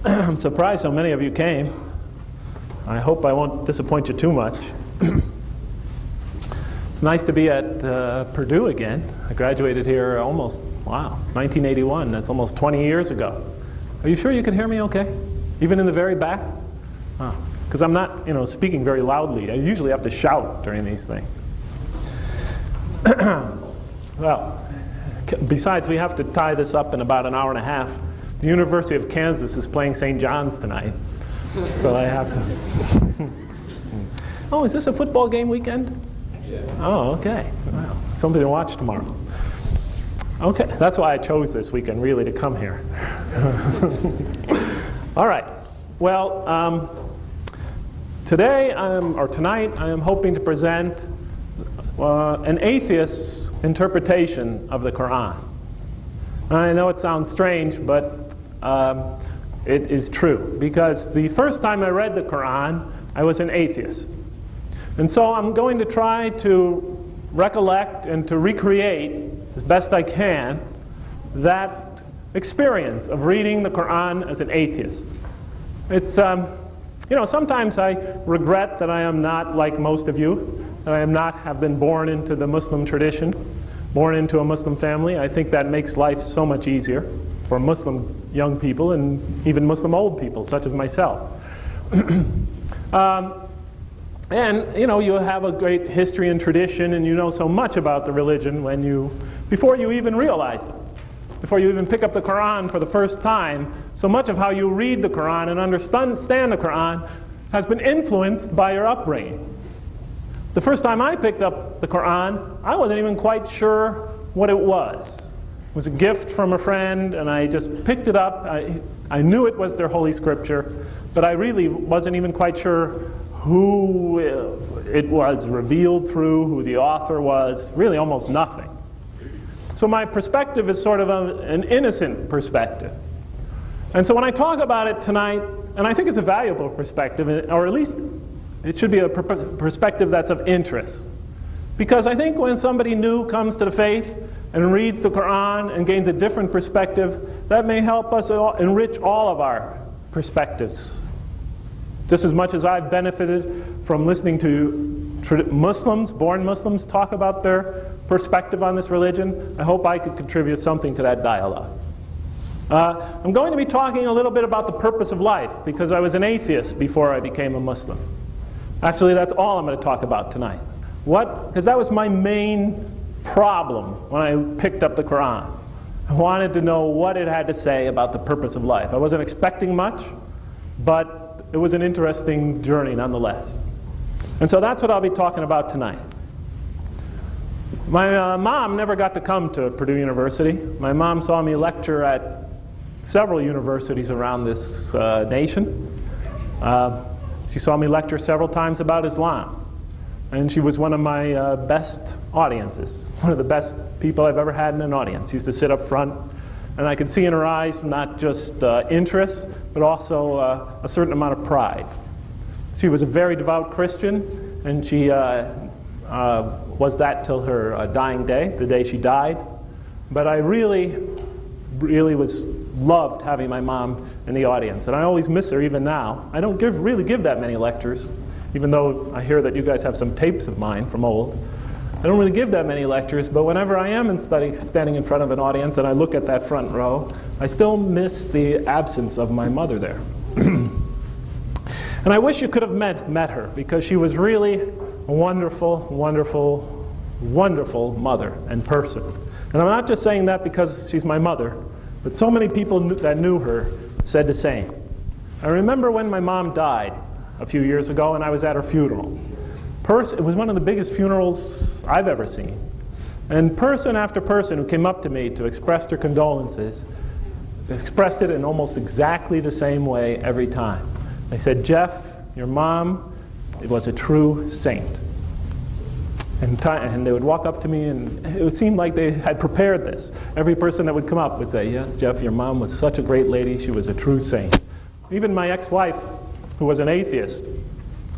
I'm surprised so many of you came. I hope I won't disappoint you too much. It's nice to be at Purdue again. I graduated here almost, 1981. That's almost 20 years ago. Are you sure you can hear me okay? Even in the very back? Because I'm not, speaking very loudly. I usually have to shout during these things. Well, besides, we have to tie this up in about an hour and a half. The University of Kansas is playing St. John's tonight, so I have to. Oh, is this a football game weekend? Yeah. Oh, okay. Well, something to watch tomorrow. Okay, that's why I chose this weekend, really, to come here. All right. Well, tonight, I am hoping to present an atheist's interpretation of the Qur'an. I know it sounds strange, but it is true. Because the first time I read the Qur'an, I was an atheist. And so I'm going to try to recollect and to recreate, as best I can, that experience of reading the Qur'an as an atheist. It's, sometimes I regret that I am not like most of you, that I have been born into the Muslim tradition, born into a Muslim family. I think that makes life so much easier for Muslim young people and even Muslim old people, such as myself. And you have a great history and tradition, and you know so much about the religion before you even realize it. Before you even pick up the Qur'an for the first time, so much of how you read the Qur'an and understand the Qur'an has been influenced by your upbringing. The first time I picked up the Qur'an, I wasn't even quite sure what it was. It was a gift from a friend, and I just picked it up. I knew it was their Holy Scripture, but I really wasn't even quite sure who it was revealed through, who the author was, really almost nothing. So my perspective is sort of an innocent perspective. And so when I talk about it tonight, and I think it's a valuable perspective, or at least it should be a perspective that's of interest. Because I think when somebody new comes to the faith and reads the Qur'an and gains a different perspective, that may help us enrich all of our perspectives. Just as much as I've benefited from listening to Muslims, born Muslims, talk about their perspective on this religion, I hope I could contribute something to that dialogue. I'm going to be talking a little bit about the purpose of life, because I was an atheist before I became a Muslim. Actually, that's all I'm going to talk about tonight. Because that was my main problem when I picked up the Qur'an. I wanted to know what it had to say about the purpose of life. I wasn't expecting much, but it was an interesting journey nonetheless. And so that's what I'll be talking about tonight. My mom never got to come to Purdue University. My mom saw me lecture at several universities around this nation. She saw me lecture several times about Islam. And she was one of my best audiences, one of the best people I've ever had in an audience. She used to sit up front, and I could see in her eyes not just interest, but also a certain amount of pride. She was a very devout Christian, and she was that till her dying day, the day she died. But I really loved having my mom in the audience, and I always miss her even now. I don't really give that many lectures, even though I hear that you guys have some tapes of mine from old. I don't really give that many lectures, but whenever I am standing in front of an audience and I look at that front row, I still miss the absence of my mother there. And I wish you could have met her, because she was really a wonderful, wonderful, wonderful mother and person. And I'm not just saying that because she's my mother, but so many people that knew her said the same. I remember when my mom died a few years ago, and I was at her funeral. It was one of the biggest funerals I've ever seen. And person after person who came up to me to express their condolences expressed it in almost exactly the same way every time. They said, "Jeff, your mom was a true saint." And they would walk up to me, and it would seem like they had prepared this. Every person that would come up would say, "Yes, Jeff, your mom was such a great lady. She was a true saint." Even my ex-wife, who was an atheist,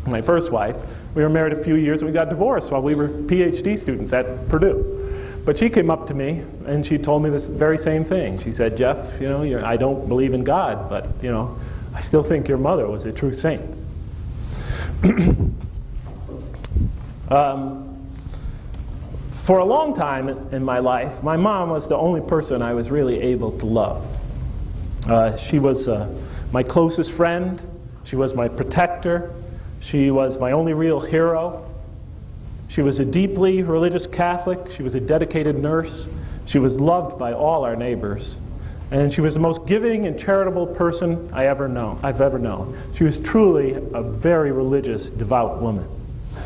my first wife, we were married a few years, and we got divorced while we were PhD students at Purdue. But she came up to me, and she told me this very same thing. She said, "Jeff, I don't believe in God, but, I still think your mother was a true saint. For a long time in my life, my mom was the only person I was really able to love. She was my closest friend. She was my protector. She was my only real hero. She was a deeply religious Catholic. She was a dedicated nurse. She was loved by all our neighbors. And she was the most giving and charitable person I've ever known. She was truly a very religious, devout woman.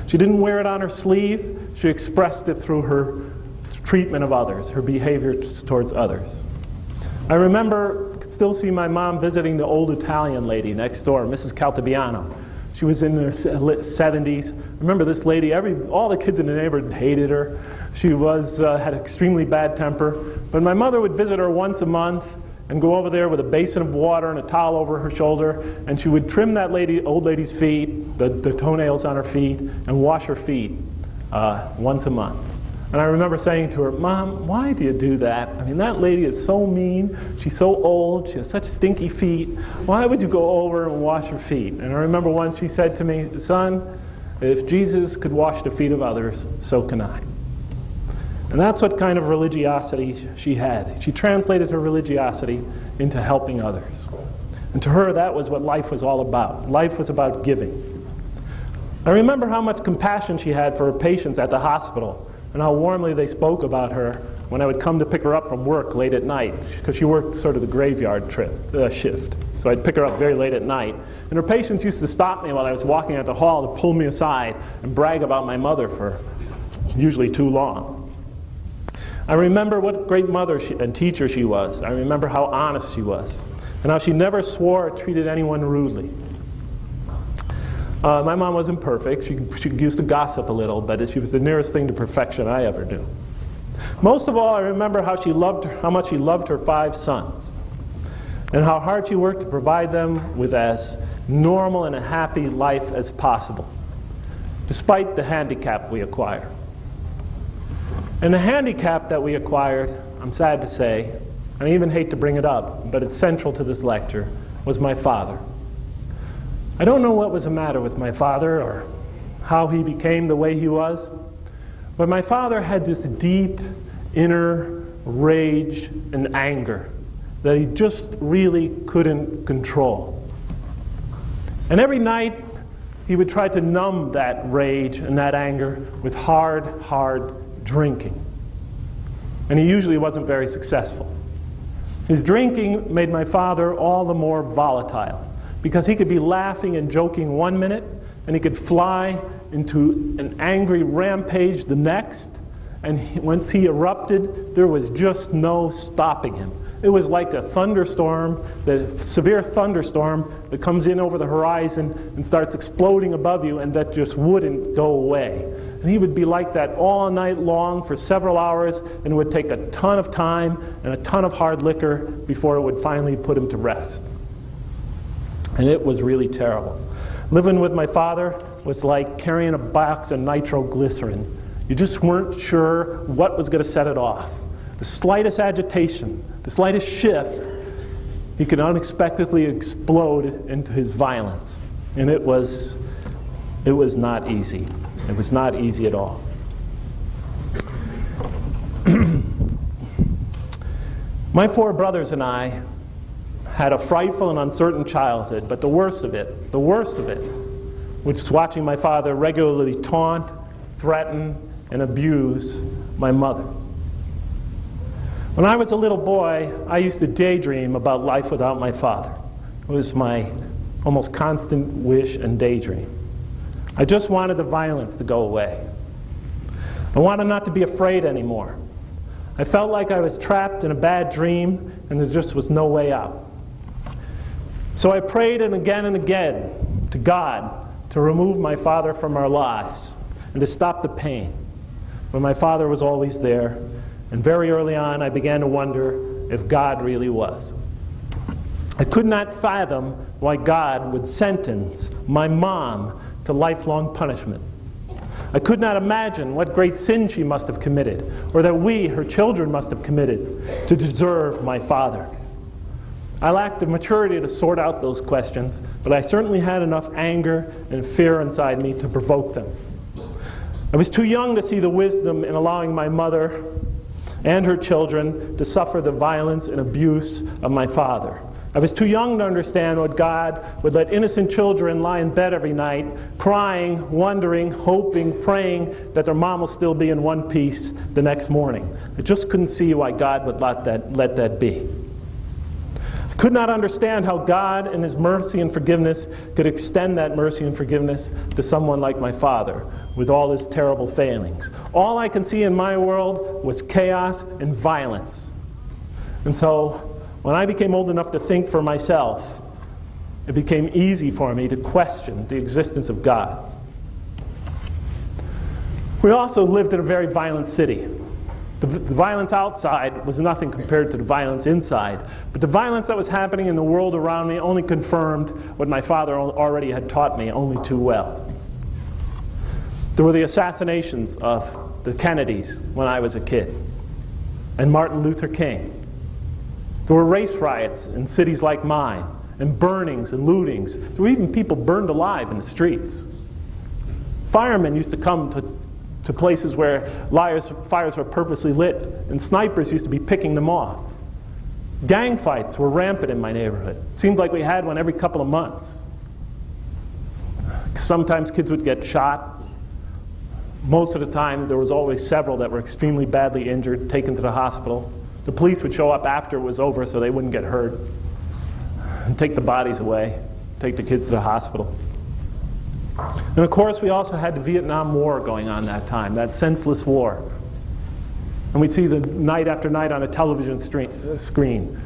She didn't wear it on her sleeve. She expressed it through her treatment of others, her behavior towards others. I could still see my mom visiting the old Italian lady next door, Mrs. Caltabiano. She was in her 70s. I remember this lady, all the kids in the neighborhood hated her. She had an extremely bad temper. But my mother would visit her once a month and go over there with a basin of water and a towel over her shoulder, and she would trim that old lady's feet, the toenails on her feet, and wash her feet once a month. And I remember saying to her, "Mom, why do you do that? I mean, that lady is so mean. She's so old. She has such stinky feet. Why would you go over and wash her feet?" And I remember once she said to me, "Son, if Jesus could wash the feet of others, so can I." And that's what kind of religiosity she had. She translated her religiosity into helping others. And to her, that was what life was all about. Life was about giving. I remember how much compassion she had for her patients at the hospital, and how warmly they spoke about her when I would come to pick her up from work late at night, because she worked sort of the graveyard shift. So I'd pick her up very late at night. And her patients used to stop me while I was walking out the hall to pull me aside and brag about my mother for usually too long. I remember what great mother and teacher she was. I remember how honest she was, and how she never swore or treated anyone rudely. My mom wasn't perfect. She used to gossip a little, but she was the nearest thing to perfection I ever knew. Most of all, I remember how much she loved her 5 sons, and how hard she worked to provide them with as normal and a happy life as possible, despite the handicap we acquired. And the handicap that we acquired, I'm sad to say, I even hate to bring it up, but it's central to this lecture, was my father. I don't know what was the matter with my father or how he became the way he was, but my father had this deep inner rage and anger that he just really couldn't control. And every night he would try to numb that rage and that anger with hard drinking. And he usually wasn't very successful. His drinking made my father all the more volatile, because he could be laughing and joking one minute, and he could fly into an angry rampage the next, and once he erupted, there was just no stopping him. It was like a thunderstorm, the severe thunderstorm that comes in over the horizon and starts exploding above you, and that just wouldn't go away. And he would be like that all night long for several hours, and it would take a ton of time and a ton of hard liquor before it would finally put him to rest. And it was really terrible. Living with my father was like carrying a box of nitroglycerin. You just weren't sure what was going to set it off. The slightest agitation, the slightest shift, he could unexpectedly explode into his violence. And it was not easy. It was not easy at all. My 4 brothers and I had a frightful and uncertain childhood, but the worst of it, which was watching my father regularly taunt, threaten, and abuse my mother. When I was a little boy, I used to daydream about life without my father. It was my almost constant wish and daydream. I just wanted the violence to go away. I wanted not to be afraid anymore. I felt like I was trapped in a bad dream and there just was no way out. So I prayed and again to God to remove my father from our lives and to stop the pain. But my father was always there, and very early on I began to wonder if God really was. I could not fathom why God would sentence my mom to lifelong punishment. I could not imagine what great sin she must have committed, or that we, her children, must have committed to deserve my father. I lacked the maturity to sort out those questions, but I certainly had enough anger and fear inside me to provoke them. I was too young to see the wisdom in allowing my mother and her children to suffer the violence and abuse of my father. I was too young to understand what God would let innocent children lie in bed every night, crying, wondering, hoping, praying that their mom will still be in one piece the next morning. I just couldn't see why God would let that be. I could not understand how God in His mercy and forgiveness could extend that mercy and forgiveness to someone like my father with all his terrible failings. All I can see in my world was chaos and violence. And so, when I became old enough to think for myself, it became easy for me to question the existence of God. We also lived in a very violent city. The violence outside was nothing compared to the violence inside, but the violence that was happening in the world around me only confirmed what my father already had taught me only too well. There were the assassinations of the Kennedys when I was a kid, and Martin Luther King. There were race riots in cities like mine, and burnings and lootings. There were even people burned alive in the streets. Firemen used to come to places where fires were purposely lit, and snipers used to be picking them off. Gang fights were rampant in my neighborhood. It seemed like we had one every couple of months. Sometimes kids would get shot. Most of the time, there was always several that were extremely badly injured, taken to the hospital. The police would show up after it was over so they wouldn't get hurt, and take the bodies away, take the kids to the hospital. And of course, we also had the Vietnam War going on that time, that senseless war. And we'd see the night after night on a television screen,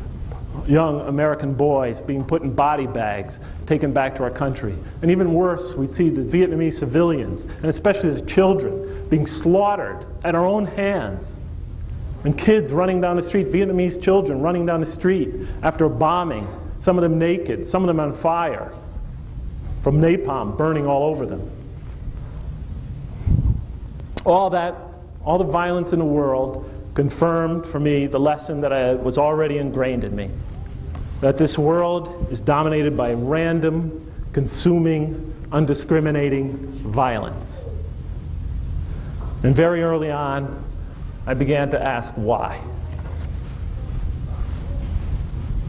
young American boys being put in body bags, taken back to our country. And even worse, we'd see the Vietnamese civilians, and especially the children, being slaughtered at our own hands. And kids running down the street, Vietnamese children running down the street after a bombing, some of them naked, some of them on fire, from napalm burning all over them. All the violence in the world confirmed for me the lesson that was already ingrained in me, that this world is dominated by random, consuming, undiscriminating violence. And very early on, I began to ask why.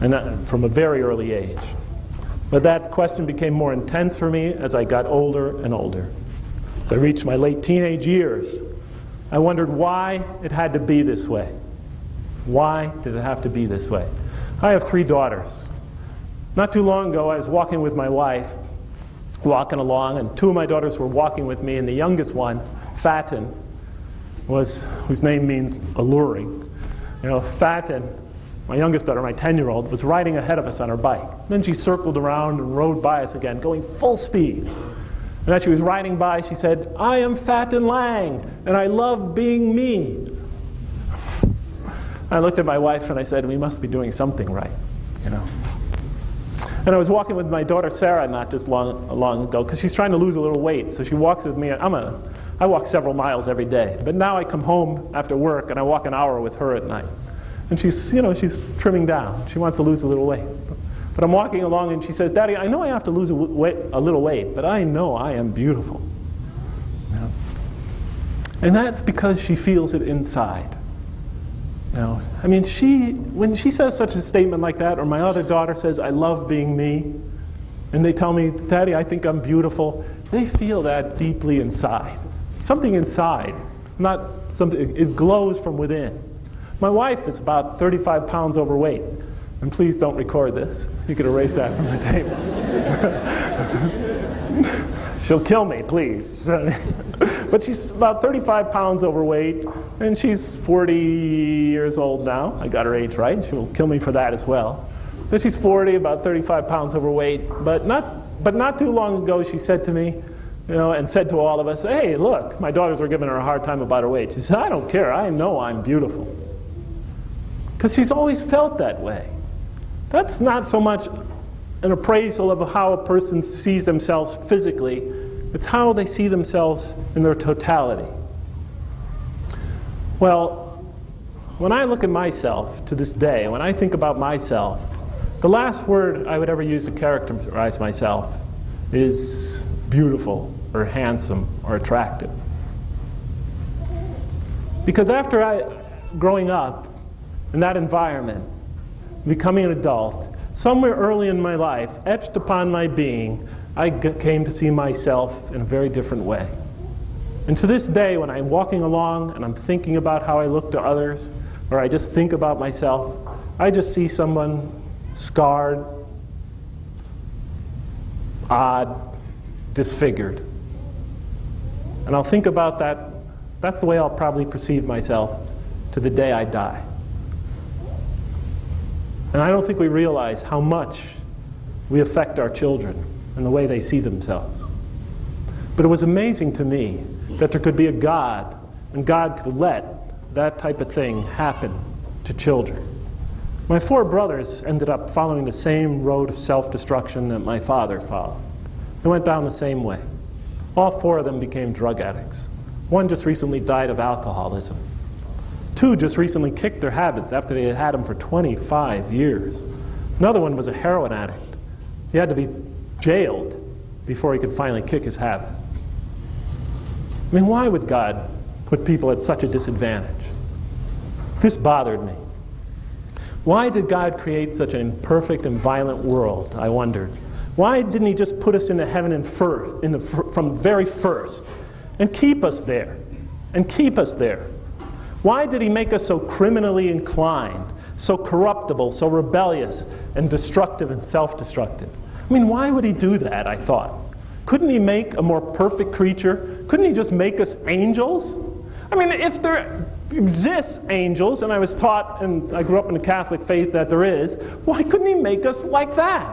And from a very early age. But that question became more intense for me as I got older and older. As I reached my late teenage years, I wondered why it had to be this way. Why did it have to be this way? I have 3 daughters. Not too long ago, I was walking with my wife, walking along, and 2 of my daughters were walking with me, and the youngest one, Fatin, whose name means alluring. Fatin, my youngest daughter, my 10-year-old, was riding ahead of us on her bike. Then she circled around and rode by us again, going full speed. And as she was riding by, she said, "I am Fatin Lang, and I love being me." I looked at my wife and I said, "We must be doing something right, And I was walking with my daughter Sarah not just long ago, because she's trying to lose a little weight, so she walks with me. I walk several miles every day, but now I come home after work and I walk an hour with her at night. And she's trimming down. She wants to lose a little weight. But I'm walking along and she says, "Daddy, I know I have to lose a little weight, but I know I am beautiful." And that's because she feels it inside. When she says such a statement like that, or my other daughter says, "I love being me," and they tell me, "Daddy, I think I'm beautiful," they feel that deeply inside. Something inside. It's not something, it glows from within. My wife is about 35 pounds overweight. And please don't record this. You could erase that from the tape. She'll kill me, please. But she's about 35 pounds overweight, and she's 40 years old now. I got her age right. She'll kill me for that as well. But she's 40, about 35 pounds overweight. But not too long ago, she said to me, and said to all of us, "Hey, look, my daughters were giving her a hard time about her weight." She said, "I don't care. I know I'm beautiful." Because she's always felt that way. That's not so much an appraisal of how a person sees themselves physically. It's how they see themselves in their totality. Well, when I look at myself to this day, when I think about myself, The last word I would ever use to characterize myself is beautiful or handsome or attractive. Because growing up in that environment, becoming an adult, somewhere early in my life, etched upon my being, I came to see myself in a very different way. And to this day, when I'm walking along and I'm thinking about how I look to others, or I just think about myself, I just see someone scarred, odd, disfigured. And I'll think about that. That's the way I'll probably perceive myself to the day I die. And I don't think we realize how much we affect our children and the way they see themselves. But it was amazing to me that there could be a God, and God could let that type of thing happen to children. My 4 brothers ended up following the same road of self-destruction that my father followed. They went down the same way. All 4 of them became drug addicts. 1 just recently died of alcoholism. 2 just recently kicked their habits after they had had them for 25 years. Another one was a heroin addict. He had to be jailed before he could finally kick his habit. I mean, why would God put people at such a disadvantage? This bothered me. Why did God create such an imperfect and violent world, I wondered. Why didn't he just put us into heaven from very first and keep us there? And keep us there. Why did he make us so criminally inclined, so corruptible, so rebellious, and destructive and self-destructive? I mean, why would he do that, I thought? Couldn't he make a more perfect creature? Couldn't he just make us angels? I mean, if there exists angels, and I was taught, and I grew up in the Catholic faith that there is, why couldn't he make us like that?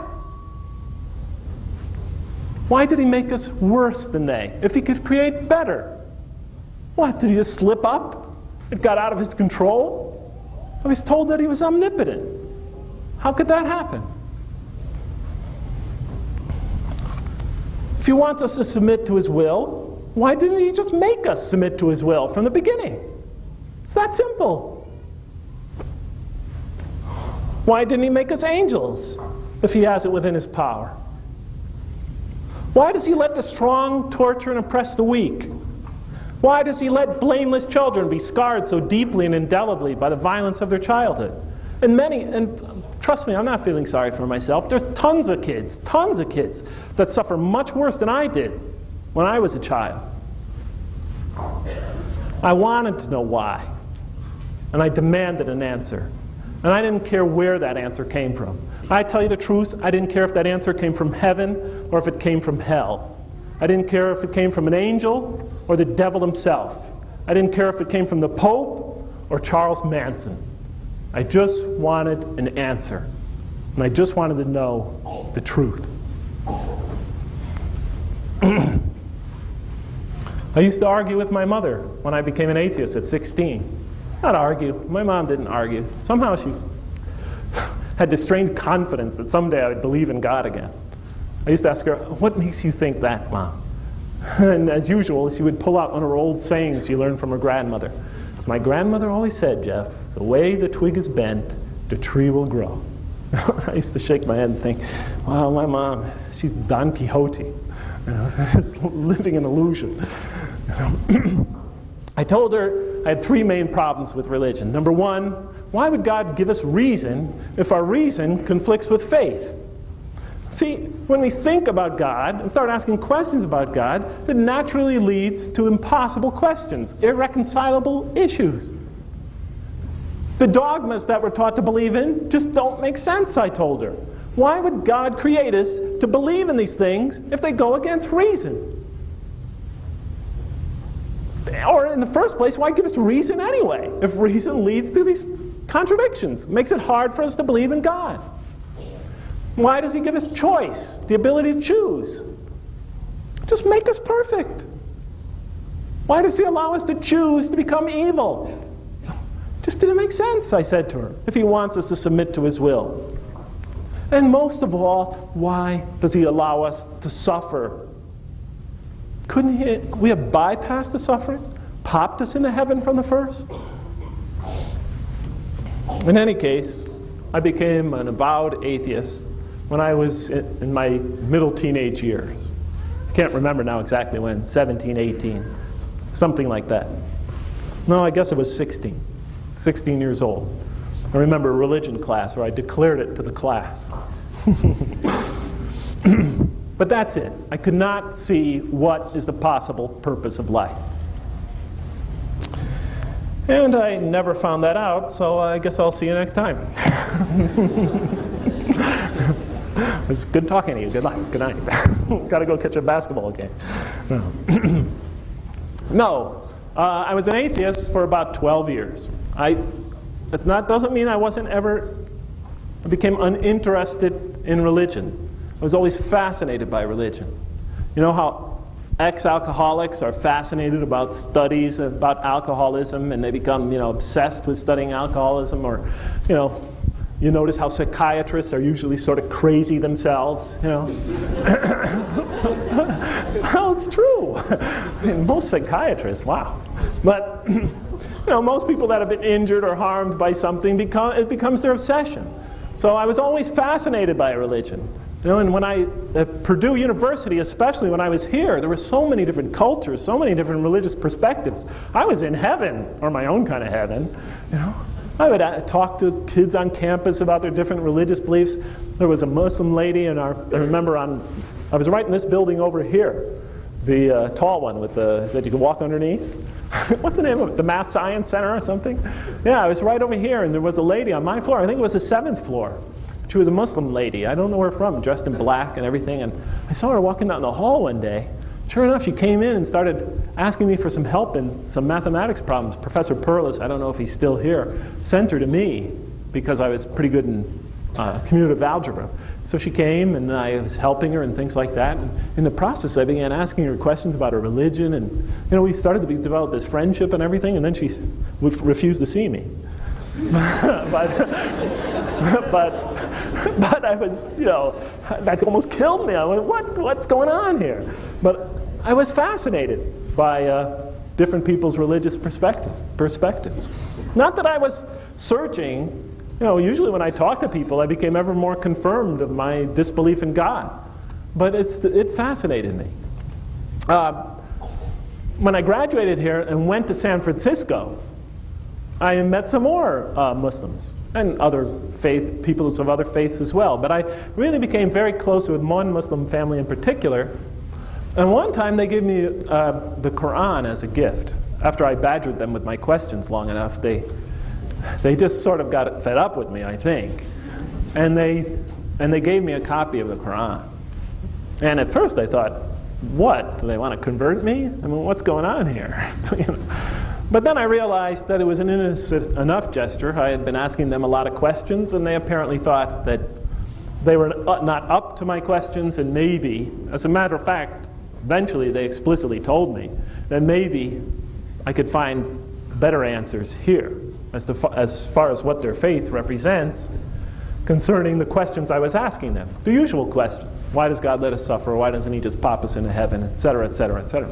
Why did he make us worse than they, if he could create better? What, did he just slip up? It got out of his control? I was told that he was omnipotent. How could that happen? If he wants us to submit to his will, why didn't he just make us submit to his will from the beginning? It's that simple. Why didn't he make us angels if he has it within his power? Why does he let the strong torture and oppress the weak? Why does he let blameless children be scarred so deeply and indelibly by the violence of their childhood? And trust me, I'm not feeling sorry for myself. There's tons of kids that suffer much worse than I did when I was a child. I wanted to know why, and I demanded an answer. And I didn't care where that answer came from. I tell you the truth, I didn't care if that answer came from heaven or if it came from hell. I didn't care if it came from an angel or the devil himself. I didn't care if it came from the Pope or Charles Manson. I just wanted an answer. And I just wanted to know the truth. I used to argue with my mother when I became an atheist at 16. Not argue. My mom didn't argue. Somehow she had this strange confidence that someday I would believe in God again. I used to ask her, "What makes you think that, Mom?" And as usual, she would pull out one of her old sayings she learned from her grandmother. As my grandmother always said, Jeff, the way the twig is bent, the tree will grow. I used to shake my head and think, wow, my mom, she's Don Quixote. Just living an illusion. I told her I had 3 main problems with religion. Number 1, why would God give us reason if our reason conflicts with faith? See, when we think about God and start asking questions about God, it naturally leads to impossible questions, irreconcilable issues. The dogmas that we're taught to believe in just don't make sense, I told her. Why would God create us to believe in these things if they go against reason? Or in the first place, why give us reason anyway, if reason leads to these contradictions? It makes it hard for us to believe in God. Why does he give us choice, the ability to choose? Just make us perfect. Why does he allow us to choose to become evil? Just didn't make sense, I said to her, if he wants us to submit to his will. And most of all, why does he allow us to suffer? Couldn't we have bypassed the suffering? Popped us into heaven from the first? In any case, I became an avowed atheist when I was in my middle teenage years. I can't remember now exactly when, 17, 18, something like that. No, I guess it was 16 years old. I remember a religion class where I declared it to the class. But that's it. I could not see what is the possible purpose of life. And I never found that out, so I guess I'll see you next time. It's good talking to you. Good luck. Good night. Got to go catch a basketball game. No. I was an atheist for about 12 years. Doesn't mean I became uninterested in religion. I was always fascinated by religion. You know how ex-alcoholics are fascinated about studies about alcoholism, and they become, obsessed with studying alcoholism, or, you notice how psychiatrists are usually sort of crazy themselves, Well, it's true. Most psychiatrists, wow. But, most people that have been injured or harmed by something, it becomes their obsession. So I was always fascinated by religion. And when at Purdue University, especially when I was here, there were so many different cultures, so many different religious perspectives. I was in heaven, or my own kind of heaven, I would talk to kids on campus about their different religious beliefs. There was a Muslim lady, and I remember I was right in this building over here, the tall one that you could walk underneath. What's the name of it? The Math Science Center or something? Yeah, I was right over here, and there was a lady on my floor. I think it was the 7th floor. She was a Muslim lady. I don't know where from, dressed in black and everything. And I saw her walking down the hall one day. Sure enough, she came in and started asking me for some help in some mathematics problems. Professor Perlis, I don't know if he's still here, sent her to me because I was pretty good in commutative algebra. So she came, and I was helping her and things like that. And in the process, I began asking her questions about her religion, and we started to develop this friendship and everything. And then she refused to see me. But I was, that almost killed me. I went, what's going on here? But I was fascinated by different people's religious perspectives. Not that I was searching. Usually when I talk to people, I became ever more confirmed of my disbelief in God. But it fascinated me. When I graduated here and went to San Francisco, I met some more Muslims and other peoples of other faiths as well. But I really became very close with one Muslim family in particular. And one time they gave me the Qur'an as a gift. After I badgered them with my questions long enough, they just sort of got fed up with me, I think. And they gave me a copy of the Qur'an. And at first I thought, what? Do they want to convert me? I mean, what's going on here? But then I realized that it was an innocent enough gesture. I had been asking them a lot of questions, and they apparently thought that they were not up to my questions, and maybe, as a matter of fact, eventually they explicitly told me that maybe I could find better answers here as far as what their faith represents concerning the questions I was asking them. The usual questions. Why does God let us suffer? Why doesn't he just pop us into heaven? Et cetera, et cetera, et cetera.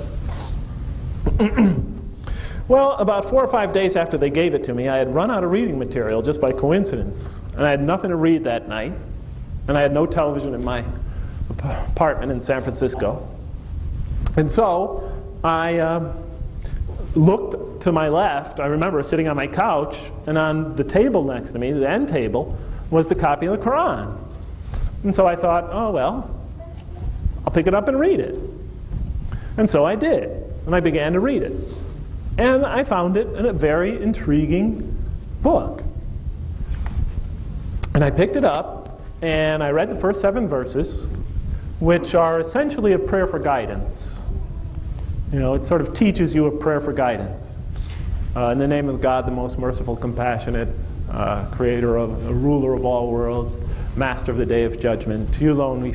Well, about 4 or 5 days after they gave it to me, I had run out of reading material just by coincidence. And I had nothing to read that night. And I had no television in my apartment in San Francisco. And so I looked to my left. I remember sitting on my couch, and on the table next to me, the end table, was the copy of the Qur'an. And so I thought, oh well, I'll pick it up and read it. And so I did. And I began to read it. And I found it a very intriguing book. And I picked it up, and I read the first 7 verses, which are essentially a prayer for guidance. It sort of teaches you a prayer for guidance. In the name of God, the most merciful, compassionate, creator of, ruler of all worlds, master of the day of judgment, to you alone we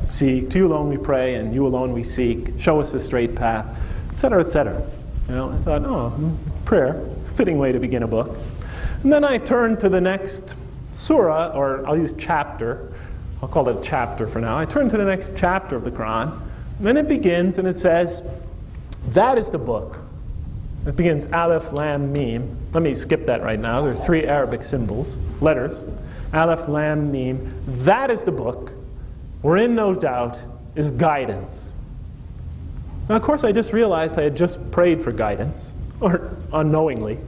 seek, to you alone we pray, and you alone we seek. Show us the straight path, etc., etc. I thought, oh, prayer, fitting way to begin a book. And then I turned to the next surah, or I'll use chapter. I'll call it a chapter for now. I turned to the next chapter of the Quran. And then it begins and it says, that is the book It begins Aleph, Lam, Mim. Let me skip that right now. There are 3 Arabic symbols, letters. Aleph, Lam, Mim. That is the book, wherein no doubt is guidance. Now, of course, I just realized I had just prayed for guidance, or unknowingly,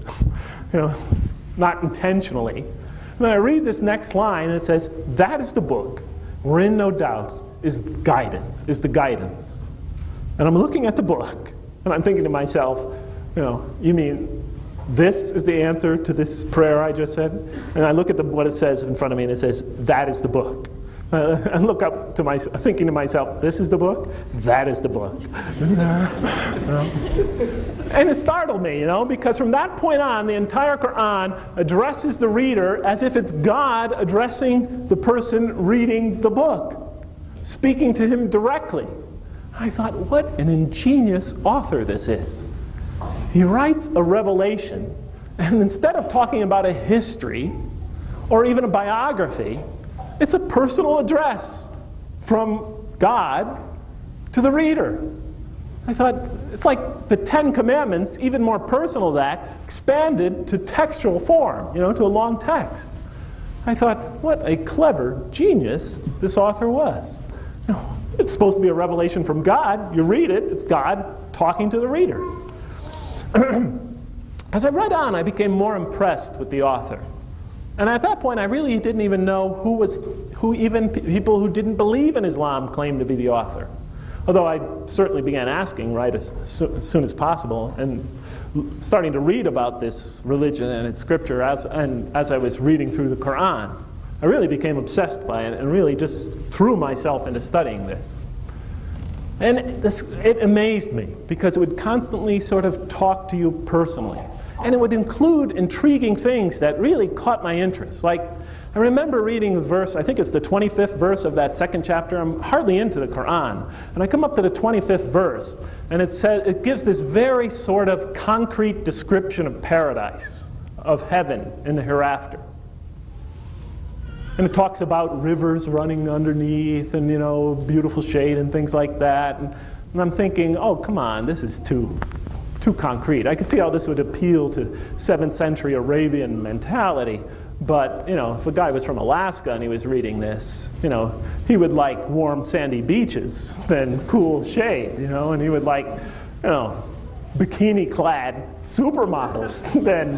not intentionally. And then I read this next line, and it says, that is the book, wherein no doubt is guidance, is the guidance. And I'm looking at the book, and I'm thinking to myself, you mean this is the answer to this prayer I just said? And I look at what it says in front of me, and it says, that is the book. I look up to myself, thinking to myself, this is the book? That is the book. And it startled me, because from that point on, the entire Qur'an addresses the reader as if it's God addressing the person reading the book, speaking to him directly. I thought, what an ingenious author this is. He writes a revelation, and instead of talking about a history or even a biography, it's a personal address from God to the reader. I thought, it's like the 10 Commandments, even more personal than that, expanded to textual form, to a long text. I thought, what a clever genius this author was. It's supposed to be a revelation from God. You read it, it's God talking to the reader. As I read on, I became more impressed with the author. And at that point, I really didn't even know who even people who didn't believe in Islam claimed to be the author. Although I certainly began asking right as soon as possible, and starting to read about this religion and its scripture as I was reading through the Qur'an. I really became obsessed by it and really just threw myself into studying this. And it amazed me because it would constantly sort of talk to you personally. And it would include intriguing things that really caught my interest. Like, I remember reading the verse, I think it's the 25th verse of that 2nd chapter. I'm hardly into the Qur'an. And I come up to the 25th verse, and it gives this very sort of concrete description of paradise, of heaven in the hereafter. And it talks about rivers running underneath and, beautiful shade and things like that. And I'm thinking, oh, come on, this is too concrete. I could see how this would appeal to 7th century Arabian mentality. But, if a guy was from Alaska and he was reading this, he would like warm sandy beaches than cool shade, and he would like, bikini-clad supermodels than,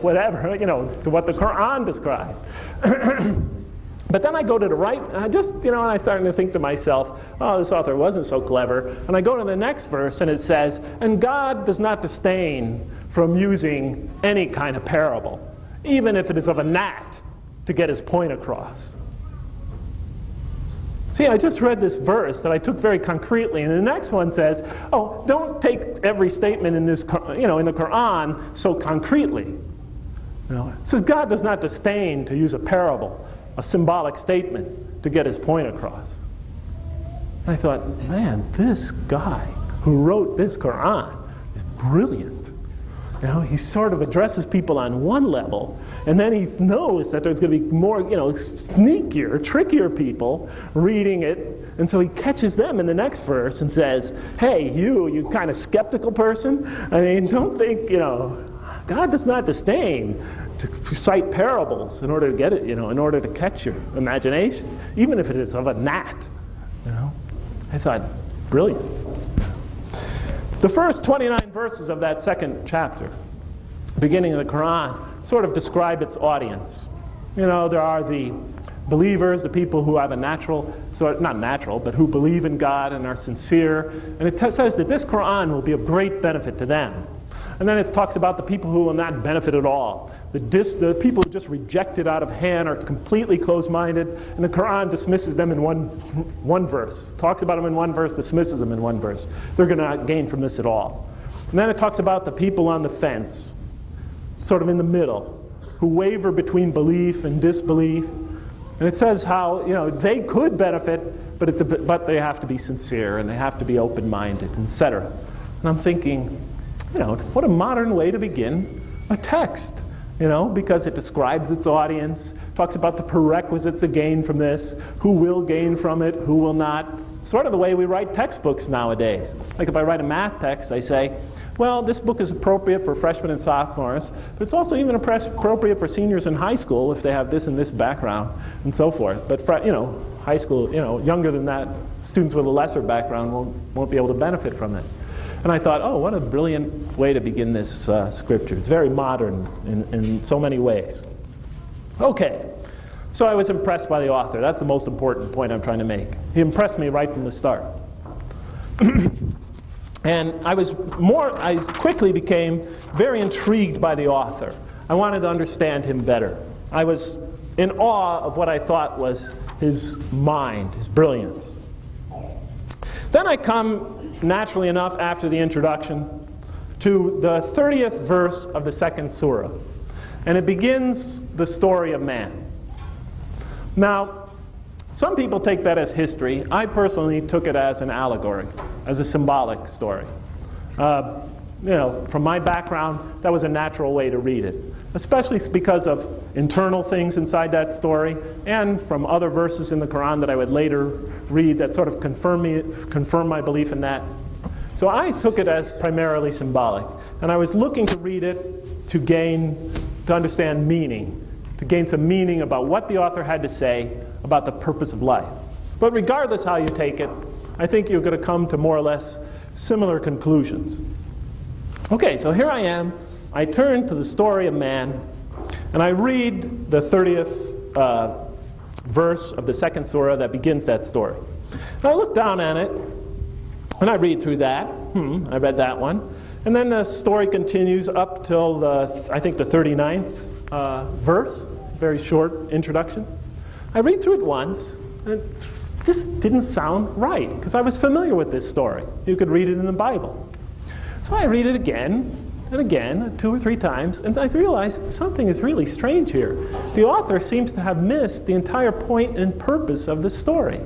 whatever, to what the Qur'an described. But then I go to the right, and I started to think to myself, oh, this author wasn't so clever. And I go to the next verse, and it says, and God does not disdain from using any kind of parable, even if it is of a gnat, to get his point across. See, I just read this verse that I took very concretely, and the next one says, oh, don't take every statement in this, in the Qur'an so concretely. It says God does not disdain to use a parable, a symbolic statement, to get his point across. And I thought, man, this guy who wrote this Qur'an is brilliant. He sort of addresses people on one level, and then he knows that there's going to be more, sneakier, trickier people reading it, and so he catches them in the next verse and says, hey, you kind of skeptical person, don't think, God does not disdain to cite parables in order to get it, in order to catch your imagination, even if it is of a gnat. I thought, brilliant. The first 29 verses of that 2nd chapter, beginning of the Qur'an, sort of describe its audience. There are the believers, the people who have a not natural, but who believe in God and are sincere. And it says that this Qur'an will be of great benefit to them. And then it talks about the people who will not benefit at all. The people who just reject it out of hand are completely closed-minded, and the Qur'an dismisses them in one verse. Talks about them in one verse, dismisses them in one verse. They're going to not gain from this at all. And then it talks about the people on the fence, sort of in the middle, who waver between belief and disbelief. And it says how, they could benefit, but they have to be sincere, and they have to be open-minded, etc. And I'm thinking, what a modern way to begin a text. because it describes its audience, talks about the prerequisites to gain from this, who will gain from it, who will not. Sort of the way we write textbooks nowadays. Like if I write a math text, I say, well, this book is appropriate for freshmen and sophomores, but it's also even appropriate for seniors in high school if they have this and this background, and so forth. But high school, younger than that, students with a lesser background won't be able to benefit from this. And I thought, oh, what a brilliant way to begin this scripture. It's very modern in so many ways. Okay, so I was impressed by the author. That's the most important point I'm trying to make. He impressed me right from the start. And I quickly became very intrigued by the author. I wanted to understand him better. I was in awe of what I thought was his mind, his brilliance. Then I come, naturally enough, after the introduction, to the 30th verse of the second surah. And it begins the story of man. Now, some people take that as history. I personally took it as an allegory, as a symbolic story. From my background, that was a natural way to read it, especially because of internal things inside that story and from other verses in the Qur'an that I would later read that sort of confirm my belief in that. So I took it as primarily symbolic, and I was looking to read it to understand meaning, to gain some meaning about what the author had to say about the purpose of life. But regardless how you take it, I think you're going to come to more or less similar conclusions. Okay, so here I am. I turn to the story of man, and I read the 30th verse of the second surah that begins that story. And I look down on it, and I read through that. I read that one. And then the story continues up till I think the 39th verse, very short introduction. I read through it once, and it just didn't sound right, because I was familiar with this story. You could read it in the Bible. So I read it again and again, 2 or 3 times, and I realized something is really strange here. The author seems to have missed the entire point and purpose of the story.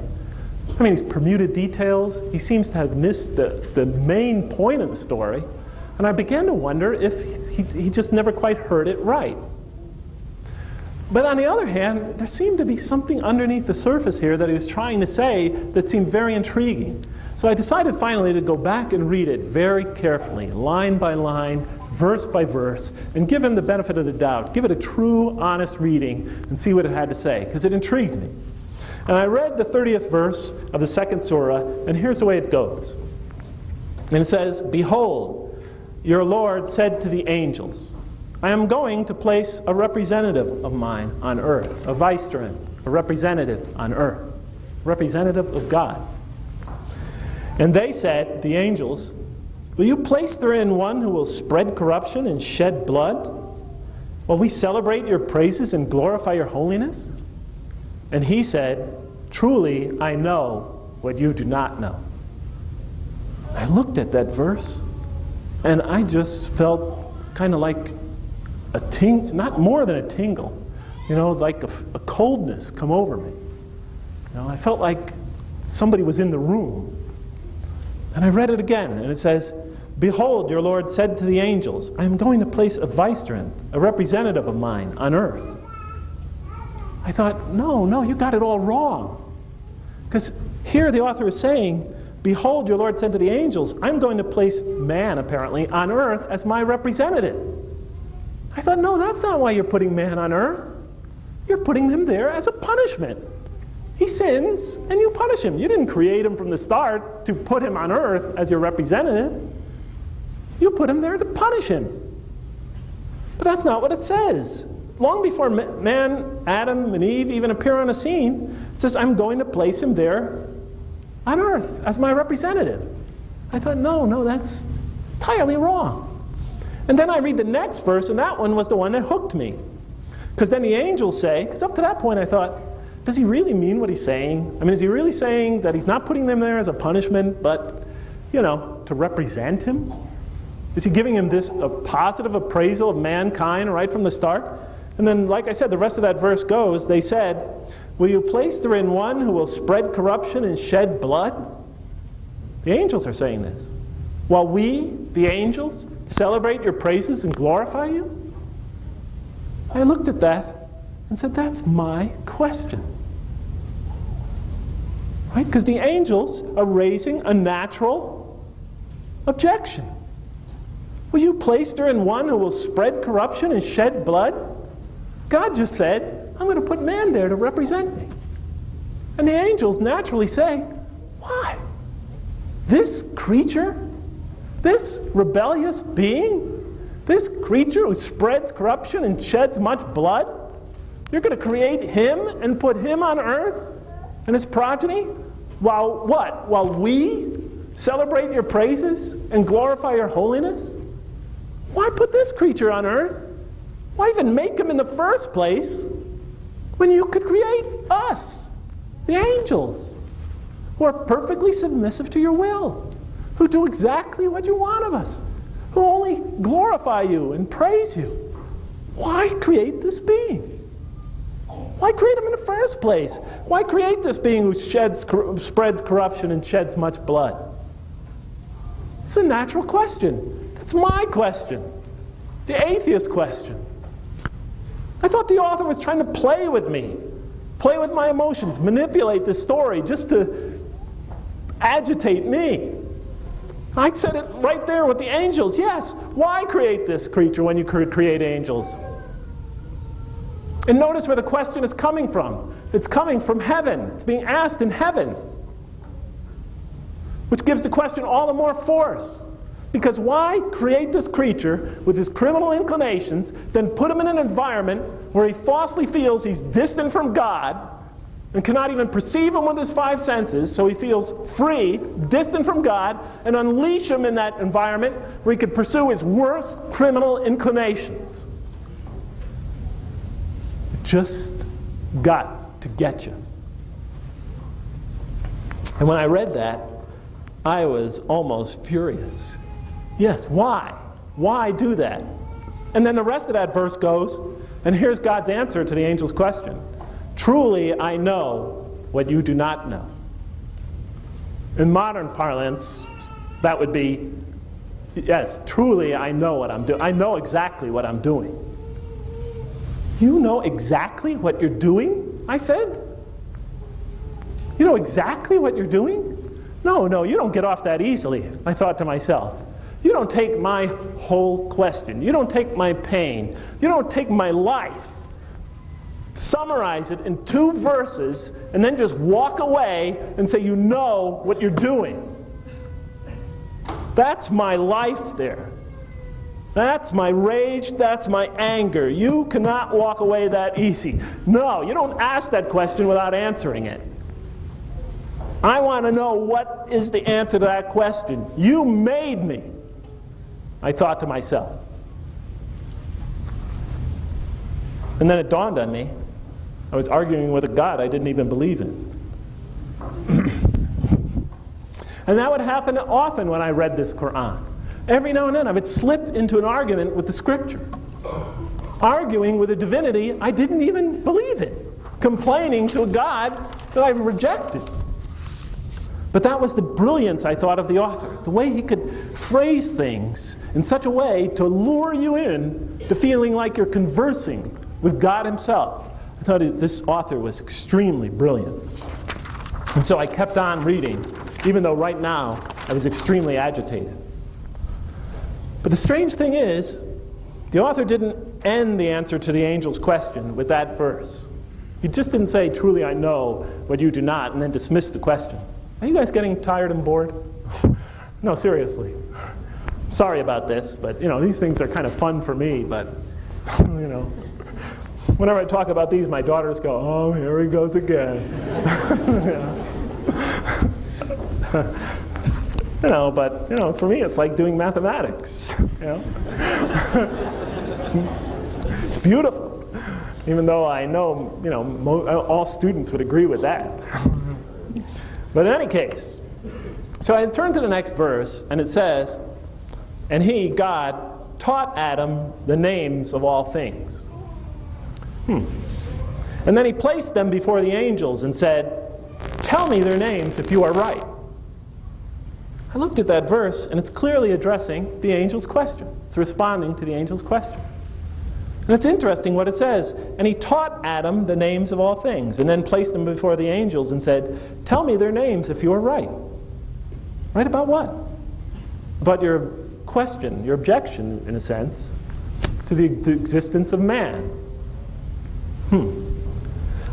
I mean, he's permuted details. He seems to have missed the main point of the story. And I began to wonder if he just never quite heard it right. But on the other hand, there seemed to be something underneath the surface here that he was trying to say that seemed very intriguing. So I decided finally to go back and read it very carefully, line by line, verse by verse, and give him the benefit of the doubt, give it a true, honest reading, and see what it had to say, because it intrigued me. And I read the 30th verse of the second surah, and here's the way it goes. And it says, "Behold, your Lord said to the angels, I am going to place a representative of mine on earth, a vicegerent, a representative on earth, representative of God. And they said, the angels, will you place therein one who will spread corruption and shed blood? Will we celebrate your praises and glorify your holiness? And he said, truly I know what you do not know." I looked at that verse, and I just felt kind of like a not more than a tingle, like a coldness come over me. I felt like somebody was in the room. And I read it again, and it says, "Behold, your Lord said to the angels, I am going to place a vicegerent, a representative of mine, on earth." I thought, no, you got it all wrong. Because here the author is saying, "Behold, your Lord said to the angels, I'm going to place man, apparently, on earth as my representative." I thought, no, that's not why you're putting man on earth. You're putting him there as a punishment. He sins, and you punish him. You didn't create him from the start to put him on earth as your representative. You put him there to punish him. But that's not what it says. Long before man, Adam, and Eve even appear on a scene, it says, I'm going to place him there on earth as my representative. I thought, no, that's entirely wrong. And then I read the next verse, and that one was the one that hooked me. Because then the angels say, because up to that point I thought, does he really mean what he's saying? I mean, is he really saying that he's not putting them there as a punishment, but, to represent him? Is he giving him a positive appraisal of mankind right from the start? And then, like I said, the rest of that verse goes, they said, will you place therein one who will spread corruption and shed blood? The angels are saying this. While we, the angels, celebrate your praises and glorify you? I looked at that and said, that's my question. Right? Because the angels are raising a natural objection. Will you place her in one who will spread corruption and shed blood? God just said, I'm going to put man there to represent me. And the angels naturally say, why? This creature? This rebellious being? This creature who spreads corruption and sheds much blood? You're going to create him and put him on earth and his progeny? While what? While we celebrate your praises and glorify your holiness? Why put this creature on earth? Why even make him in the first place when you could create us, the angels, who are perfectly submissive to your will, who do exactly what you want of us, who only glorify you and praise you? Why create this being? Why create him in the first place? Why create this being who spreads corruption and sheds much blood? It's a natural question. That's my question. The atheist question. I thought the author was trying to play with me, play with my emotions, manipulate the story just to agitate me. I said it right there with the angels. Yes, why create this creature when you could create angels? And notice where the question is coming from. It's coming from heaven. It's being asked in heaven, which gives the question all the more force. Because why create this creature with his criminal inclinations, then put him in an environment where he falsely feels he's distant from God and cannot even perceive him with his five senses, so he feels free, distant from God, and unleash him in that environment where he could pursue his worst criminal inclinations? It just got to get you. And when I read that, I was almost furious. Yes, why? Why do that? And then the rest of that verse goes, and here's God's answer to the angel's question. Truly I know what you do not know. In modern parlance, that would be, yes, truly I know what I'm doing. I know exactly what I'm doing. You know exactly what you're doing? I said. You know exactly what you're doing? No, you don't get off that easily, I thought to myself. You don't take my whole question. You don't take my pain. You don't take my life, summarize it in 2 verses, and then just walk away and say you know what you're doing. That's my life there. That's my rage. That's my anger. You cannot walk away that easy. No, you don't ask that question without answering it. I want to know what is the answer to that question. You made me, I thought to myself. And then it dawned on me, I was arguing with a God I didn't even believe in. And that would happen often when I read this Qur'an. Every now and then I would slip into an argument with the scripture, arguing with a divinity I didn't even believe in, complaining to a God that I've rejected. But that was the brilliance, I thought, of the author. The way he could phrase things in such a way to lure you in to feeling like you're conversing with God himself. I thought this author was extremely brilliant. And so I kept on reading, even though right now I was extremely agitated. But the strange thing is, the author didn't end the answer to the angel's question with that verse. He just didn't say, truly I know what you do not, and then dismiss the question. Are you guys getting tired and bored? No, seriously. Sorry about this, but these things are kind of fun for me, but whenever I talk about these, my daughters go, oh, here he goes again. But for me it's like doing mathematics. It's beautiful, even though I know all students would agree with that. But in any case, so I turned to the next verse, and it says, and he, God, taught Adam the names of all things. And then he placed them before the angels and said, tell me their names if you are right. I looked at that verse, and it's clearly addressing the angel's question. It's responding to the angel's question. And it's interesting what it says. And he taught Adam the names of all things, and then placed them before the angels and said, tell me their names if you are right. Right about what? About your question, your objection, in a sense, to the existence of man.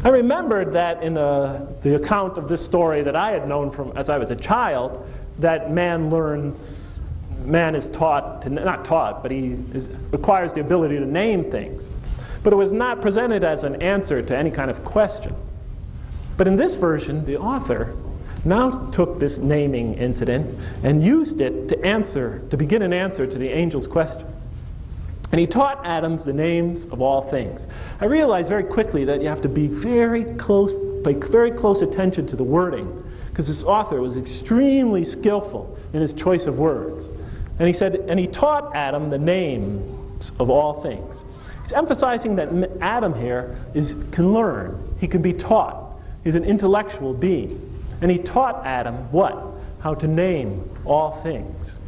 I remembered that in the account of this story that I had known from as I was a child, that man is taught, not taught, but requires the ability to name things. But it was not presented as an answer to any kind of question. But in this version, the author now took this naming incident and used it to begin an answer to the angel's question. And he taught Adam the names of all things. I realized very quickly that you have to be pay very close attention to the wording, because this author was extremely skillful in his choice of words. And he said, and he taught Adam the names of all things. He's emphasizing that Adam here can learn. He can be taught. He's an intellectual being. And he taught Adam what? How to name all things.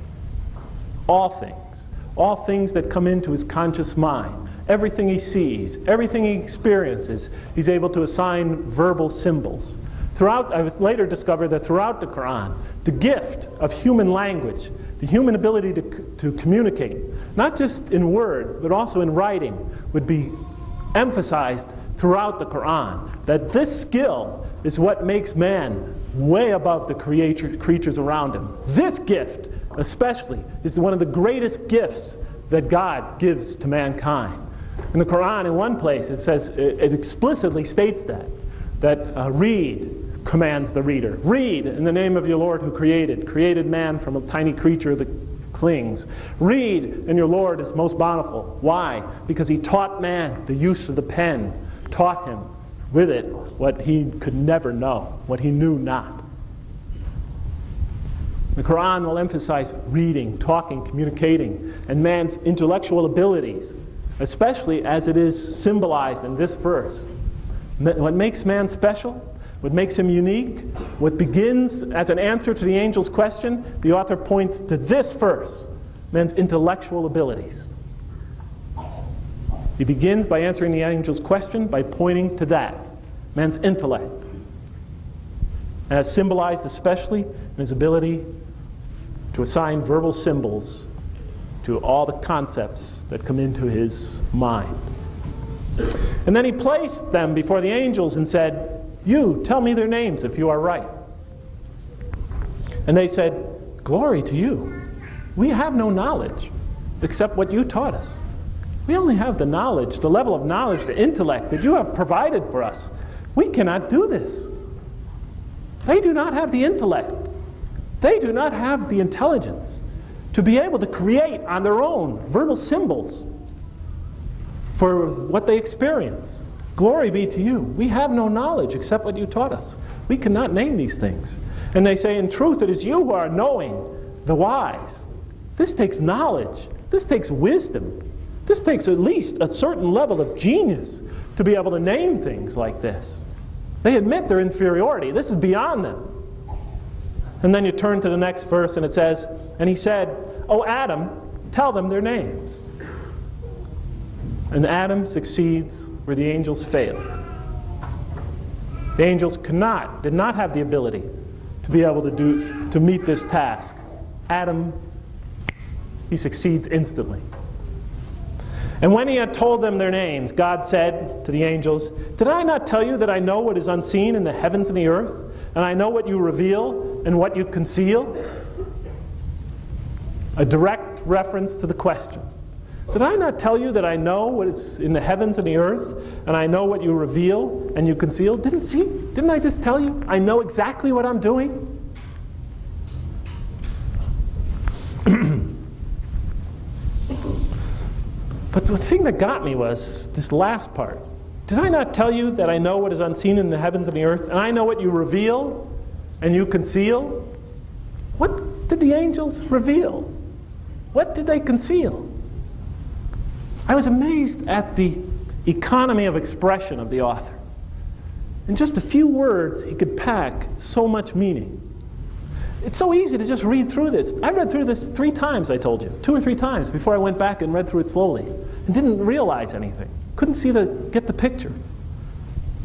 All things. All things that come into his conscious mind. Everything he sees, everything he experiences, he's able to assign verbal symbols. I later discovered that throughout the Qur'an, the gift of human language, the human ability to communicate, not just in word, but also in writing, would be emphasized throughout the Qur'an. That this skill is what makes man way above the creatures around him. This gift, especially, is one of the greatest gifts that God gives to mankind. In the Qur'an, in one place, it says, it explicitly states that read commands the reader. Read in the name of your Lord who created man from a tiny creature that clings. Read, and your Lord is most bountiful. Why? Because he taught man the use of the pen, taught him with it what he could never know, what he knew not. The Qur'an will emphasize reading, talking, communicating, and man's intellectual abilities, especially as it is symbolized in this verse. What makes man special, what makes him unique, what begins as an answer to the angel's question, the author points to this verse, man's intellectual abilities. He begins by answering the angel's question by pointing to that, man's intellect, as symbolized especially in his ability to assign verbal symbols to all the concepts that come into his mind. And then he placed them before the angels and said, you, tell me their names if you are right. And they said, glory to you. We have no knowledge except what you taught us. We only have the knowledge, the level of knowledge, the intellect that you have provided for us. We cannot do this. They do not have the intellect. They do not have the intelligence to be able to create on their own verbal symbols for what they experience. Glory be to you. We have no knowledge except what you taught us. We cannot name these things. And they say, in truth, it is you who are knowing, the wise. This takes knowledge. This takes wisdom. This takes at least a certain level of genius to be able to name things like this. They admit their inferiority. This is beyond them. And then you turn to the next verse and it says, and he said, "O Adam, tell them their names." And Adam succeeds where the angels failed. The angels did not have the ability to be able to meet this task. Adam, he succeeds instantly. And when he had told them their names, God said to the angels, "Did I not tell you that I know what is unseen in the heavens and the earth, and I know what you reveal and what you conceal?" A direct reference to the question. Did I not tell you that I know what is in the heavens and the earth, and I know what you reveal and you conceal? Didn't I just tell you? I know exactly what I'm doing. But the thing that got me was this last part. Did I not tell you that I know what is unseen in the heavens and the earth, and I know what you reveal and you conceal? What did the angels reveal? What did they conceal? I was amazed at the economy of expression of the author. In just a few words, he could pack so much meaning. It's so easy to just read through this. I read through this 3 times, I told you. 2 or 3 times before I went back and read through it slowly. and didn't realize anything. Couldn't get the picture.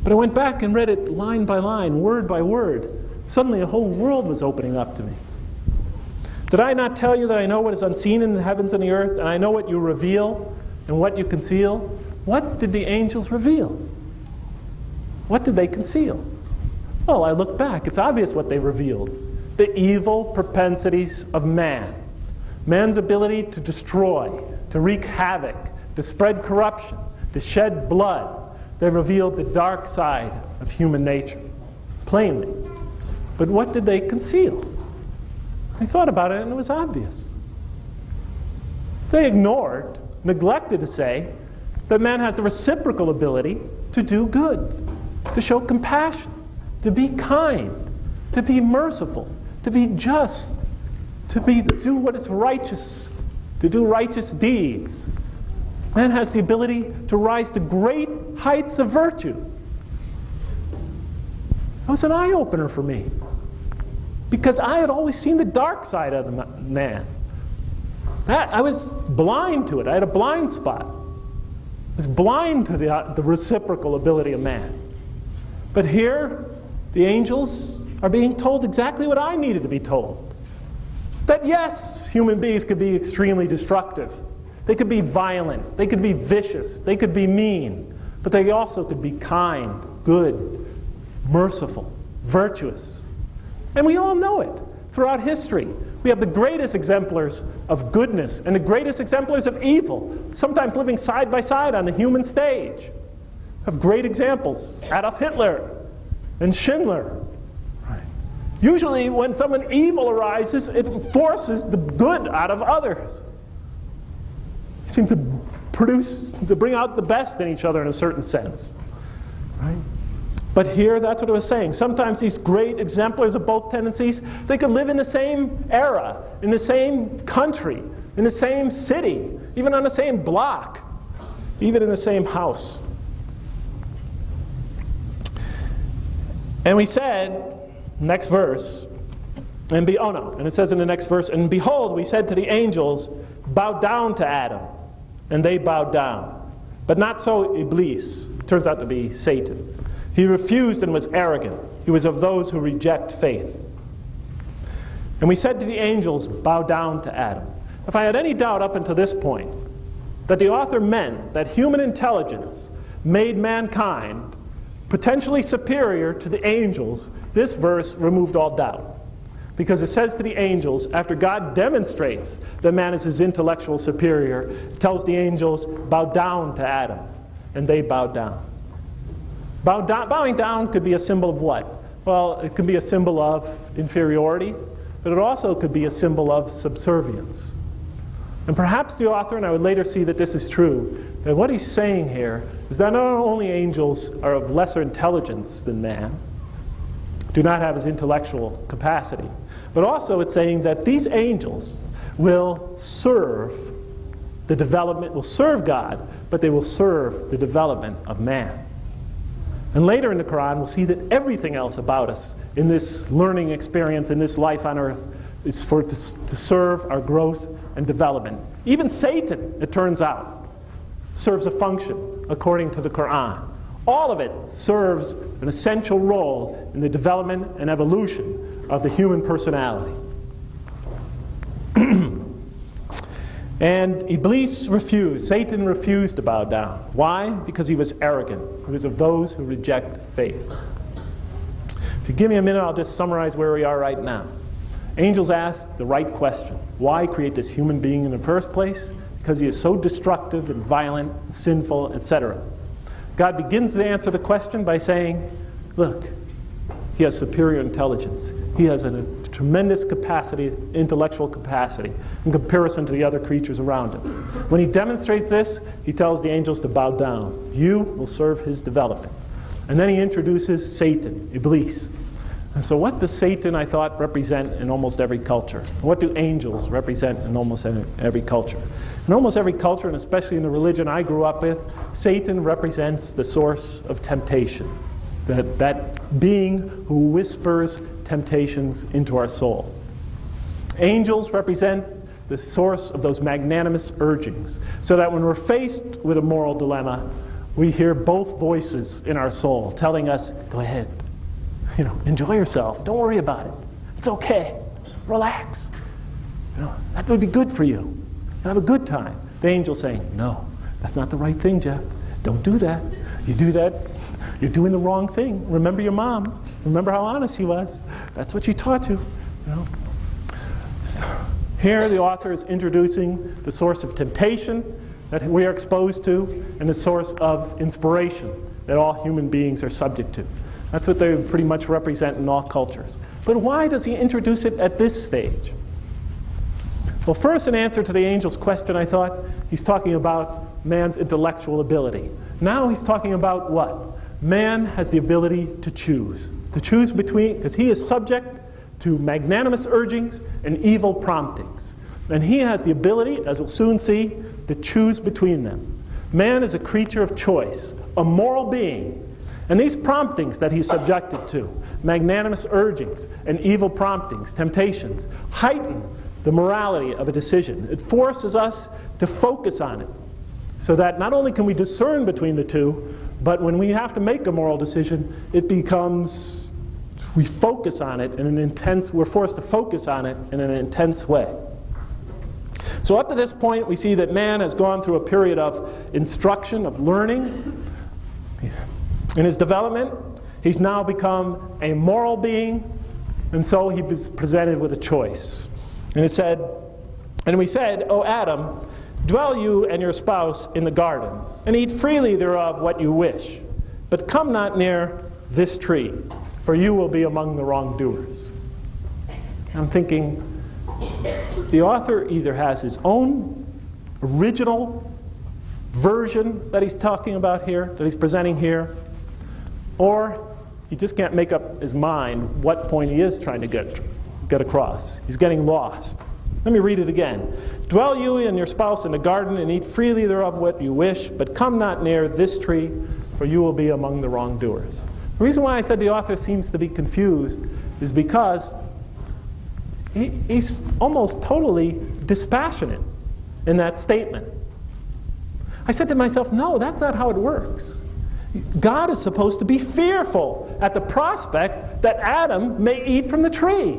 But I went back and read it line by line, word by word. Suddenly a whole world was opening up to me. Did I not tell you that I know what is unseen in the heavens and the earth, and I know what you reveal and what you conceal? What did the angels reveal? What did they conceal? Well, I look back. It's obvious what they revealed. The evil propensities of man. Man's ability to destroy, to wreak havoc, to spread corruption, to shed blood. They revealed the dark side of human nature, plainly. But what did they conceal? I thought about it and it was obvious. They ignored, neglected to say that man has the reciprocal ability to do good, to show compassion, to be kind, to be merciful, to be just, to do what is righteous, to do righteous deeds. Man has the ability to rise to great heights of virtue. That was an eye-opener for me, because I had always seen the dark side of the man. I was blind to it. I had a blind spot. I was blind to the reciprocal ability of man. But here, the angels are being told exactly what I needed to be told. That yes, human beings could be extremely destructive. They could be violent. They could be vicious. They could be mean. But they also could be kind, good, merciful, virtuous. And we all know it throughout history. We have the greatest exemplars of goodness and the greatest exemplars of evil, sometimes living side by side on the human stage. We have great examples, Adolf Hitler and Schindler. Right. Usually when someone evil arises, it forces the good out of others. They seem to bring out the best in each other in a certain sense. Right? But here, that's what it was saying. Sometimes these great exemplars of both tendencies, they could live in the same era, in the same country, in the same city, even on the same block, even in the same house. And we said, next verse, and it says in the next verse, and behold, we said to the angels, bow down to Adam, and they bowed down. But not so Iblis, turns out to be Satan. He refused and was arrogant. He was of those who reject faith. And we said to the angels, bow down to Adam. If I had any doubt up until this point that the author meant that human intelligence made mankind potentially superior to the angels, this verse removed all doubt. Because it says to the angels, after God demonstrates that man is his intellectual superior, it tells the angels, bow down to Adam. And they bowed down. Bowing down could be a symbol of what? Well, it could be a symbol of inferiority, but it also could be a symbol of subservience. And perhaps the author, and I would later see that this is true, that what he's saying here is that not only angels are of lesser intelligence than man, do not have his intellectual capacity, but also it's saying that these angels will serve God, but they will serve the development of man. And later in the Qur'an, we'll see that everything else about us in this learning experience, in this life on earth, is to serve our growth and development. Even Satan, it turns out, serves a function according to the Qur'an. All of it serves an essential role in the development and evolution of the human personality. And Iblis refused. Satan refused to bow down. Why? Because he was arrogant. He was of those who reject faith. If you give me a minute, I'll just summarize where we are right now. Angels asked the right question. Why create this human being in the first place? Because he is so destructive and violent, sinful, etc. God begins to answer the question by saying, look, he has superior intelligence. He has a tremendous capacity, intellectual capacity, in comparison to the other creatures around him. When he demonstrates this, he tells the angels to bow down. You will serve his development. And then he introduces Satan, Iblis. And so what does Satan, I thought, represent in almost every culture? And what do angels represent in almost every culture? In almost every culture, and especially in the religion I grew up with, Satan represents the source of temptation. That being who whispers temptations into our soul. Angels represent the source of those magnanimous urgings, so that when we're faced with a moral dilemma, we hear both voices in our soul telling us, go ahead, enjoy yourself, don't worry about it, it's okay, relax, that would be good for you, have a good time. The angel saying, no, that's not the right thing, Jeff, don't do that. You do that, you're doing the wrong thing. Remember your mom, remember how honest she was, that's what she taught you. So, here the author is introducing the source of temptation that we are exposed to and the source of inspiration that all human beings are subject to. That's what they pretty much represent in all cultures. But why does he introduce it at this stage? Well, first, in answer to the angel's question, I thought he's talking about man's intellectual ability. Now he's talking about what? Man has the ability to choose between, because he is subject to magnanimous urgings and evil promptings. And he has the ability, as we'll soon see, to choose between them. Man is a creature of choice, a moral being. And these promptings that he's subjected to, magnanimous urgings and evil promptings, temptations, heighten the morality of a decision. It forces us to focus on it, so that not only can we discern between the two, but when we have to make a moral decision, it becomes, we focus on it in an intense, we're forced to focus on it in an intense way. So up to this point, we see that man has gone through a period of instruction, of learning. In his development, he's now become a moral being, and so he was presented with a choice. And we said, O Adam, dwell you and your spouse in the garden, and eat freely thereof what you wish, but come not near this tree, for you will be among the wrongdoers. I'm thinking, the author either has his own original version that he's talking about here, that he's presenting here, or he just can't make up his mind what point he is trying to get across. He's getting lost. Let me read it again. Dwell you and your spouse in the garden, and eat freely thereof what you wish, but come not near this tree, for you will be among the wrongdoers. The reason why I said the author seems to be confused is because he's almost totally dispassionate in that statement. I said to myself, no, that's not how it works. God is supposed to be fearful at the prospect that Adam may eat from the tree,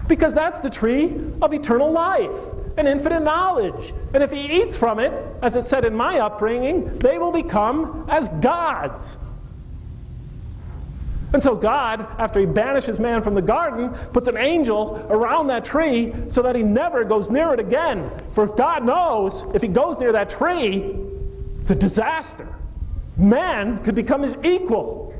because that's the tree of eternal life and infinite knowledge. And if he eats from it, as it said in my upbringing, they will become as gods. And so God, after he banishes man from the garden, puts an angel around that tree so that he never goes near it again. For God knows if he goes near that tree, it's a disaster. Man could become his equal.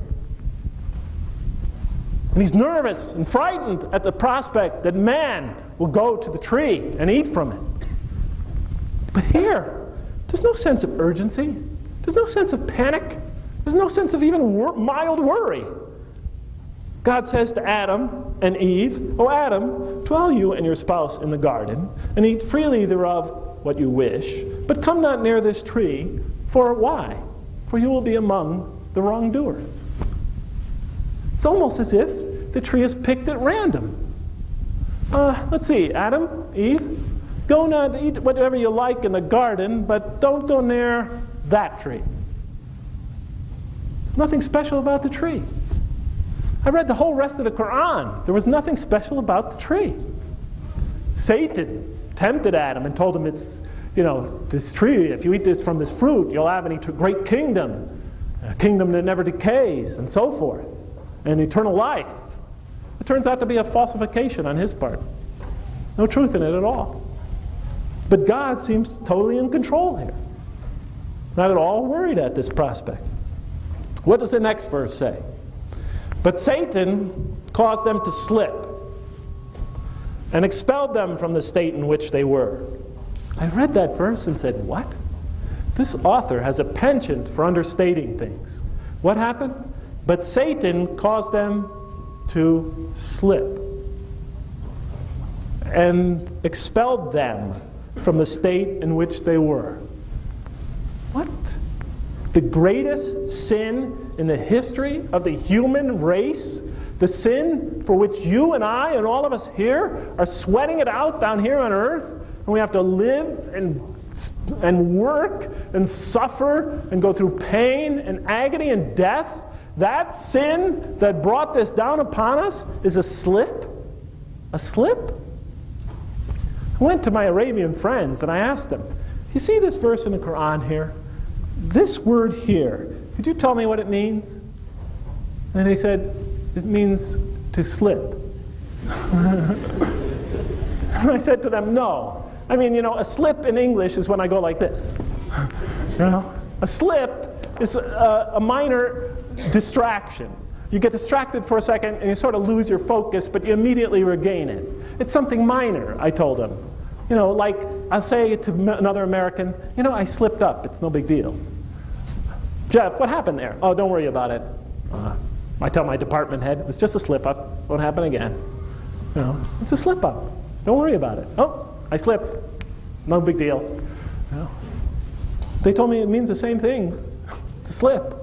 And he's nervous and frightened at the prospect that man will go to the tree and eat from it. But here, there's no sense of urgency. There's no sense of panic. There's no sense of even mild worry. God says to Adam and Eve, O Adam, dwell you and your spouse in the garden, and eat freely thereof what you wish, but come not near this tree, for why? For you will be among the wrongdoers. It's almost as if the tree is picked at random. Let's see, Adam, Eve, go not eat whatever you like in the garden, but don't go near that tree. There's nothing special about the tree. I read the whole rest of the Qur'an. There was nothing special about the tree. Satan tempted Adam and told him, it's, this tree, if you eat from this fruit, you'll have a great kingdom, a kingdom that never decays, and so forth, and eternal life. It turns out to be a falsification on his part. No truth in it at all. But God seems totally in control here. Not at all worried at this prospect. What does the next verse say? But Satan caused them to slip and expelled them from the state in which they were. I read that verse and said, what? This author has a penchant for understating things. What happened? But Satan caused them to slip and expelled them from the state in which they were. What? The greatest sin in the history of the human race, the sin for which you and I and all of us here are sweating it out down here on earth, and we have to live and work and suffer and go through pain and agony and death, that sin that brought this down upon us is a slip? A slip? I went to my Arabian friends and I asked them, you see this verse in the Qur'an here? This word here, could you tell me what it means? And they said, it means to slip. And I said to them, no. I mean, a slip in English is when I go like this. A slip is a minor distraction. You get distracted for a second and you sort of lose your focus, but you immediately regain it. It's something minor, I told them. Like I'll say to another American, I slipped up, it's no big deal. Jeff, what happened there? Oh, don't worry about it. I tell my department head, it was just a slip up, won't happen again. It's a slip up, don't worry about it. Oh, I slipped, no big deal. They told me it means the same thing, to slip.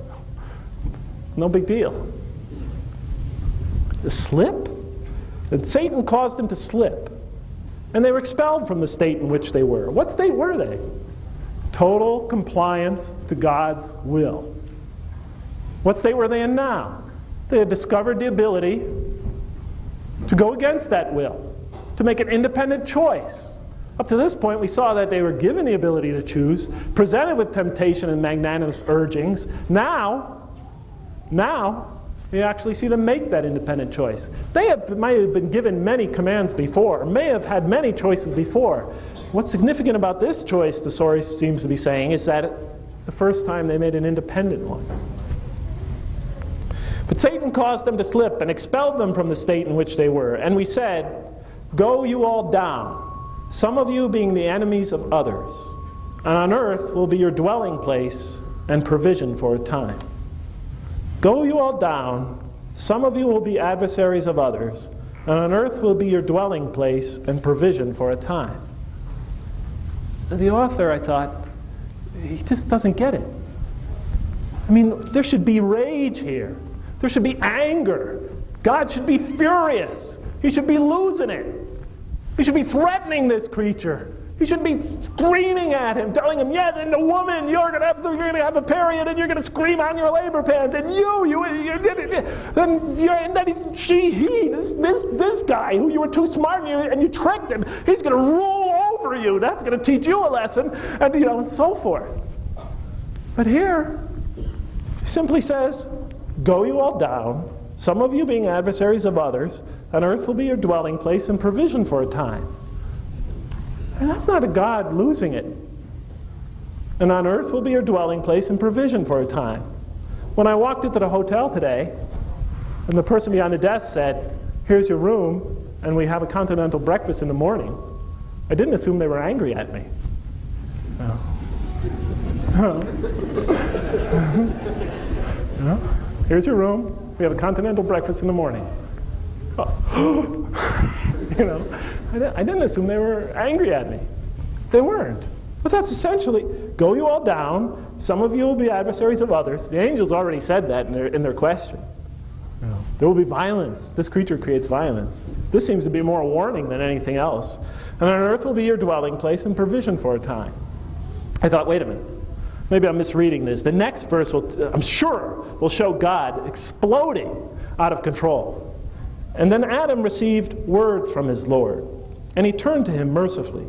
No big deal. The slip? And Satan caused them to slip. And they were expelled from the state in which they were. What state were they? Total compliance to God's will. What state were they in now? They had discovered the ability to go against that will, to make an independent choice. Up to this point, we saw that they were given the ability to choose, presented with temptation and magnanimous urgings. Now, you actually see them make that independent choice. They might have been given many commands before, may have had many choices before. What's significant about this choice, the story seems to be saying, is that it's the first time they made an independent one. But Satan caused them to slip and expelled them from the state in which they were. And we said, go you all down, some of you being the enemies of others, and on earth will be your dwelling place and provision for a time. Go you all down, some of you will be adversaries of others, and on earth will be your dwelling place and provision for a time. The author, I thought, he just doesn't get it. I mean, there should be rage here. There should be anger. God should be furious. He should be losing it. He should be threatening this creature. He should be screaming at him, telling him, yes, and the woman, you're going to have a period, and you're going to scream on your labor pains, and you did it. This guy who you were too smart and you tricked him, he's going to rule over you. That's going to teach you a lesson, and so forth. But here, he simply says, go you all down, some of you being adversaries of others, and earth will be your dwelling place and provision for a time. And that's not a God losing it. And on earth will be your dwelling place and provision for a time. When I walked into the hotel today, and the person behind the desk said, here's your room, and we have a continental breakfast in the morning, I didn't assume they were angry at me. Here's your room, we have a continental breakfast in the morning. I didn't assume they were angry at me. They weren't. But that's essentially, go you all down, some of you will be adversaries of others. The angels already said that in their question. There will be violence. This creature creates violence. This seems to be more a warning than anything else. And on earth will be your dwelling place and provision for a time. I thought, wait a minute. Maybe I'm misreading this. The next verse, I'm sure, will show God exploding out of control. And then Adam received words from his Lord, and he turned to him mercifully.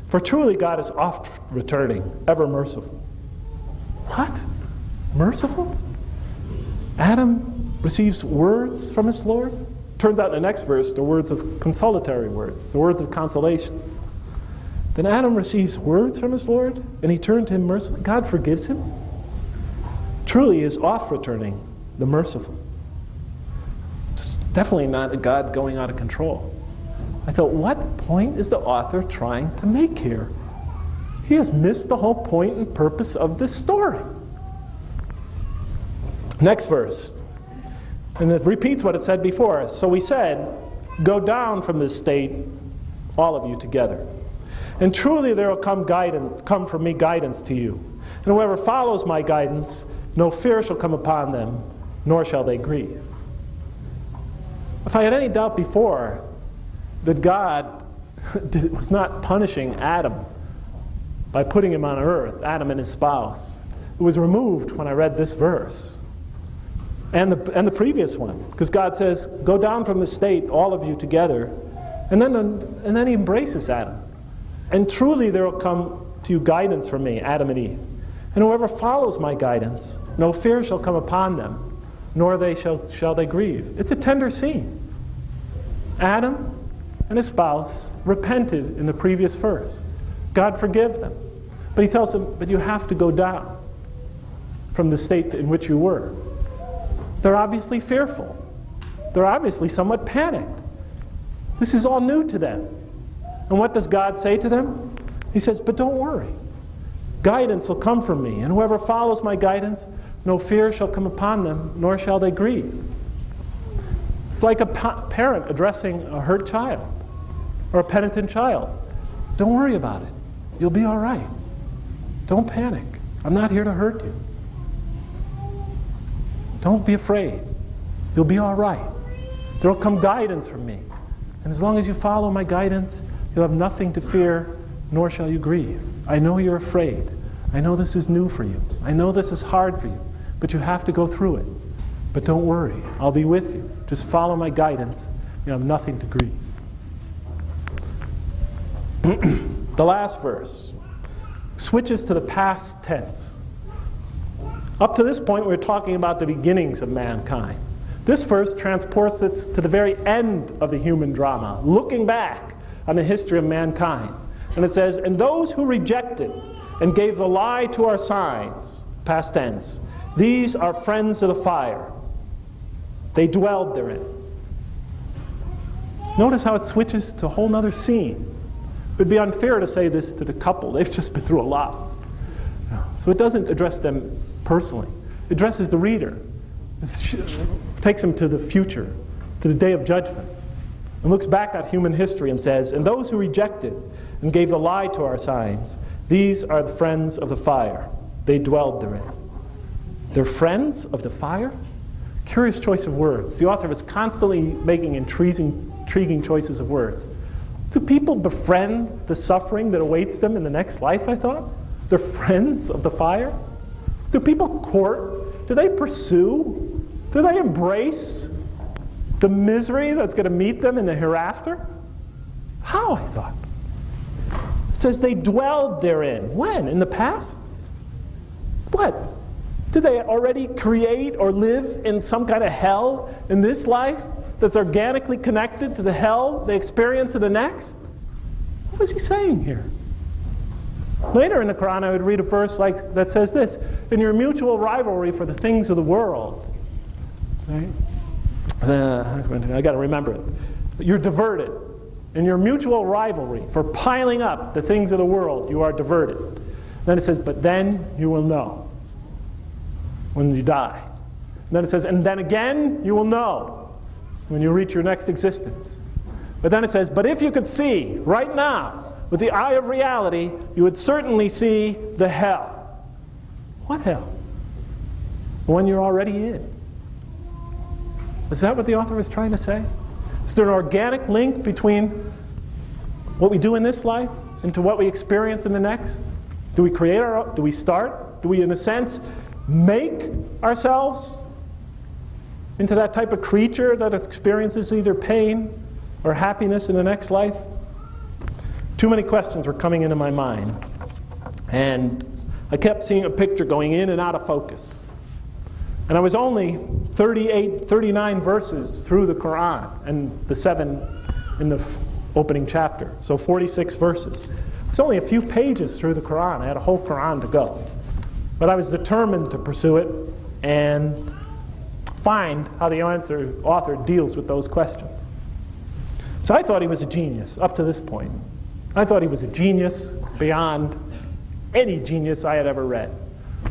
For truly God is oft returning, ever merciful. What? Merciful? Adam receives words from his Lord? Turns out in the next verse, the words of consolatory words, the words of consolation. Then Adam receives words from his Lord, and he turned to him mercifully. God forgives him? Truly he is oft returning, the merciful. It's definitely not a God going out of control. I thought, what point is the author trying to make here? He has missed the whole point and purpose of this story. Next verse. And it repeats what it said before. So we said, go down from this state, all of you together. And truly there will come from me guidance to you. And whoever follows my guidance, no fear shall come upon them, nor shall they grieve. If I had any doubt before that God was not punishing Adam by putting him on earth, Adam and his spouse. It was removed when I read this verse. And the previous one. Because God says, go down from the state, all of you together. And then he embraces Adam. And truly there will come to you guidance from me, Adam and Eve. And whoever follows my guidance, no fear shall come upon them, nor shall they grieve. It's a tender scene. Adam and his spouse repented in the previous verse. God forgave them. But he tells them, but you have to go down from the state in which you were. They're obviously fearful. They're obviously somewhat panicked. This is all new to them. And what does God say to them? He says, but don't worry. Guidance will come from me, and whoever follows my guidance, no fear shall come upon them, nor shall they grieve. It's like a parent addressing a hurt child or a penitent child. Don't worry about it. You'll be all right. Don't panic. I'm not here to hurt you. Don't be afraid. You'll be all right. There will come guidance from me. And as long as you follow my guidance, you'll have nothing to fear, nor shall you grieve. I know you're afraid. I know this is new for you. I know this is hard for you. But you have to go through it. But don't worry. I'll be with you. Just follow my guidance. You have nothing to grieve. The last verse switches to the past tense. Up to this point, we're talking about the beginnings of mankind. This verse transports us to the very end of the human drama, looking back on the history of mankind. And it says, and those who rejected and gave the lie to our signs, past tense, these are friends of the fire. They dwelled therein. Notice how it switches to a whole other scene. It would be unfair to say this to the couple. They've just been through a lot. So it doesn't address them personally. It addresses the reader. It takes him to the future, to the day of judgment, and looks back at human history and says, and those who rejected and gave the lie to our signs, these are the friends of the fire. They dwelled therein. They're friends of the fire? Curious choice of words. The author is constantly making intriguing choices of words. Do people befriend the suffering that awaits them in the next life, I thought? They're friends of the fire? Do people court? Do they pursue? Do they embrace the misery that's going to meet them in the hereafter? How, I thought? It says they dwelled therein. When? In the past? What? Did they already create or live in some kind of hell in this life that's organically connected to the hell they experience in the next? What was he saying here? Later in the Qur'an, I would read a verse that says this, in your mutual rivalry for the things of the world. Right? I got to remember it. You're diverted. In your mutual rivalry for piling up the things of the world, you are diverted. Then it says, but then you will know when you die. And then it says, and then again you will know when you reach your next existence. But then it says, but if you could see right now with the eye of reality, you would certainly see the hell. What hell? The one you're already in. Is that what the author is trying to say? Is there an organic link between what we do in this life and to what we experience in the next? Do we create our own? Do we start? Do we, in a sense, make ourselves into that type of creature that experiences either pain or happiness in the next life? Too many questions were coming into my mind. And I kept seeing a picture going in and out of focus. And I was only 39 verses through the Qur'an, and the 7 in the opening chapter. So 46 verses. It's only a few pages through the Qur'an. I had a whole Qur'an to go. But I was determined to pursue it and find how the author deals with those questions. So I thought he was a genius up to this point. I thought he was a genius beyond any genius I had ever read.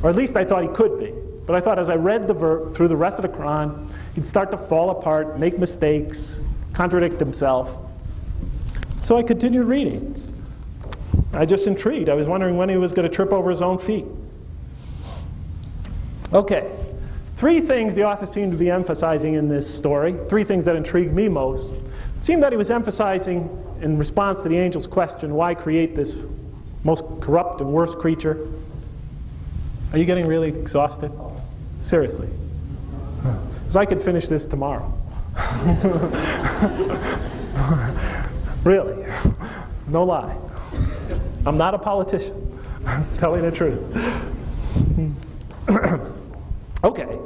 Or at least I thought he could be. But I thought as I read through the rest of the Qur'an, he'd start to fall apart, make mistakes, contradict himself. So I continued reading. I was just intrigued. I was wondering when he was going to trip over his own feet. Okay, Three things the author seemed to be emphasizing in this story, three things that intrigued me most. It seemed that he was emphasizing, in response to the angel's question, why create this most corrupt and worst creature? Are you getting really exhausted? Seriously. Because I could finish this tomorrow. Really. No lie. I'm not a politician. I'm telling the truth. Okay.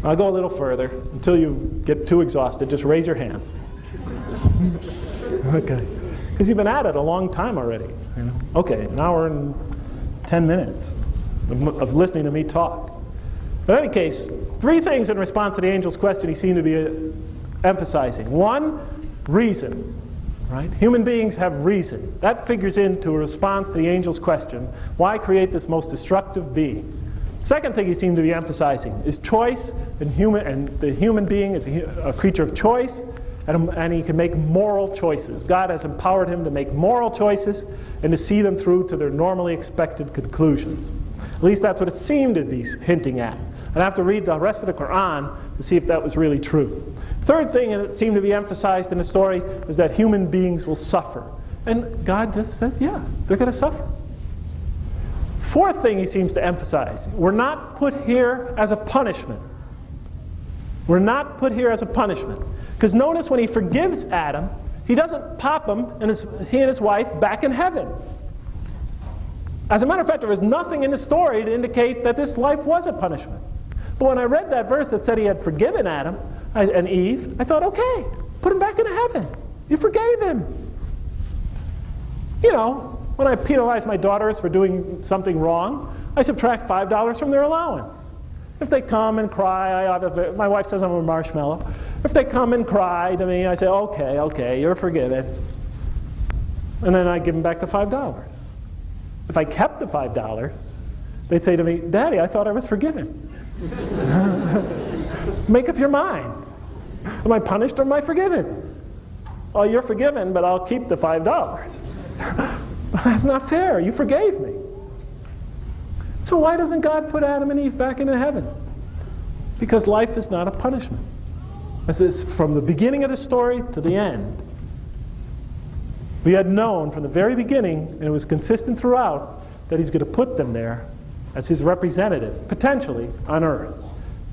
I'll go a little further. Until you get too exhausted, just raise your hands. Okay. Because you've been at it a long time already. You know? Okay, an hour and 10 minutes of listening to me talk. In any case, three things in response to the angel's question he seemed to be emphasizing. One, reason. Right? Human beings have reason. That figures into a response to the angel's question, why create this most destructive being? Second thing he seemed to be emphasizing is choice, and the human being is a creature of choice, and he can make moral choices. God has empowered him to make moral choices and to see them through to their normally expected conclusions. At least that's what it seemed to be hinting at. I'd have to read the rest of the Qur'an to see if that was really true. Third thing that seemed to be emphasized in the story was that human beings will suffer. And God just says, yeah, they're going to suffer. Fourth thing he seems to emphasize, we're not put here as a punishment. We're not put here as a punishment. Because notice when he forgives Adam, he doesn't pop him and he and his wife back in heaven. As a matter of fact, there was nothing in the story to indicate that this life was a punishment. But when I read that verse that said he had forgiven Adam and Eve, I thought, okay, put him back into heaven. You forgave him. You know, when I penalize my daughters for doing something wrong, I subtract $5 from their allowance. If they come and cry, my wife says I'm a marshmallow. If they come and cry to me, I say, okay, you're forgiven. And then I give them back the $5. If I kept the $5, they'd say to me, Daddy, I thought I was forgiven. Make up your mind. Am I punished or am I forgiven? Oh, you're forgiven, but I'll keep the $5. That's not fair. You forgave me. So why doesn't God put Adam and Eve back into heaven? Because life is not a punishment. This is from the beginning of the story to the end. We had known from the very beginning, and it was consistent throughout, that he's going to put them there as his representative, potentially, on earth.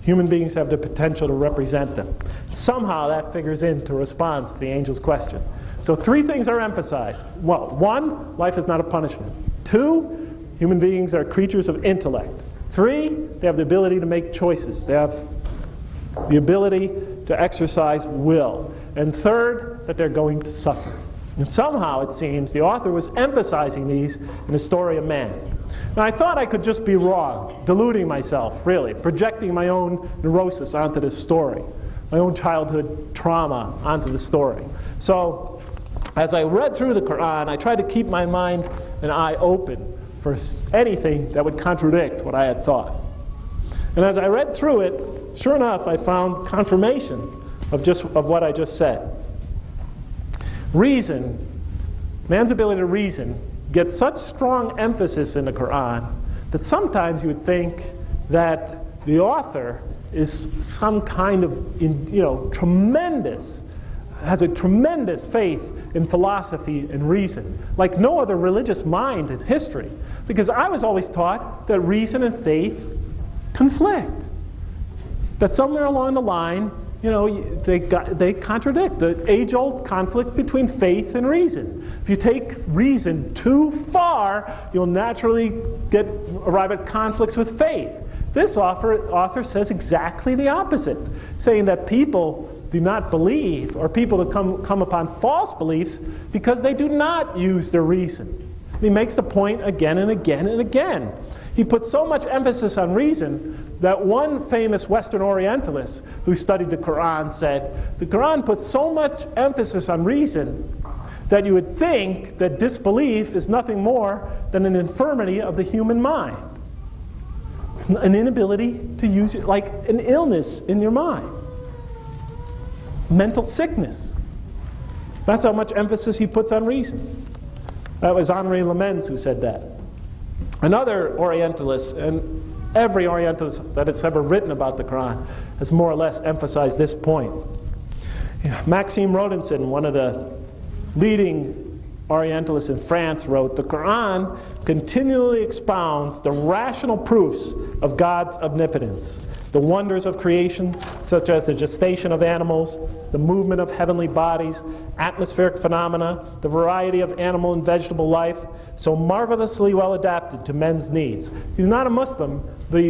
Human beings have the potential to represent them. Somehow that figures into response to the angel's question. So three things are emphasized. Well, one, life is not a punishment. Two, human beings are creatures of intellect. Three, they have the ability to make choices. They have the ability to exercise will. And third, that they're going to suffer. And somehow, it seems, the author was emphasizing these in the story of man. Now, I thought I could just be wrong, deluding myself, really, projecting my own neurosis onto this story, my own childhood trauma onto the story. So, as I read through the Qur'an, I tried to keep my mind and eye open for anything that would contradict what I had thought. And as I read through it, sure enough, I found confirmation of what I just said. Reason, man's ability to reason, gets such strong emphasis in the Qur'an that sometimes you would think that the author is some kind of, has a tremendous faith in philosophy and reason, like no other religious mind in history. Because I was always taught that reason and faith conflict. That somewhere along the line, they contradict. The age-old conflict between faith and reason. If you take reason too far, you'll naturally arrive at conflicts with faith. This author says exactly the opposite, saying that people do not believe, or people to come upon false beliefs because they do not use their reason. He makes the point again and again and again. He puts so much emphasis on reason that one famous Western Orientalist who studied the Qur'an said, the Qur'an puts so much emphasis on reason that you would think that disbelief is nothing more than an infirmity of the human mind. An inability to use it, like an illness in your mind. Mental sickness. That's how much emphasis he puts on reason. That was Henri Lemens who said that. Another Orientalist, and Every Orientalist that has ever written about the Qur'an has more or less emphasized this point. Maxime Rodinson, one of the leading Orientalists in France, wrote, "The Qur'an continually expounds the rational proofs of God's omnipotence, the wonders of creation, such as the gestation of animals, the movement of heavenly bodies, atmospheric phenomena, the variety of animal and vegetable life, so marvelously well adapted to men's needs." He's not a Muslim, but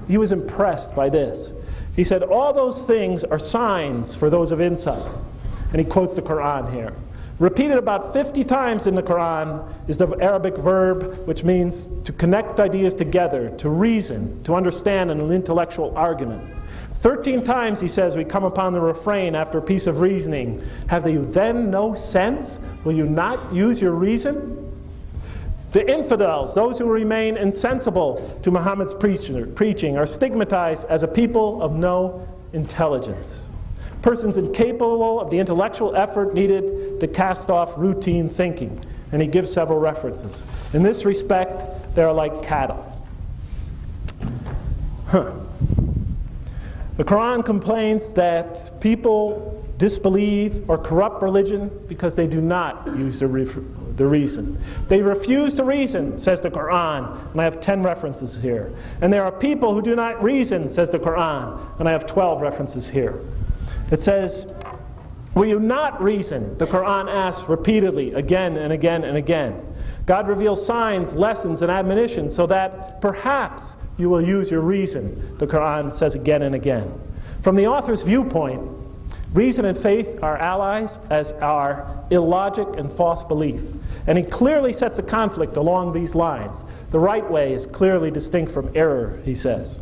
he was impressed by this. He said, "All those things are signs for those of insight." And he quotes the Qur'an here. Repeated about 50 times in the Qur'an is the Arabic verb which means to connect ideas together, to reason, to understand an intellectual argument. 13 times, he says, we come upon the refrain after a piece of reasoning. "Have you then no sense? Will you not use your reason?" The infidels, those who remain insensible to Muhammad's preaching, are stigmatized as a people of no intelligence. Persons incapable of the intellectual effort needed to cast off routine thinking. And he gives several references. In this respect, they are like cattle. The Quran complains that people disbelieve or corrupt religion because they do not use the reason. They refuse to reason, says the Quran, and I have 10 references here. And there are people who do not reason, says the Quran, and I have 12 references here. It says, "Will you not reason?" The Quran asks repeatedly, again and again and again. God reveals signs, lessons, and admonitions so that perhaps you will use your reason, the Quran says again and again. From the author's viewpoint, reason and faith are allies, as are illogic and false belief. And he clearly sets the conflict along these lines. The right way is clearly distinct from error, he says.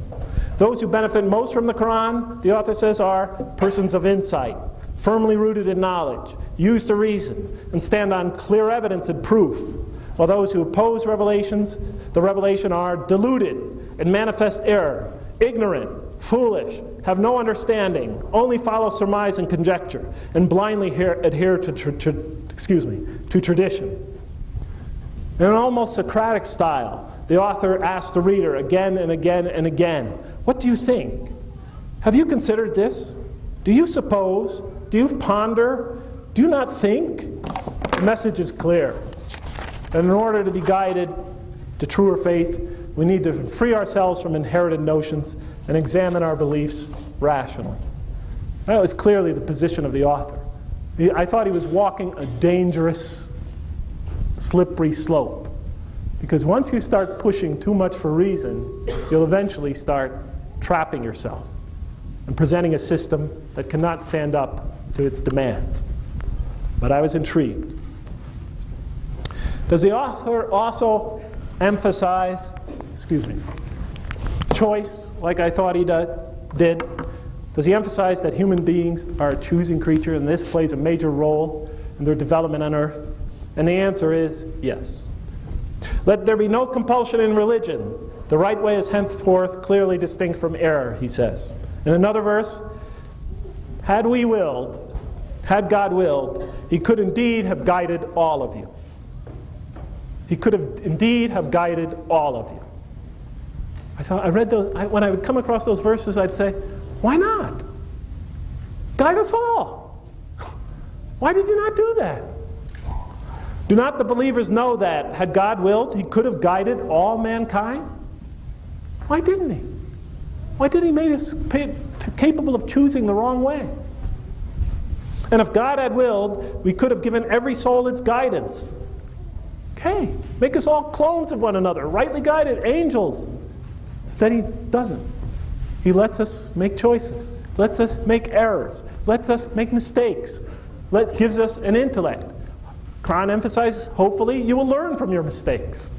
Those who benefit most from the Quran, the author says, are persons of insight, firmly rooted in knowledge, use to reason, and stand on clear evidence and proof. While those who oppose the revelation are deluded and manifest error, ignorant, foolish, have no understanding, only follow surmise and conjecture, and blindly adhere to tradition. In an almost Socratic style, the author asks the reader again and again and again, "What do you think? Have you considered this? Do you suppose? Do you ponder? Do you not think?" The message is clear. And in order to be guided to truer faith, we need to free ourselves from inherited notions and examine our beliefs rationally. That was clearly the position of the author. I thought he was walking a dangerous, slippery slope. Because once you start pushing too much for reason, you'll eventually start trapping yourself and presenting a system that cannot stand up to its demands. But I was intrigued. Does the author also emphasize, choice, like I thought he did? Does he emphasize that human beings are a choosing creature and this plays a major role in their development on earth? And the answer is yes. "Let there be no compulsion in religion. The right way is henceforth clearly distinct from error," he says. In another verse, had God willed, he could indeed have guided all of you. He could have indeed have guided all of you. I read those, when I would come across those verses, I'd say, why not? Guide us all. Why did you not do that? Do not the believers know that, had God willed, he could have guided all mankind? Why didn't he? Why did he make us capable of choosing the wrong way? And if God had willed, we could have given every soul its guidance. Okay, make us all clones of one another, rightly guided, angels. Instead, he doesn't. He lets us make choices, lets us make errors, lets us make mistakes, gives us an intellect. Quran emphasizes, hopefully, you will learn from your mistakes.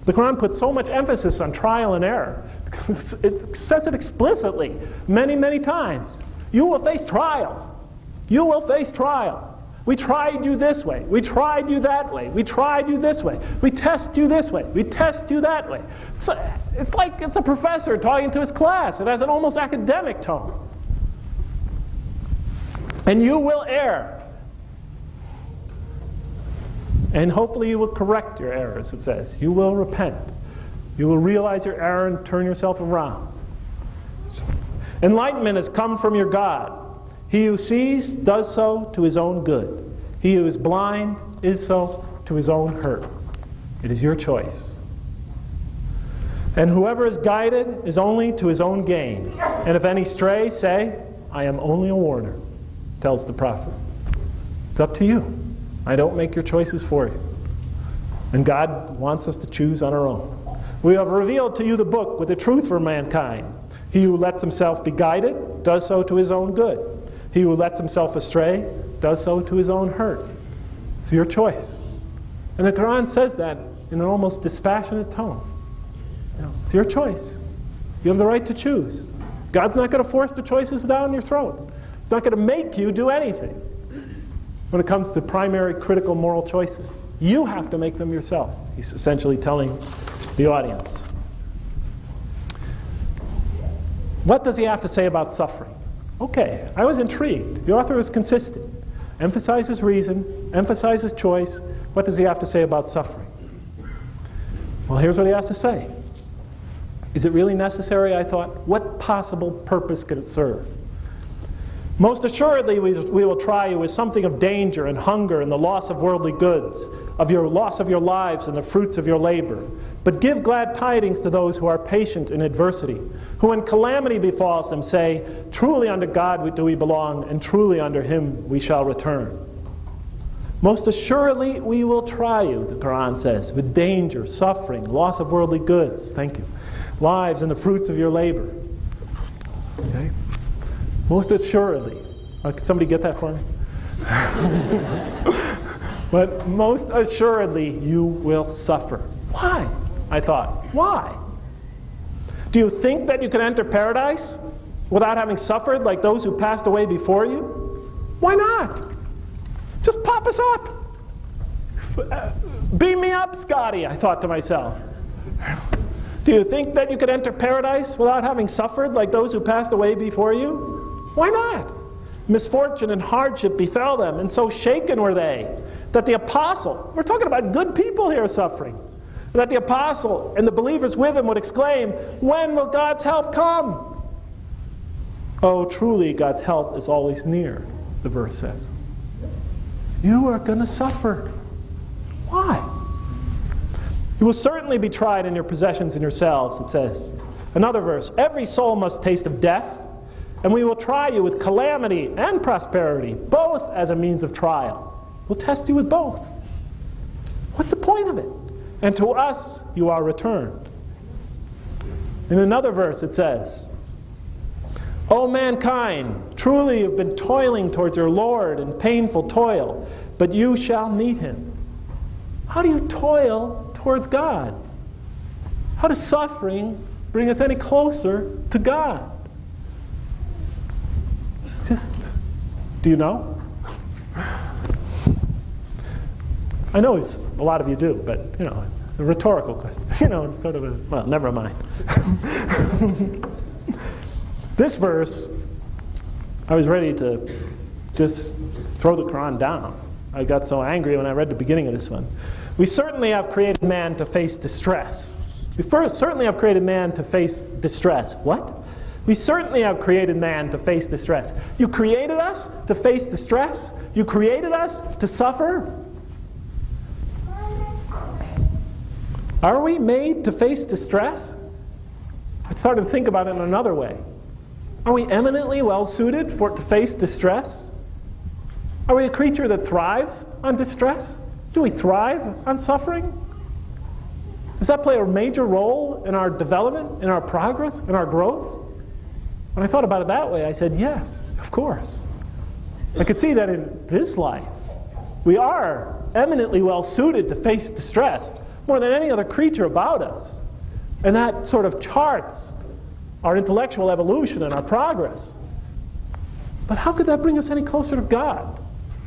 The Quran puts so much emphasis on trial and error. It says it explicitly many, many times. You will face trial. You will face trial. We tried you this way. We tried you that way. We tried you this way. We test you this way. We test you that way. It's like it's a professor talking to his class. It has an almost academic tone. And you will err. And hopefully you will correct your errors, it says. You will repent. You will realize your error and turn yourself around. Enlightenment has come from your God. He who sees does so to his own good. He who is blind is so to his own hurt. It is your choice. And whoever is guided is only to his own gain. And if any stray, say, I am only a warner, tells the prophet. It's up to you. I don't make your choices for you. And God wants us to choose on our own. We have revealed to you the book with the truth for mankind. He who lets himself be guided does so to his own good. He who lets himself astray does so to his own hurt. It's your choice. And the Qur'an says that in an almost dispassionate tone. It's your choice. You have the right to choose. God's not going to force the choices down your throat. He's not going to make you do anything when it comes to primary critical moral choices. You have to make them yourself, he's essentially telling the audience. What does he have to say about suffering? Okay, I was intrigued. The author is consistent. Emphasizes reason, emphasizes choice. What does he have to say about suffering? Well, here's what he has to say. Is it really necessary, I thought? What possible purpose could it serve? Most assuredly, we will try you with something of danger and hunger and the loss of worldly goods, of your loss of your lives and the fruits of your labor. But give glad tidings to those who are patient in adversity, who when calamity befalls them say, truly unto God do we belong, and truly unto him we shall return. Most assuredly, we will try you, the Qur'an says, with danger, suffering, loss of worldly goods, thank you, lives and the fruits of your labor. Okay? Most assuredly. Could somebody get that for me? But most assuredly you will suffer. Why? I thought. Why? Do you think that you can enter paradise without having suffered like those who passed away before you? Why not? Just pop us up. Beam me up, Scotty, I thought to myself. Do you think that you could enter paradise without having suffered like those who passed away before you? Why not? Misfortune and hardship befell them, and so shaken were they, that the apostle, we're talking about good people here suffering, that the apostle and the believers with him would exclaim, when will God's help come? Oh, truly, God's help is always near, the verse says. You are going to suffer. Why? You will certainly be tried in your possessions and yourselves, it says. Another verse, every soul must taste of death, and we will try you with calamity and prosperity, both as a means of trial. We'll test you with both. What's the point of it? And to us you are returned. In another verse it says, O mankind, truly you've been toiling towards your Lord in painful toil, but you shall meet him. How do you toil towards God? How does suffering bring us any closer to God? It's just, do you know? I know a lot of you do, but it's a rhetorical question. It's sort of a, well, never mind. This verse, I was ready to just throw the Qur'an down. I got so angry when I read the beginning of this one. We certainly have created man to face distress. We certainly have created man to face distress. What? We certainly have created man to face distress. You created us to face distress? You created us to suffer? Are we made to face distress? I started to think about it in another way. Are we eminently well suited to face distress? Are we a creature that thrives on distress? Do we thrive on suffering? Does that play a major role in our development, in our progress, in our growth? When I thought about it that way, I said, yes, of course. I could see that in this life, we are eminently well suited to face distress more than any other creature about us. And that sort of charts our intellectual evolution and our progress. But how could that bring us any closer to God?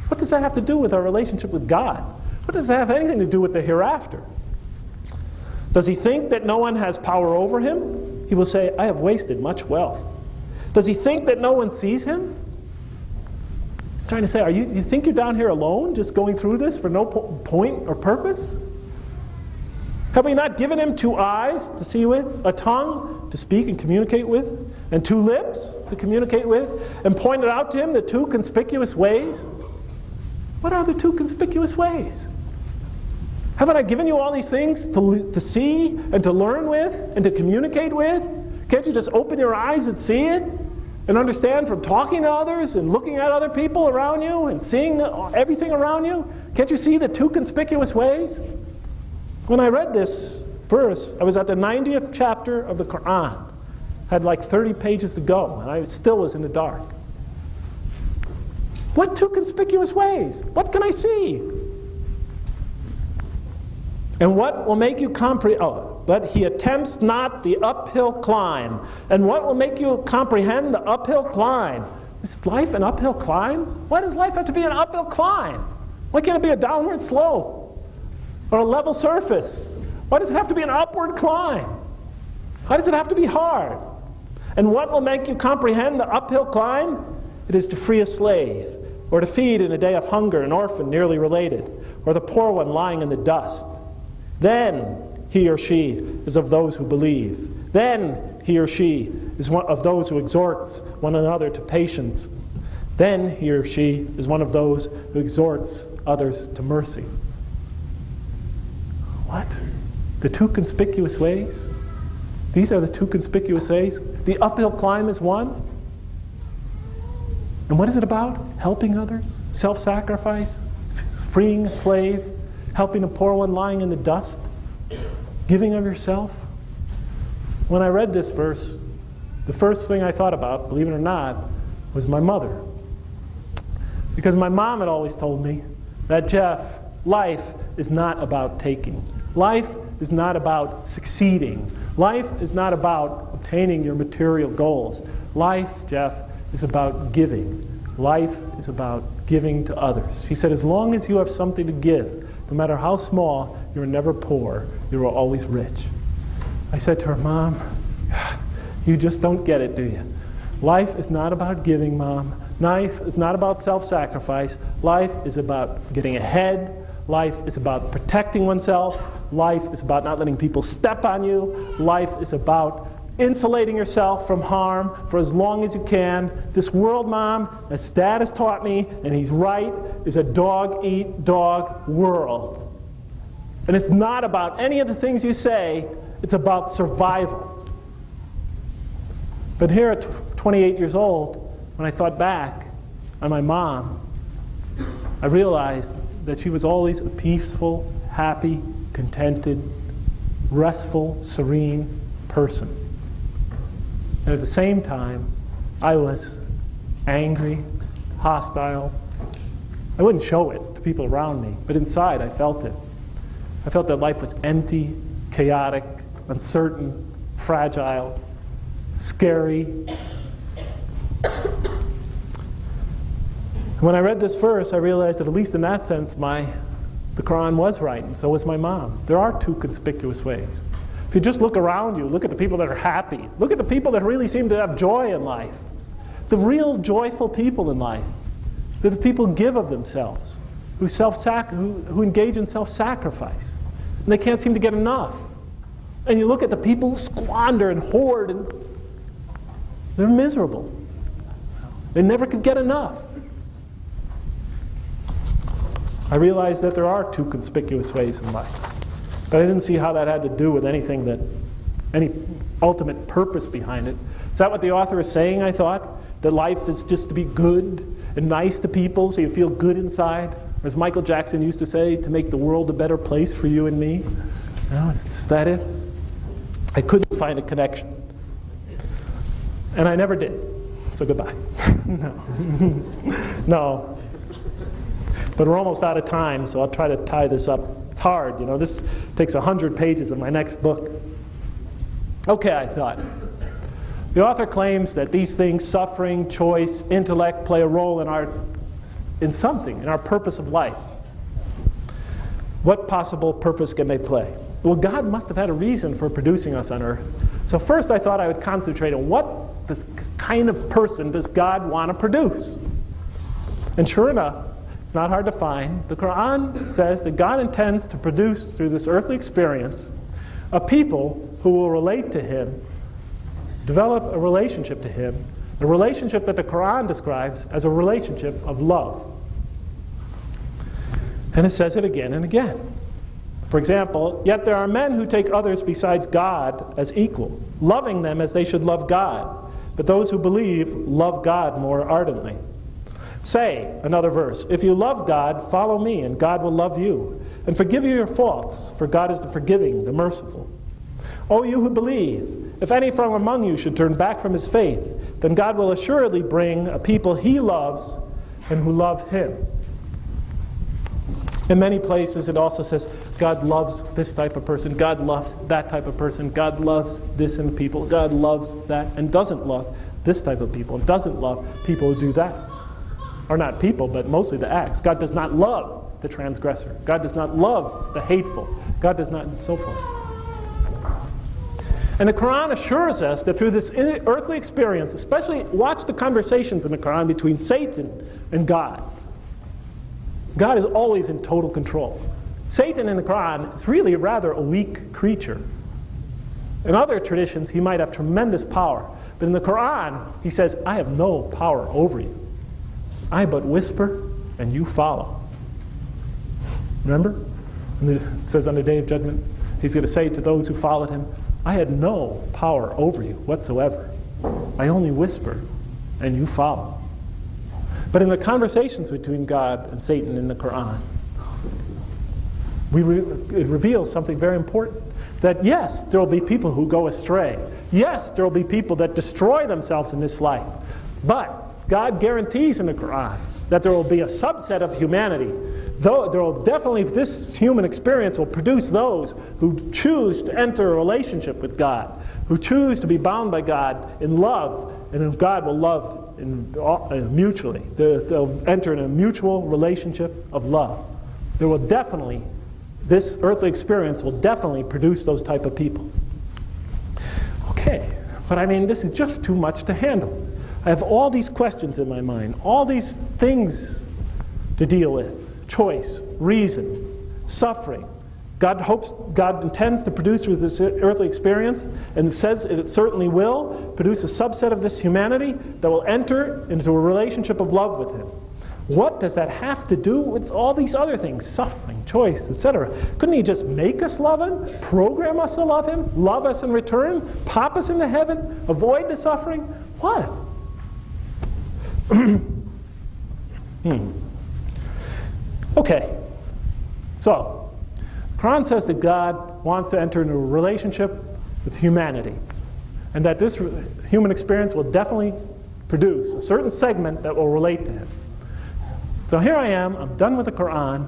What does that have to do with our relationship with God? What does that have anything to do with the hereafter? Does he think that no one has power over him? He will say, I have wasted much wealth. Does he think that no one sees him? He's trying to say, you think you're down here alone, just going through this for no point or purpose? Have we not given him 2 eyes to see with, a tongue to speak and communicate with, and 2 lips to communicate with, and pointed out to him the 2 conspicuous ways? What are the 2 conspicuous ways? Haven't I given you all these things to see and to learn with and to communicate with? Can't you just open your eyes and see it? And understand from talking to others and looking at other people around you and seeing everything around you? Can't you see the 2 conspicuous ways? When I read this verse, I was at the 90th chapter of the Qur'an. Had like 30 pages to go, and I still was in the dark. What 2 conspicuous ways? What can I see? And what will make you comprehend? Oh, but he attempts not the uphill climb. And what will make you comprehend the uphill climb? Is life an uphill climb? Why does life have to be an uphill climb? Why can't it be a downward slope? Or a level surface? Why does it have to be an upward climb? Why does it have to be hard? And what will make you comprehend the uphill climb? It is to free a slave, or to feed in a day of hunger an orphan nearly related, or the poor one lying in the dust. Then he or she is of those who believe. Then he or she is one of those who exhorts one another to patience. Then he or she is one of those who exhorts others to mercy. What? The 2 conspicuous ways? These are the 2 conspicuous ways? The uphill climb is one? And what is it about? Helping others? Self-sacrifice? Freeing a slave? Helping a poor one lying in the dust? Giving of yourself? When I read this verse, the first thing I thought about, believe it or not, was my mother. Because my mom had always told me that, Jeff, life is not about taking. Life is not about succeeding. Life is not about obtaining your material goals. Life, Jeff, is about giving. Life is about giving to others. She said, as long as you have something to give, no matter how small, you're never poor. You're always rich. I said to her, Mom, God, you just don't get it, do you? Life is not about giving, Mom. Life is not about self-sacrifice. Life is about getting ahead. Life is about protecting oneself. Life is about not letting people step on you. Life is about insulating yourself from harm for as long as you can. This world, Mom, as Dad has taught me, and he's right, is a dog-eat-dog world. And it's not about any of the things you say, it's about survival. But here at 28 years old, when I thought back on my mom, I realized that she was always a peaceful, happy, contented, restful, serene person. And at the same time, I was angry, hostile. I wouldn't show it to people around me, but inside I felt it. I felt that life was empty, chaotic, uncertain, fragile, scary. When I read this verse, I realized that at least in that sense, the Qur'an was right, and so was my mom. There are 2 conspicuous ways. If you just look around you, look at the people that are happy. Look at the people that really seem to have joy in life. The real joyful people in life. They're the people who give of themselves, who engage in self-sacrifice. And they can't seem to get enough. And you look at the people who squander and hoard, and they're miserable. They never could get enough. I realized that there are 2 conspicuous ways in life. But I didn't see how that had to do with any ultimate purpose behind it. Is that what the author is saying, I thought? That life is just to be good and nice to people so you feel good inside? Or as Michael Jackson used to say, to make the world a better place for you and me? No, is that it? I couldn't find a connection. And I never did. So goodbye. No. But we're almost out of time, so I'll try to tie this up. It's hard, you know. This takes 100 pages of my next book. Okay, I thought. The author claims that these things, suffering, choice, intellect, play a role in our purpose of life. What possible purpose can they play? Well, God must have had a reason for producing us on earth. So first I thought I would concentrate on what kind of person does God want to produce? And sure enough, it's not hard to find. The Qur'an says that God intends to produce through this earthly experience a people who will relate to him, develop a relationship to him, a relationship that the Qur'an describes as a relationship of love. And it says it again and again. For example, yet there are men who take others besides God as equal, loving them as they should love God. But those who believe love God more ardently. Say, another verse, if you love God, follow me, and God will love you, and forgive you your faults, for God is the forgiving, the merciful. O you who believe, if any from among you should turn back from his faith, then God will assuredly bring a people he loves and who love him. In many places it also says, God loves this type of person, God loves that type of person, God loves this in people, God loves that, and doesn't love this type of people, and doesn't love people who do that. Or not people, but mostly the acts. God does not love the transgressor. God does not love the hateful. God does not, and so forth. And the Quran assures us that through this earthly experience, especially watch the conversations in the Quran between Satan and God. God is always in total control. Satan in the Quran is really rather a weak creature. In other traditions, he might have tremendous power. But in the Quran, he says, I have no power over you. I but whisper, and you follow. Remember? And it says on the Day of Judgment, he's going to say to those who followed him, I had no power over you whatsoever. I only whisper, and you follow. But in the conversations between God and Satan in the Quran, it reveals something very important. That yes, there will be people who go astray. Yes, there will be people that destroy themselves in this life. But God guarantees in the Quran that there will be a subset of humanity. Though there will definitely, this human experience will produce those who choose to enter a relationship with God, who choose to be bound by God in love, and whom God will love mutually. They'll enter in a mutual relationship of love. There will definitely, this earthly experience will definitely produce those type of people. Okay, but I mean, this is just too much to handle. I have all these questions in my mind, all these things to deal with. Choice, reason, suffering. God intends to produce through this earthly experience, and it says it certainly will produce a subset of this humanity that will enter into a relationship of love with him. What does that have to do with all these other things? Suffering, choice, etc. Couldn't he just make us love him? Program us to love him? Love us in return? Pop us into heaven? Avoid the suffering? What? Okay, so Quran says that God wants to enter into a relationship with humanity, and that this human experience will definitely produce a certain segment that will relate to him. So here I am, I'm done with the Quran,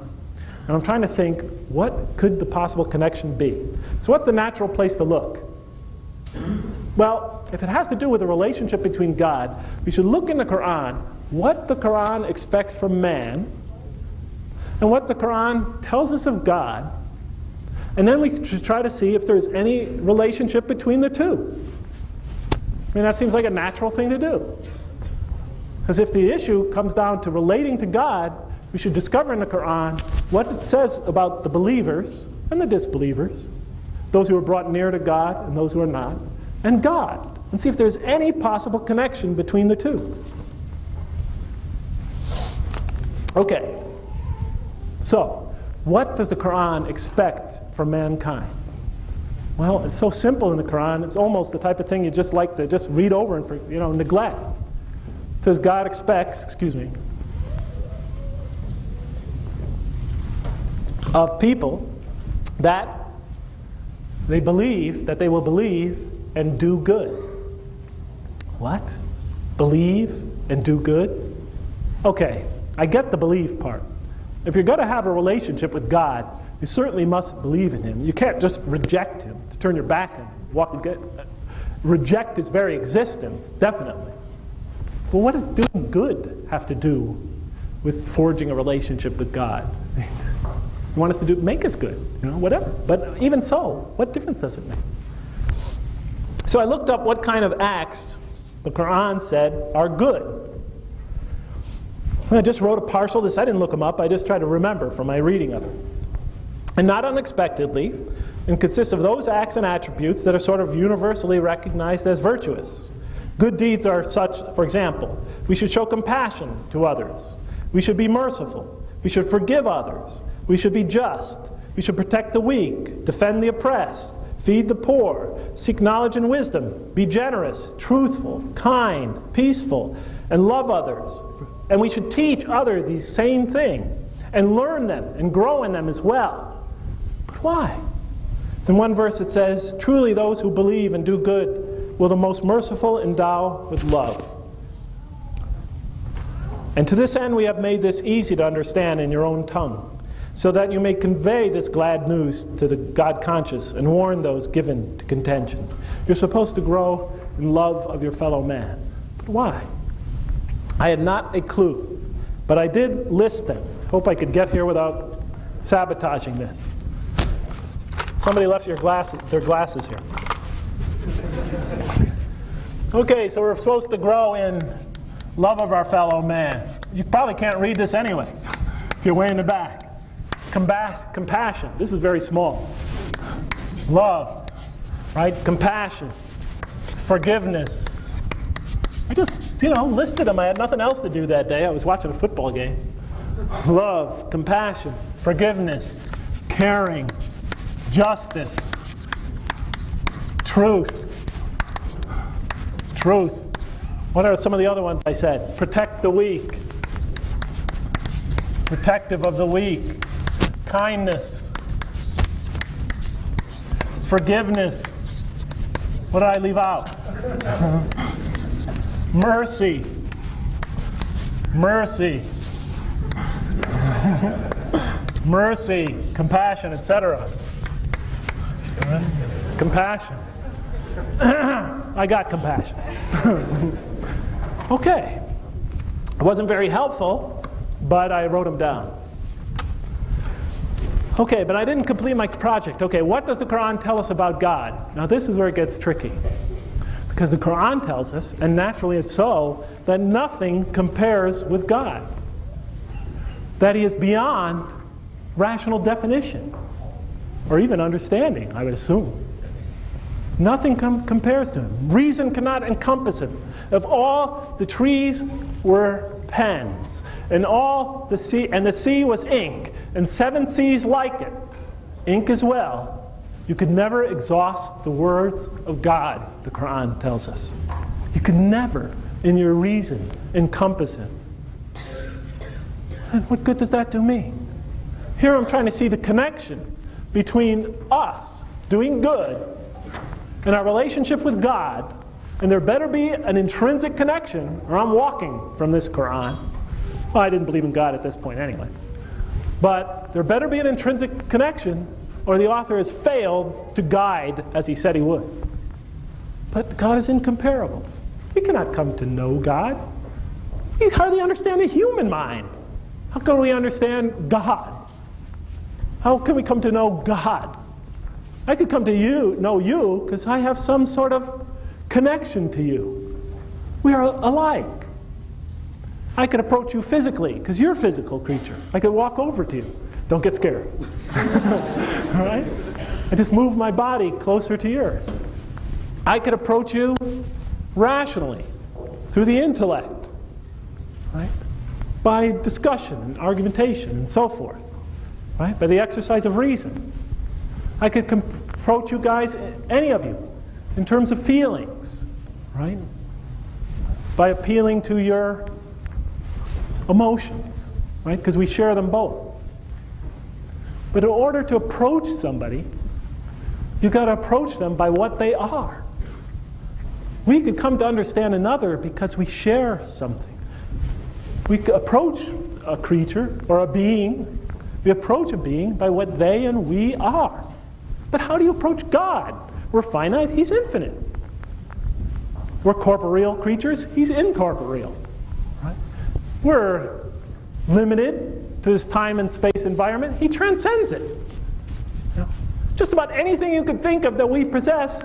and I'm trying to think, what could the possible connection be? So what's the natural place to look? Well, if it has to do with a relationship between God, we should look in the Quran what the Quran expects from man and what the Quran tells us of God, and then we should try to see if there's any relationship between the two. I mean, that seems like a natural thing to do. Because if the issue comes down to relating to God, we should discover in the Quran what it says about the believers and the disbelievers, those who are brought near to God and those who are not, and God, and see if there's any possible connection between the two. Okay, so what does the Quran expect from mankind? Well, it's so simple in the Quran, it's almost the type of thing you just like to just read over and neglect. It says God expects, of people that they believe, that they will believe and do good. What? Believe and do good? Okay, I get the believe part. If you're going to have a relationship with God, you certainly must believe in him. You can't just reject him, to turn your back on him, reject his very existence, definitely. But what does doing good have to do with forging a relationship with God? You want us to make us good, whatever. But even so, what difference does it make? So I looked up what kind of acts the Quran said are good. And I just wrote a partial list. I didn't look them up. I just tried to remember from my reading of it. and not unexpectedly, and consists of those acts and attributes that are sort of universally recognized as virtuous. Good deeds are such, for example, we should show compassion to others. We should be merciful. We should forgive others. We should be just. We should protect the weak, defend the oppressed, feed the poor, seek knowledge and wisdom, be generous, truthful, kind, peaceful, and love others. And we should teach others these same things and learn them and grow in them as well. But why? In one verse it says, "Truly those who believe and do good will the most merciful endow with love." And to this end we have made this easy to understand in your own tongue, so that you may convey this glad news to the God-conscious and warn those given to contention. You're supposed to grow in love of your fellow man. But why? I had not a clue, but I did list them. Hope I could get here without sabotaging this. Somebody left their glasses here. Okay, so we're supposed to grow in love of our fellow man. You probably can't read this anyway if you're way in the back. Compassion. This is very small. Love, right? Compassion. Forgiveness. I just, listed them. I had nothing else to do that day. I was watching a football game. Love, compassion, forgiveness, caring, justice, truth. Truth. What are some of the other ones I said? Protect the weak. Protective of the weak. Kindness. Forgiveness. What did I leave out? Mercy. Mercy. Mercy, compassion, etc. Compassion. I got compassion. Okay. It wasn't very helpful, but I wrote them down. Okay, but I didn't complete my project. Okay, what does the Qur'an tell us about God? Now this is where it gets tricky. Because the Qur'an tells us, and naturally it's so, that nothing compares with God. That He is beyond rational definition, or even understanding, I would assume. Nothing compares to Him. Reason cannot encompass Him. If all the trees were pens, and all the sea was ink, and 7 seas like it, ink as well, you could never exhaust the words of God, the Qur'an tells us. You could never, in your reason, encompass Him. And what good does that do me? Here I'm trying to see the connection between us doing good and our relationship with God, and there better be an intrinsic connection, or I'm walking from this Qur'an. Well, I didn't believe in God at this point anyway. But there better be an intrinsic connection, or the author has failed to guide as he said he would. But God is incomparable. We cannot come to know God. We hardly understand the human mind. How can we understand God? How can we come to know God? I could come to know you, because I have some sort of connection to you. We are alike. I could approach you physically, because you're a physical creature. I could walk over to you. Don't get scared. All right? I just move my body closer to yours. I could approach you rationally, through the intellect, right? By discussion and argumentation and so forth, right? By the exercise of reason. I could approach you guys, any of you, in terms of feelings, right? By appealing to your emotions, right? Because we share them both. But in order to approach somebody, you've got to approach them by what they are. We could come to understand another because we share something. We approach a creature or a being, we approach a being by what they and we are. But how do you approach God? We're finite, He's infinite. We're corporeal creatures, He's incorporeal. Right? We're limited to this time and space environment, He transcends it. You know, just about anything you could think of that we possess,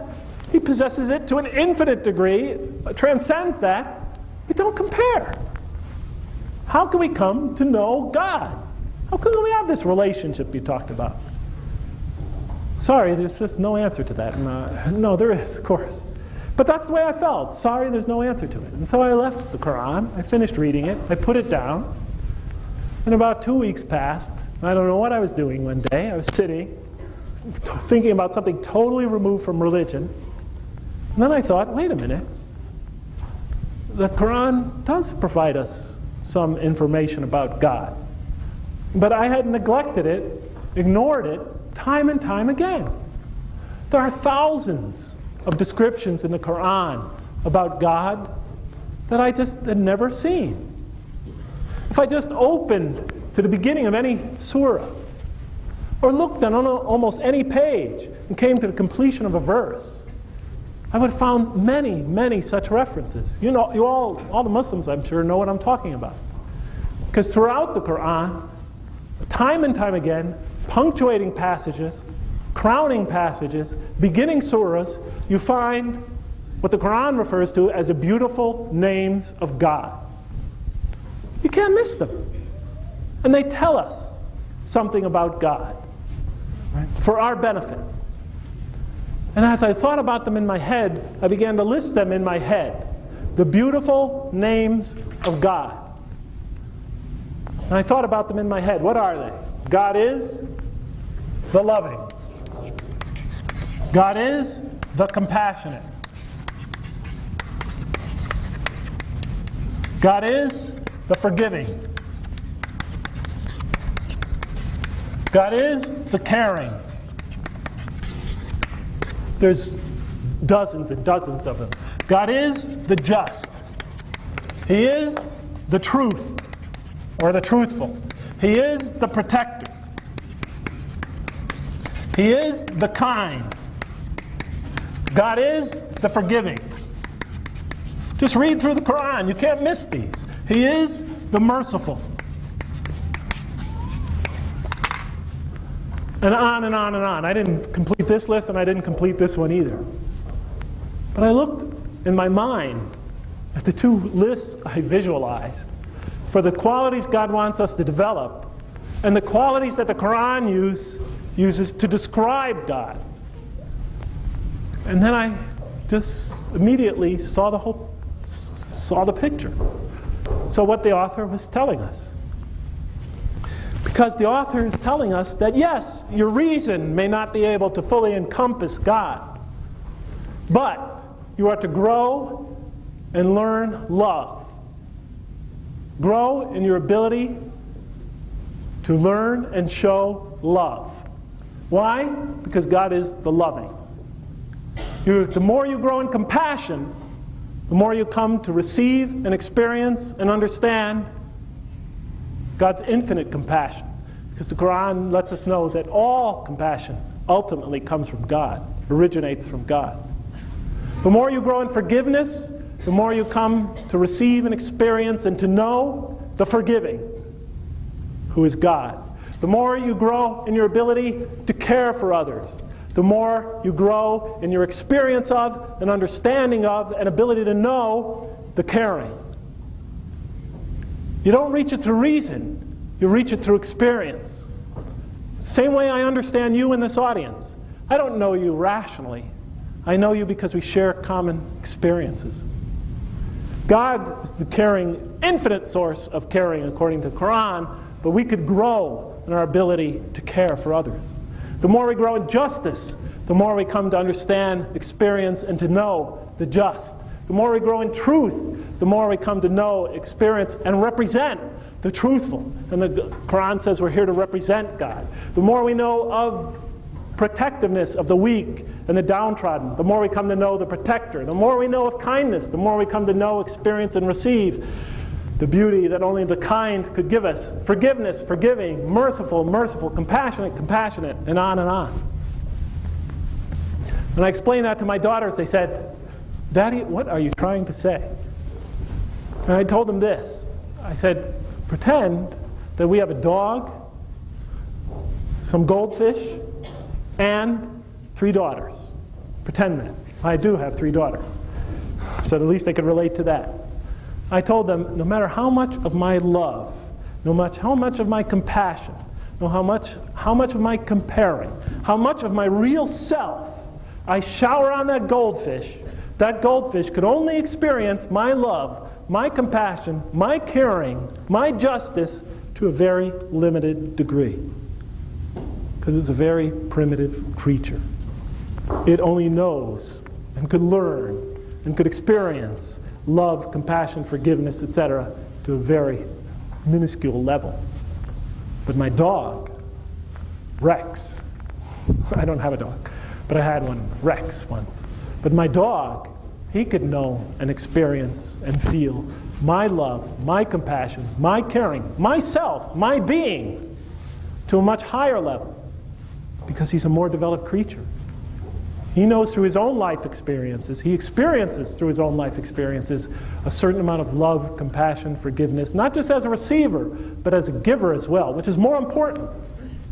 He possesses it to an infinite degree, transcends that. We don't compare. How can we come to know God? How can we have this relationship you talked about? Sorry, there's just no answer to that. No, there is, of course. But that's the way I felt. Sorry, there's no answer to it. And so I left the Qur'an. I finished reading it. I put it down. And about 2 weeks passed. I don't know what I was doing one day. I was sitting, thinking about something totally removed from religion. And then I thought, wait a minute. The Qur'an does provide us some information about God. But I had neglected it, ignored it, time and time again. There are thousands of descriptions in the Qur'an about God that I just had never seen. If I just opened to the beginning of any surah, or looked on almost any page and came to the completion of a verse, I would have found many, many such references. You know, all the Muslims, I'm sure, know what I'm talking about. Because throughout the Qur'an, time and time again, punctuating passages, crowning passages, beginning surahs, you find what the Qur'an refers to as the beautiful names of God. You can't miss them. And they tell us something about God, right, for our benefit. And as I thought about them in my head, I began to list them in my head. The beautiful names of God. And I thought about them in my head. What are they? God is the loving. God is the compassionate. God is the forgiving. God is the caring. There's dozens and dozens of them. God is the just. He is the truth, or the truthful. He is the protector. He is the kind. God is the forgiving. Just read through the Qur'an. You can't miss these. He is the merciful. And on and on and on. I didn't complete this list, and I didn't complete this one either. But I looked in my mind at the two lists I visualized for the qualities God wants us to develop and the qualities that the Qur'an uses to describe God. And then I just immediately saw the picture. So what the author was telling us. Because the author is telling us that yes, your reason may not be able to fully encompass God, but you are to grow and learn love. Grow in your ability to learn and show love. Why? Because God is the loving. The more you grow in compassion, the more you come to receive and experience and understand God's infinite compassion. Because the Qur'an lets us know that all compassion ultimately comes from God, originates from God. The more you grow in forgiveness, the more you come to receive and experience and to know the forgiving, who is God. The more you grow in your ability to care for others, the more you grow in your experience of, and understanding of, and ability to know the caring. You don't reach it through reason, you reach it through experience. Same way I understand you in this audience. I don't know you rationally. I know you because we share common experiences. God is the caring, infinite source of caring according to the Qur'an, but we could grow in our ability to care for others. The more we grow in justice, the more we come to understand, experience, and to know the just. The more we grow in truth, the more we come to know, experience, and represent the truthful. And the Qur'an says we're here to represent God. The more we know of protectiveness of the weak and the downtrodden, the more we come to know the protector. The more we know of kindness, the more we come to know, experience, and receive the beauty that only the kind could give us. Forgiveness, forgiving, merciful, merciful, compassionate, compassionate, and on and on. When I explained that to my daughters, they said, "Daddy, what are you trying to say?" And I told them this. I said, pretend that we have a dog, some goldfish, and 3 daughters. Pretend that. I do have 3 daughters. So at least they could relate to that. I told them, no matter how much of my love, no matter how much of my compassion, know how much of my comparing, how much of my real self I shower on that goldfish could only experience my love, my compassion, my caring, my justice to a very limited degree. Because it's a very primitive creature. It only knows and could learn and could experience love, compassion, forgiveness, etc. to a very minuscule level. But my dog, Rex, I don't have a dog, but I had one, Rex, once. But my dog, he could know and experience and feel my love, my compassion, my caring, myself, my being, to a much higher level, because he's a more developed creature. He knows through his own life experiences, he experiences through his own life experiences a certain amount of love, compassion, forgiveness, not just as a receiver, but as a giver as well, which is more important.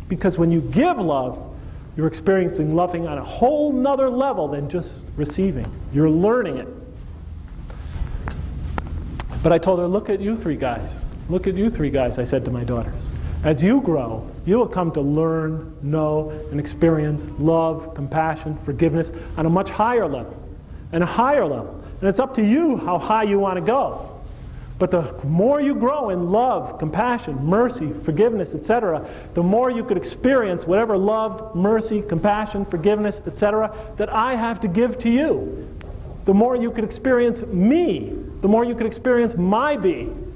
Because when you give love, you're experiencing loving on a whole nother level than just receiving. You're learning it. But I told her, look at you three guys. Look at you three guys, I said to my daughters. As you grow, you will come to learn, know, and experience love, compassion, forgiveness on a much higher level, and a higher level. And it's up to you how high you want to go. But the more you grow in love, compassion, mercy, forgiveness, etc., the more you could experience whatever love, mercy, compassion, forgiveness, etc., that I have to give to you. The more you could experience me, the more you could experience my being.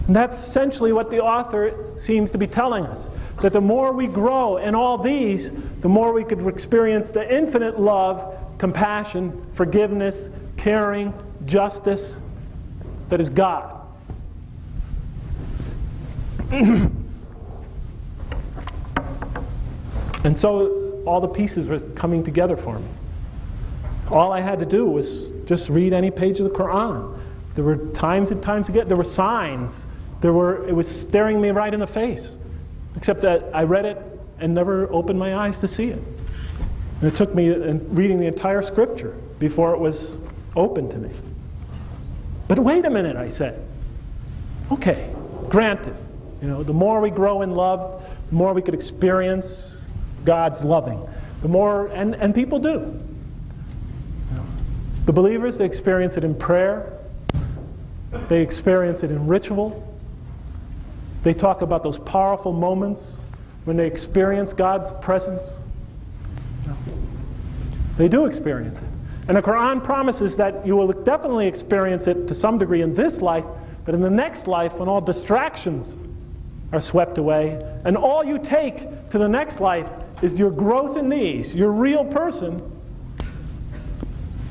And that's essentially what the author seems to be telling us. That the more we grow in all these, the more we could experience the infinite love, compassion, forgiveness, caring, justice that is God. And so all the pieces were coming together for me. All I had to do was just read any page of the Qur'an. There were times and times again, there were signs. It was staring me right in the face. Except that I read it and never opened my eyes to see it. And it took me reading the entire scripture before it was open to me. But wait a minute, I said. Okay, granted. The more we grow in love, the more we could experience God's loving. The more, and people do. The believers, they experience it in prayer. They experience it in ritual. They talk about those powerful moments when they experience God's presence. They do experience it. And the Qur'an promises that you will definitely experience it to some degree in this life, but in the next life, when all distractions are swept away, and all you take to the next life is your growth in these, your real person,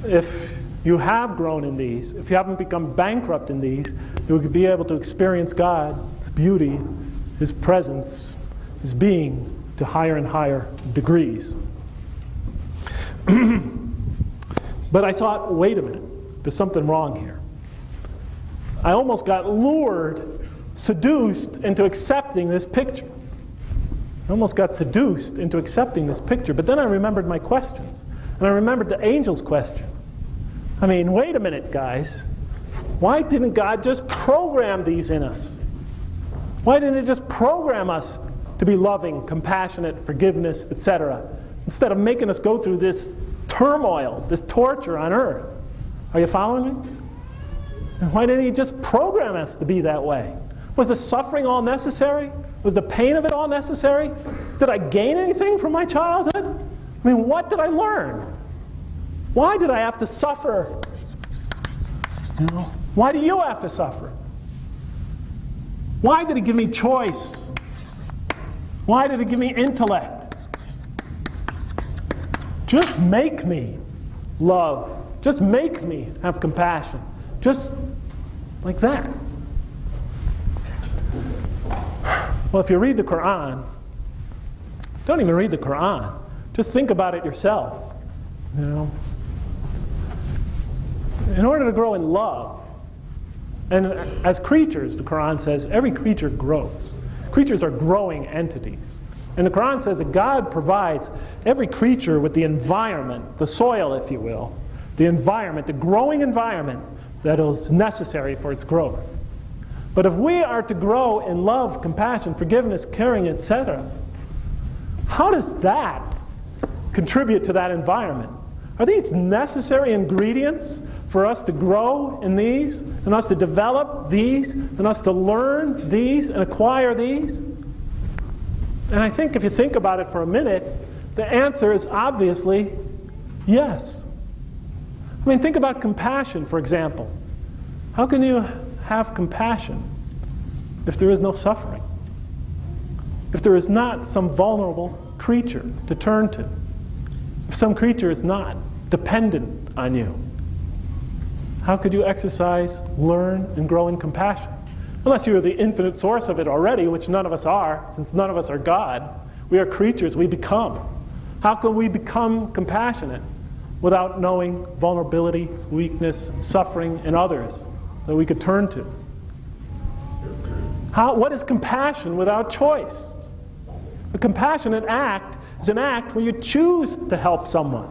if you have grown in these, if you haven't become bankrupt in these, you will be able to experience God's beauty, His presence, His being to higher and higher degrees. But I thought, wait a minute, there's something wrong here. I almost got lured, seduced into accepting this picture. I almost got seduced into accepting this picture, but then I remembered my questions. And I remembered the angel's question. I mean, wait a minute, guys. Why didn't God just program these in us? Why didn't He just program us to be loving, compassionate, forgiveness, etc., instead of making us go through this turmoil, this torture on earth? Are you following me? And why didn't He just program us to be that way? Was the suffering all necessary? Was the pain of it all necessary? Did I gain anything from my childhood? I mean, what did I learn? Why did I have to suffer? Why do you have to suffer? Why did He give me choice? Why did He give me intellect? Just make me love. Just make me have compassion. Just like that. Well, if you read the Qur'an, don't even read the Qur'an. Just think about it yourself. In order to grow in love, and as creatures, the Qur'an says, every creature grows. Creatures are growing entities. And the Qur'an says that God provides every creature with the environment, the soil, if you will, the environment, the growing environment that is necessary for its growth. But if we are to grow in love, compassion, forgiveness, caring, etc., how does that contribute to that environment? Are these necessary ingredients for us to grow in these, and us to develop these, and us to learn these and acquire these? And I think if you think about it for a minute, the answer is obviously yes. I mean, think about compassion, for example. How can you have compassion if there is no suffering? If there is not some vulnerable creature to turn to? If some creature is not dependent on you? How could you exercise, learn, and grow in compassion? Unless you are the infinite source of it already, which none of us are, since none of us are God. We are creatures, we become. How can we become compassionate without knowing vulnerability, weakness, suffering in others so we could turn to? What is compassion without choice? A compassionate act is an act where you choose to help someone,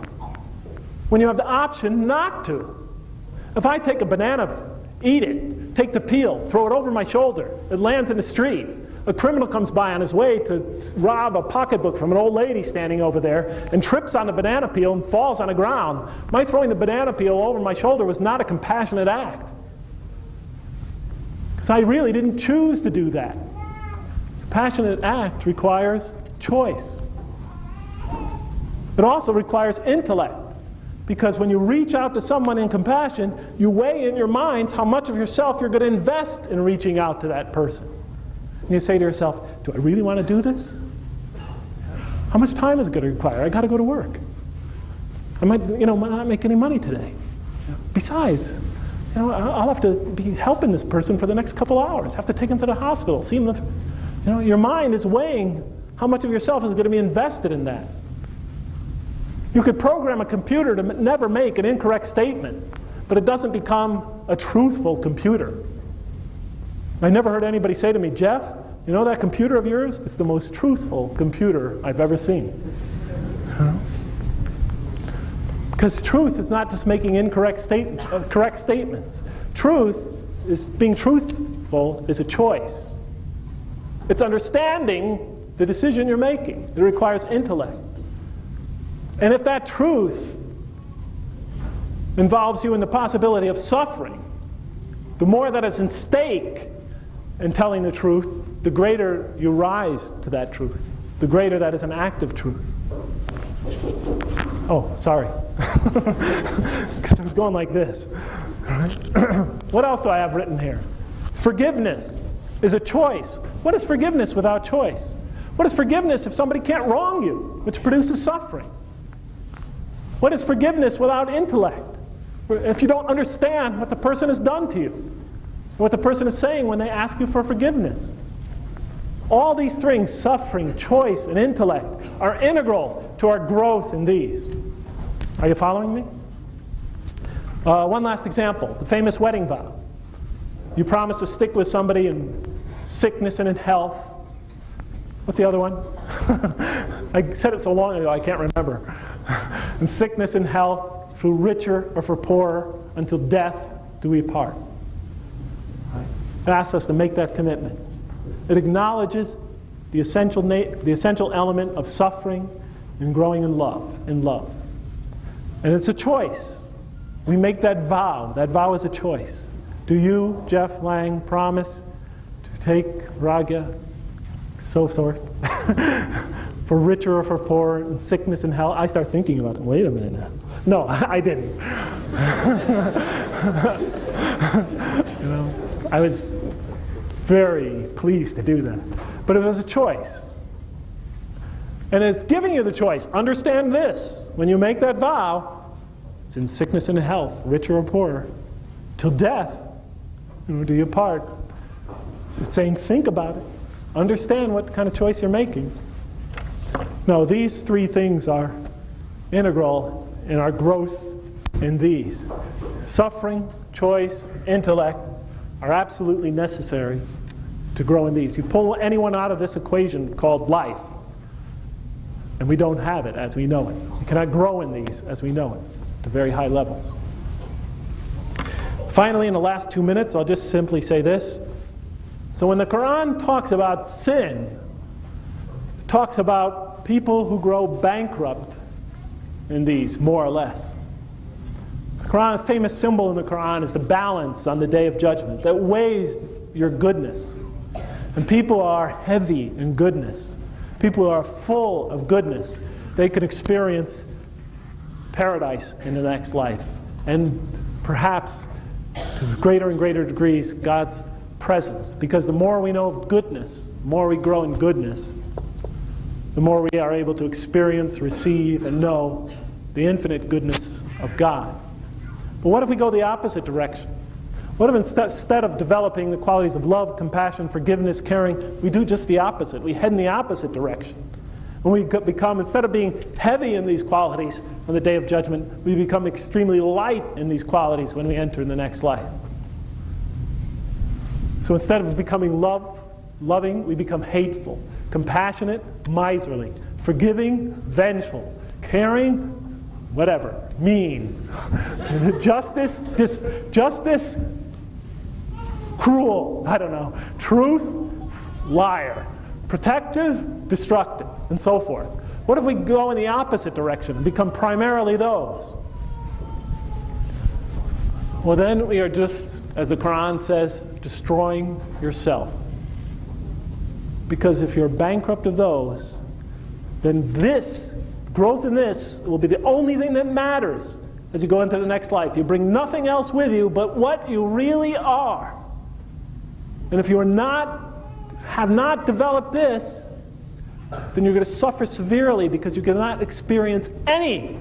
when you have the option not to. If I take a banana, eat it, take the peel, throw it over my shoulder, it lands in the street, a criminal comes by on his way to rob a pocketbook from an old lady standing over there and trips on the banana peel and falls on the ground, my throwing the banana peel over my shoulder was not a compassionate act. Because I really didn't choose to do that. Compassionate act requires choice. It also requires intellect. Because when you reach out to someone in compassion, you weigh in your minds how much of yourself you're going to invest in reaching out to that person. And you say to yourself, do I really want to do this? How much time is it going to require? I got to go to work. I might not make any money today. Besides, I'll have to be helping this person for the next couple hours. Have to take him to the hospital. See him. Your mind is weighing how much of yourself is going to be invested in that. You could program a computer to never make an incorrect statement, but it doesn't become a truthful computer. I never heard anybody say to me, Jeff, you know that computer of yours? It's the most truthful computer I've ever seen. Because truth is not just making correct statements. Being truthful is a choice. It's understanding the decision you're making. It requires intellect. And if that truth involves you in the possibility of suffering, the more that is in stake in telling the truth, the greater you rise to that truth, the greater that is an act of truth. Oh, sorry. Because I was going like this. What else do I have written here? Forgiveness is a choice. What is forgiveness without choice? What is forgiveness if somebody can't wrong you, which produces suffering? What is forgiveness without intellect? If you don't understand what the person has done to you, what the person is saying when they ask you for forgiveness. All these things, suffering, choice, and intellect, are integral to our growth in these. Are you following me? One last example, the famous wedding vow. You promise to stick with somebody in sickness and in health. What's the other one? I said it so long ago I can't remember. In sickness and health, through richer or for poorer, until death do we part. It asks us to make that commitment. It acknowledges the essential element of suffering and growing in love. And it's a choice. We make that vow. That vow is a choice. Do you, Jeff Lang, promise to take Ragya, so forth, for richer or for poorer, in sickness and health? I start thinking about it. Wait a minute now. No, I didn't. I was very pleased to do that. But it was a choice. And it's giving you the choice. Understand this. When you make that vow, it's in sickness and in health, richer or poorer, till death, do you part. It's saying think about it. Understand what kind of choice you're making. No, these three things are integral in our growth in these. Suffering, choice, intellect are absolutely necessary to grow in these. You pull anyone out of this equation called life, and we don't have it as we know it. We cannot grow in these as we know it to very high levels. Finally, in the last 2 minutes, I'll just simply say this. So when the Qur'an talks about sin, it talks about people who grow bankrupt in these, more or less. The Qur'an, a famous symbol in the Qur'an is the balance on the day of judgment that weighs your goodness. And people are heavy in goodness. People who are full of goodness, they can experience paradise in the next life. And perhaps, to greater and greater degrees, God's presence. Because the more we know of goodness, the more we grow in goodness, the more we are able to experience, receive, and know the infinite goodness of God. But what if we go the opposite direction? What if instead of developing the qualities of love, compassion, forgiveness, caring, we do just the opposite? We head in the opposite direction. And we become, instead of being heavy in these qualities on the day of judgment, we become extremely light in these qualities when we enter in the next life. So instead of becoming loving, we become hateful, compassionate, miserly, forgiving, vengeful, caring, whatever, mean, justice, cruel, I don't know, truth, liar, protective, destructive, and so forth. What if we go in the opposite direction and become primarily those? Well, then we are just, as the Qur'an says, destroying yourself. Because if you're bankrupt of those, then this, growth in this, will be the only thing that matters as you go into the next life. You bring nothing else with you but what you really are. And if you have not developed this, then you're going to suffer severely because you cannot experience any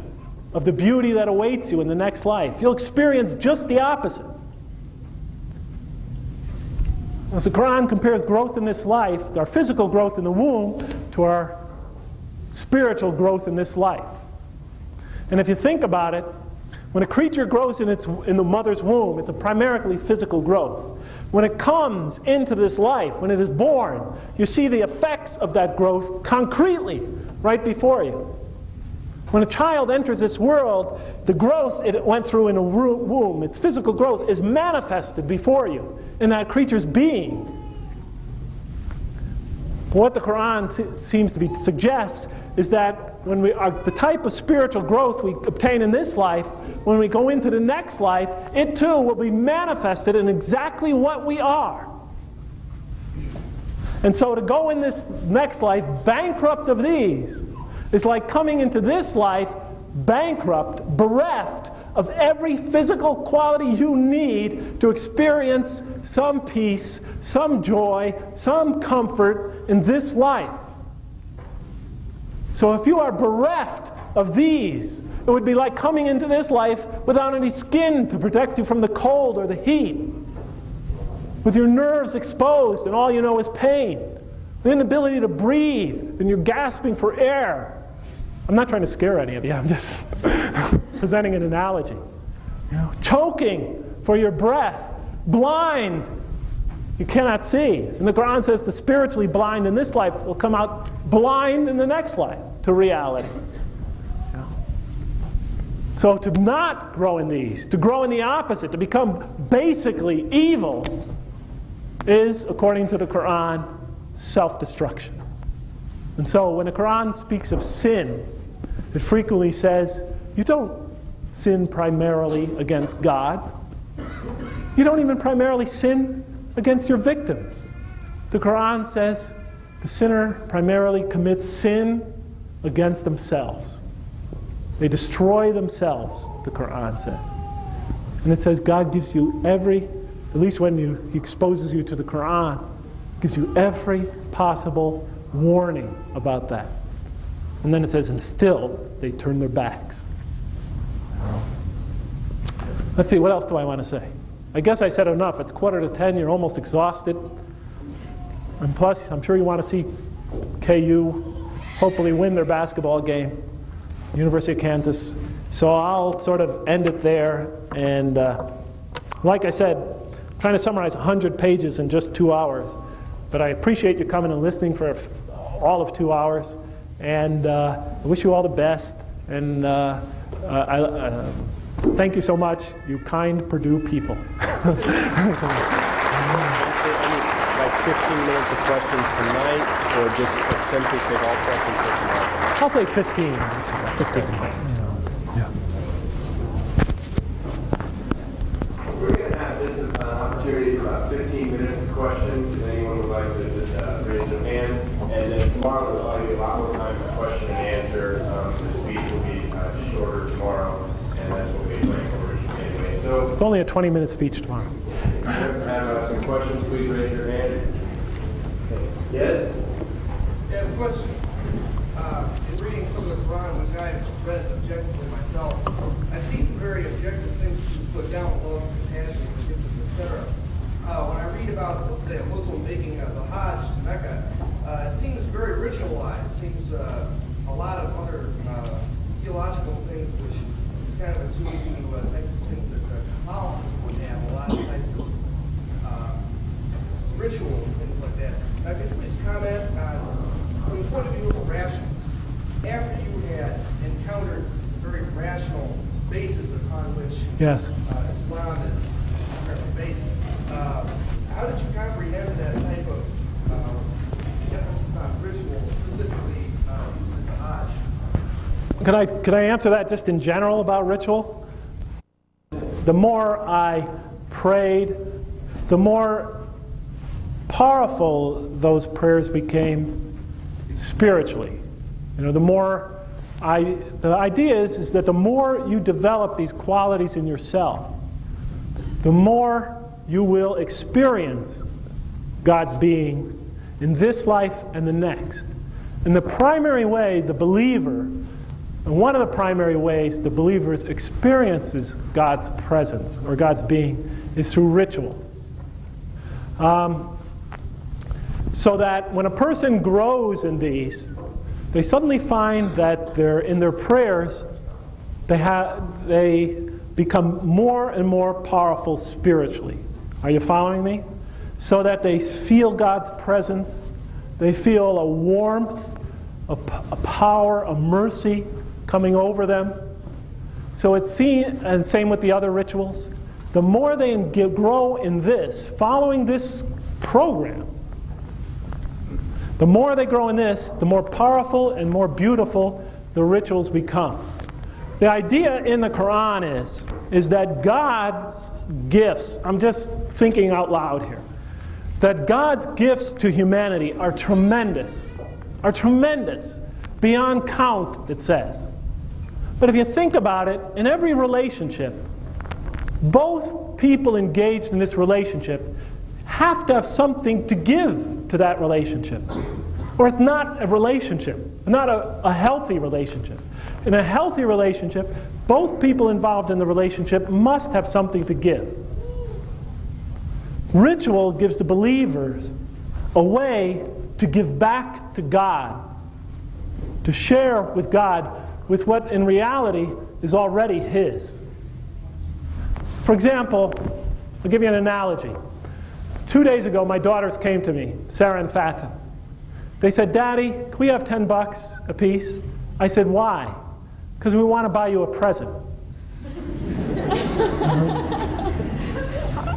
of the beauty that awaits you in the next life. You'll experience just the opposite. As the Qur'an compares growth in this life, our physical growth in the womb, to our spiritual growth in this life. And if you think about it, when a creature grows in the mother's womb, it's a primarily physical growth. When it comes into this life, when it is born, you see the effects of that growth concretely right before you. When a child enters this world, the growth it went through in a womb, its physical growth, is manifested before you in that creature's being. What the Qur'an seems to suggest is that when we are the type of spiritual growth we obtain in this life, when we go into the next life, it too will be manifested in exactly what we are. And so to go in this next life bankrupt of these is like coming into this life bankrupt, bereft of every physical quality you need to experience some peace, some joy, some comfort in this life. So if you are bereft of these, it would be like coming into this life without any skin to protect you from the cold or the heat, with your nerves exposed and all you know is pain, the inability to breathe and you're gasping for air. I'm not trying to scare any of you, I'm just presenting an analogy. Choking for your breath, blind, you cannot see. And the Qur'an says the spiritually blind in this life will come out blind in the next life to reality. So to not grow in these, to grow in the opposite, to become basically evil, is, according to the Qur'an, self-destruction. And so when the Qur'an speaks of sin, it frequently says, you don't sin primarily against God. You don't even primarily sin against your victims. The Qur'an says the sinner primarily commits sin against themselves. They destroy themselves, the Qur'an says. And it says God gives you at least when He exposes you to the Qur'an, gives you every possible warning about that. And then it says, and still they turn their backs. Let's see, what else do I want to say? I guess I said enough. It's 9:45, you're almost exhausted. And plus, I'm sure you want to see KU hopefully win their basketball game, University of Kansas. So I'll sort of end it there. And like I said, I'm trying to summarize 100 pages in just 2 hours. But I appreciate you coming and listening for all of 2 hours. And I wish you all the best. And thank you so much, you kind Purdue people. 15 minutes of questions tonight, or just simply save all questions for tomorrow? I'll take 15. 15. Yeah. We're going to have just an opportunity for about 15 minutes of questions. If anyone would like to just raise their hand. And then tomorrow there'll probably be a lot more time for question and answer. The speech will be shorter tomorrow, and that's what we plan for anyway. So, It's only a 20-minute speech tomorrow. if you have some questions, please raise your hand. Yes? Yes, question. In reading some of the Qur'an, which I've read objectively myself, I see some very objective things you put down, love, compassion, forgiveness, etc. When I read about, let's say, a Muslim making the Hajj to Mecca, it seems very ritualized. It seems a lot of other theological things, which is kind of attuned to types of things that Catholicism would have, a lot of types of ritual and things like that. Now, could you please comment on, from the point of view of the rationals, after you had encountered the very rational basis upon which Yes. Islam is apparently based, how did you comprehend that type of emphasis on ritual, specifically in the Hajj? Could I answer that just in general about ritual? The more I prayed, the more powerful those prayers became spiritually. The idea is that the more you develop these qualities in yourself, the more you will experience God's being in this life and the next. And the primary way the believer, and one of the primary ways the believer experiences God's presence or God's being is through ritual. So that when a person grows in these, they suddenly find that in their prayers, they become more and more powerful spiritually. Are you following me? So that they feel God's presence, they feel a warmth, a power, a mercy coming over them. So it's seen, and same with the other rituals. The more they grow in this, following this program, the more they grow in this, the more powerful and more beautiful the rituals become. The idea in the Qur'an is that God's gifts, I'm just thinking out loud here, that God's gifts to humanity are tremendous, beyond count, it says. But if you think about it, in every relationship, both people engaged in this relationship have to have something to give to that relationship. Or it's not a relationship, not a healthy relationship. In a healthy relationship, both people involved in the relationship must have something to give. Ritual gives the believers a way to give back to God, to share with God with what in reality is already His. For example, I'll give you an analogy. 2 days ago, my daughters came to me, Sarah and Fatin. They said, "Daddy, can we have $10 a piece?" I said, "Why?" "Because we want to buy you a present."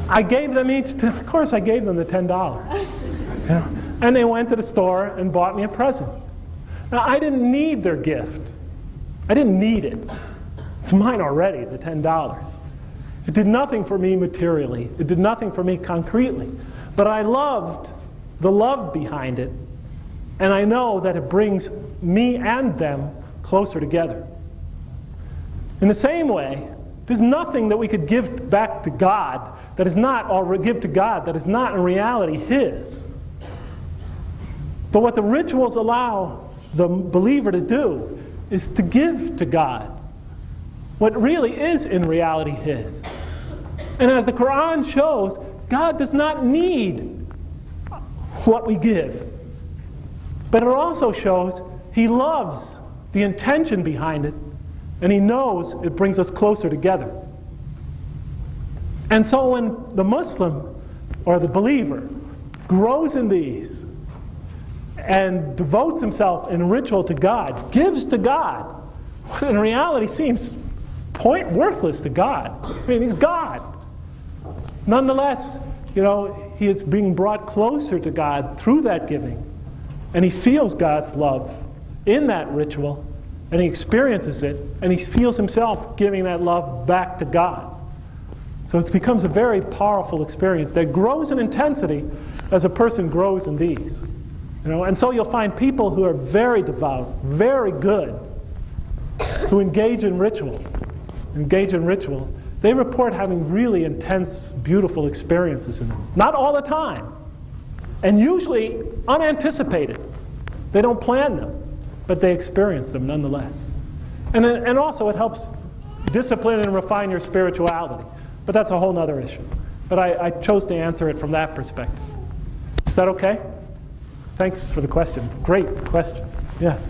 I gave them of course I gave them the $10. And they went to the store and bought me a present. Now, I didn't need their gift. I didn't need it. It's mine already, the $10. It did nothing for me materially. It did nothing for me concretely. But I loved the love behind it. And I know that it brings me and them closer together. In the same way, there's nothing that we could give back to God that is not, or give to God that is not in reality His. But what the rituals allow the believer to do is to give to God what really is in reality His. And as the Qur'an shows, God does not need what we give. But it also shows He loves the intention behind it, and He knows it brings us closer together. And so when the Muslim, or the believer, grows in these, and devotes himself in ritual to God, gives to God, what in reality seems worthless to God. I mean, He's God. Nonetheless, he is being brought closer to God through that giving. And he feels God's love in that ritual, and he experiences it, and he feels himself giving that love back to God. So it becomes a very powerful experience that grows in intensity as a person grows in these. And so you'll find people who are very devout, very good, who engage in ritual. They report having really intense, beautiful experiences in them. Not all the time, and usually unanticipated. They don't plan them, but they experience them nonetheless. And also it helps discipline and refine your spirituality. But that's a whole other issue. But I chose to answer it from that perspective. Is that okay? Thanks for the question. Great question. Yes?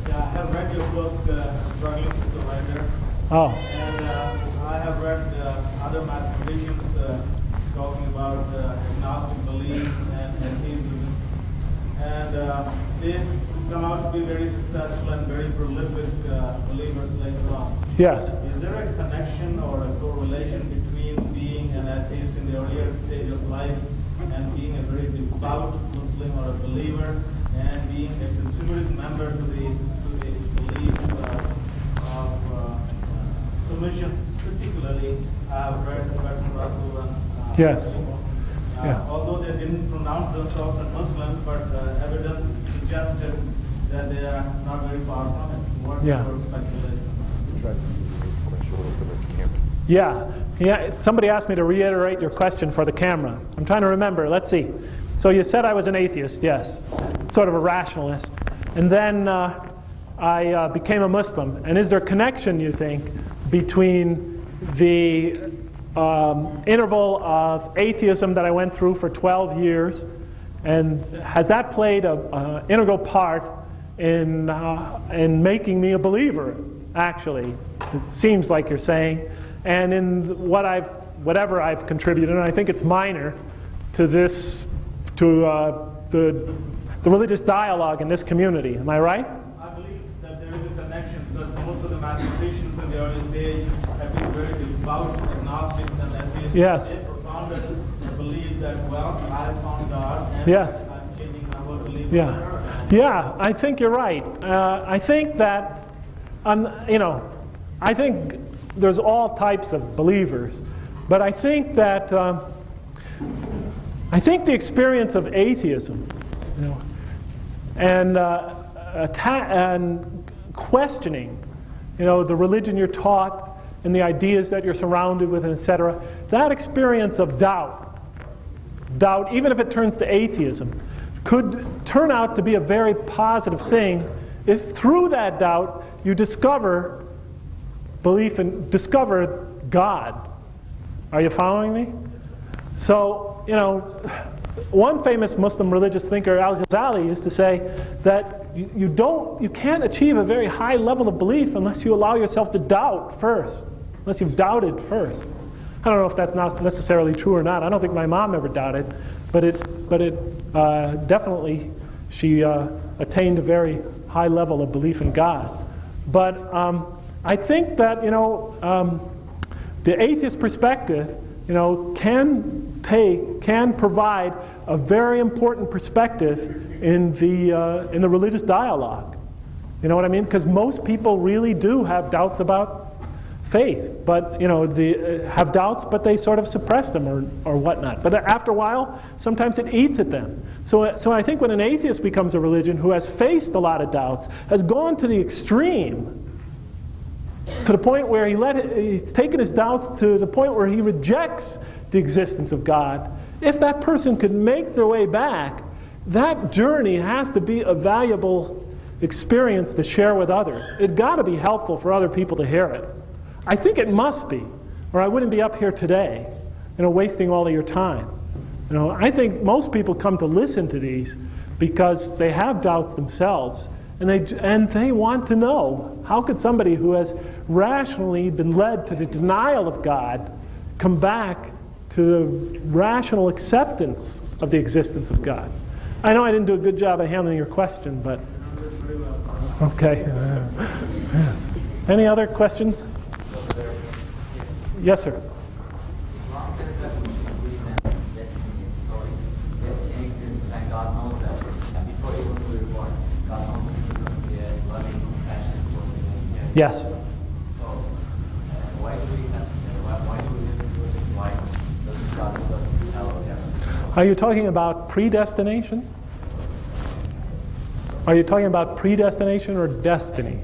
Yeah, I have read your book, Struggling to Surrender. Oh. And I have read other mathematicians talking about agnostic belief and atheism. And they come out to be very successful and very prolific believers later on. Yes. Is there a connection or a correlation between being an atheist in the earlier stage of life and being a very devout Muslim or a believer and being a contributing member to the belief of submission? Particularly, I've read Bertrand Russell and Yes. people. Yeah. Although they didn't pronounce themselves as Muslims, but evidence suggested that they are not very far from it. What's Yeah. your speculation? Yeah. Somebody asked me to reiterate your question for the camera. I'm trying to remember. Let's see. So you said I was an atheist, yes. Sort of a rationalist. And then I became a Muslim. And is there a connection, you think, between the interval of atheism that I went through for 12 years, and has that played an integral part in making me a believer, actually? It seems like you're saying. And in whatever I've contributed, and I think it's minor, to this, to the religious dialogue in this community. Am I right? I believe that there is a connection because most of the mathematicians in the early stage have been very devout agnostics and atheists. Yes. They propounded the belief that, well, I found God and Yes. I'm changing my whole belief. Yeah, I think you're right. I think that, I think there's all types of believers, but I think that the experience of atheism, and questioning, the religion you're taught and the ideas that you're surrounded with, and etc. That experience of doubt, even if it turns to atheism, could turn out to be a very positive thing if through that doubt you discover belief and discover God. Are you following me? So, one famous Muslim religious thinker, Al-Ghazali, used to say that you can't achieve a very high level of belief unless you allow yourself to doubt first, unless you've doubted first. I don't know if that's not necessarily true or not. I don't think my mom ever doubted, but it definitely, she attained a very high level of belief in God. But I think that the atheist perspective, can provide a very important perspective in the religious dialogue. You know what I mean? Because most people really do have doubts about faith, but have doubts, but they sort of suppress them or whatnot. But after a while, sometimes it eats at them. So I think when an atheist becomes a religion who has faced a lot of doubts, has gone to the extreme, to the point where he's taken his doubts to the point where he rejects the existence of God. If that person could make their way back, that journey has to be a valuable experience to share with others. It's got to be helpful for other people to hear it. I think it must be, or I wouldn't be up here today, wasting all of your time. I think most people come to listen to these because they have doubts themselves, and they want to know, how could somebody who has rationally been led to the denial of God come back to the rational acceptance of the existence of God? I know I didn't do a good job of handling your question, but okay. Yes. Any other questions? Yes, sir. Quran says that God knows that. And before even we were born, God knows we were going to be a loving compassion for humanity. Yes. So, why do we live through this? Why doesn't God put us in hell or heaven? Are you talking about predestination? Are you talking about predestination or destiny?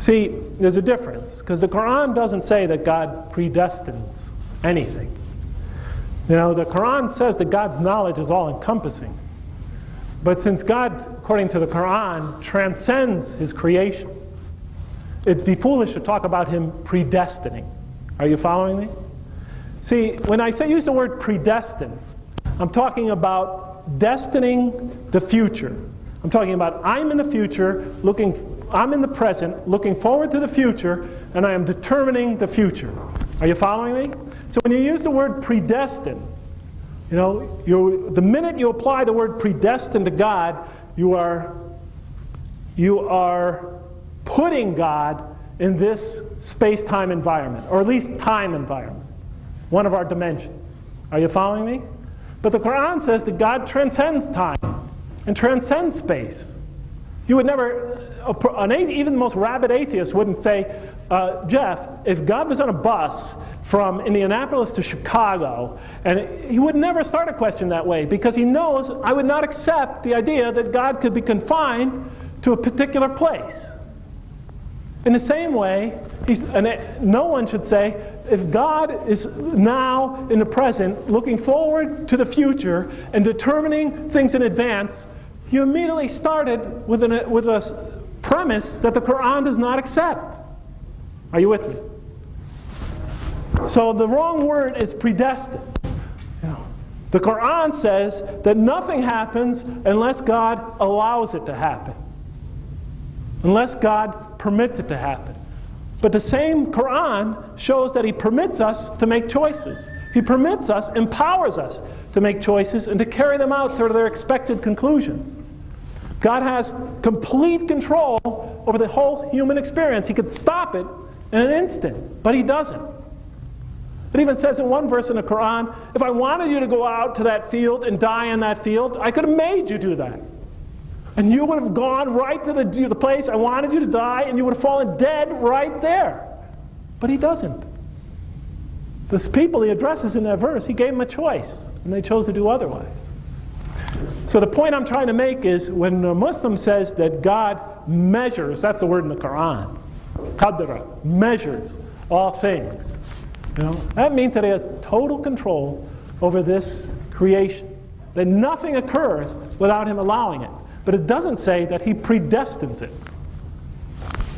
See, there's a difference, because the Qur'an doesn't say that God predestines anything. You know, the Qur'an says that God's knowledge is all-encompassing. But since God, according to the Qur'an, transcends his creation, it'd be foolish to talk about him predestining. Are you following me? See, when I use the word predestine, I'm talking about destining the future. I'm talking about I'm in the future, I'm in the present, looking forward to the future, and I am determining the future. Are you following me? So when you use the word predestine, you know, the minute you apply the word predestined to God, you are putting God in this space-time environment, or at least time environment, one of our dimensions. Are you following me? But the Qur'an says that God transcends time and transcends space. You would never, even the most rabid atheist wouldn't say, Jeff, if God was on a bus from Indianapolis to Chicago, and he would never start a question that way, because he knows I would not accept the idea that God could be confined to a particular place. In the same way, no one should say, if God is now in the present, looking forward to the future and determining things in advance, you immediately started with a premise that the Qur'an does not accept. Are you with me? So the wrong word is predestined. You know, the Qur'an says that nothing happens unless God allows it to happen, unless God permits it to happen. But the same Qur'an shows that he permits us to make choices. He permits us, empowers us to make choices and to carry them out to their expected conclusions. God has complete control over the whole human experience. He could stop it in an instant, but he doesn't. It even says in one verse in the Qur'an, if I wanted you to go out to that field and die in that field, I could have made you do that. And you would have gone right to the place I wanted you to die, and you would have fallen dead right there. But he doesn't. The people he addresses in that verse, he gave them a choice, and they chose to do otherwise. So the point I'm trying to make is when a Muslim says that God measures, that's the word in the Qur'an, qadra, measures all things. You know, that means that he has total control over this creation, that nothing occurs without him allowing it. But it doesn't say that he predestines it.